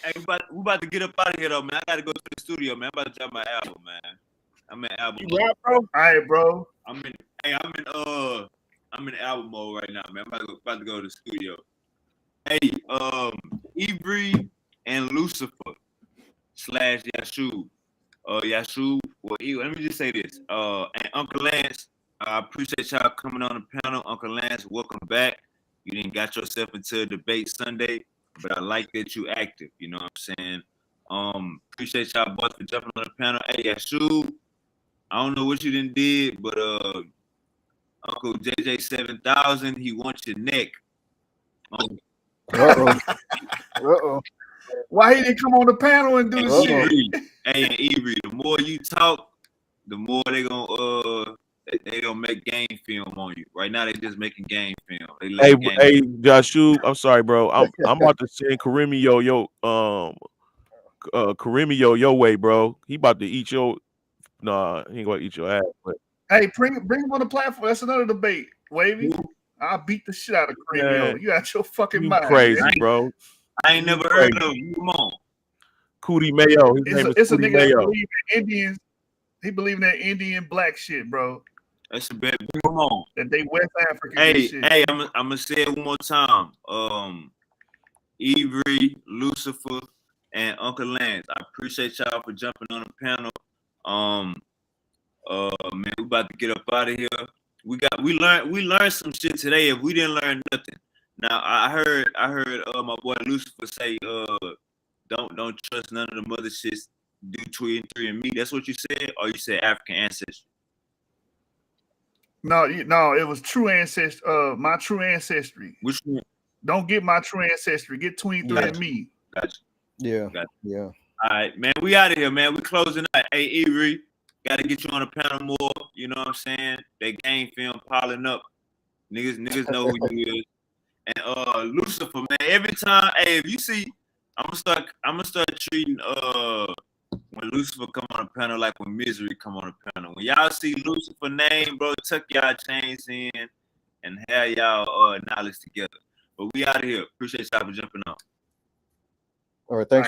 Hey, we about to get up out of here though, man. I gotta go to the studio, man. I'm about to drop my album, man. I'm in album. You rap, bro? All right, bro. I'm in album mode right now, man. I'm about to go to the studio. Hey, Ivory and Lucifer / Yashub. Yashub. Well, let me just say this. And Uncle Lance, I appreciate y'all coming on the panel. Uncle Lance, welcome back. You didn't got yourself into a debate Sunday, but I like that you active. You know what I'm saying? Appreciate y'all both for jumping on the panel. Hey, Yashub, I don't know what you done did, but Uncle JJ 7000, he wants your neck. Uh-oh. Why he didn't come on the panel and do the shit? Hey, and Ivory, the more you talk, the more they gonna make game film on you. Right now, they just making game film. Hey, Joshua, I'm sorry, bro. I'm about to send Karimio your way, bro. He about to eat your. Nah, he ain't gonna eat your ass. But hey, bring him on the platform. That's another debate, Wavy. I'll beat the shit out of Karimio. You got your fucking mind. Crazy, bro. I ain't never heard of him. Come on. Cootie Mayo. His name is a Cootie nigga Mayo. that believe in Indians. He believe in that Indian black shit, bro. That's a bad. Come on. That they West African. Hey, I'm gonna say it one more time. Ivory, Lucifer, and Uncle Lance. I appreciate y'all for jumping on the panel. Man, we about to get up out of here. We learned some shit today. If we didn't learn nothing, now I heard my boy Lucifer say don't trust none of the mother shits. Do 23andMe. That's what you said, or you said African ancestry? No, it was true ancestry. My true ancestry. Which one? Don't get my true ancestry. Get 23andMe. Gotcha. Yeah. Gotcha. Yeah. All right, man. We out of here, man. We closing out. Hey, Avery, got to get you on the panel more. You know what I'm saying? That game film piling up. Niggas know who you is. And Lucifer, man. Every time, hey, if you see, I'm gonna start treating when Lucifer come on the panel like when Misery come on the panel. When y'all see Lucifer name, bro, tuck y'all chains in and have y'all knowledge together. But we out of here. Appreciate y'all for jumping on. All right, thanks.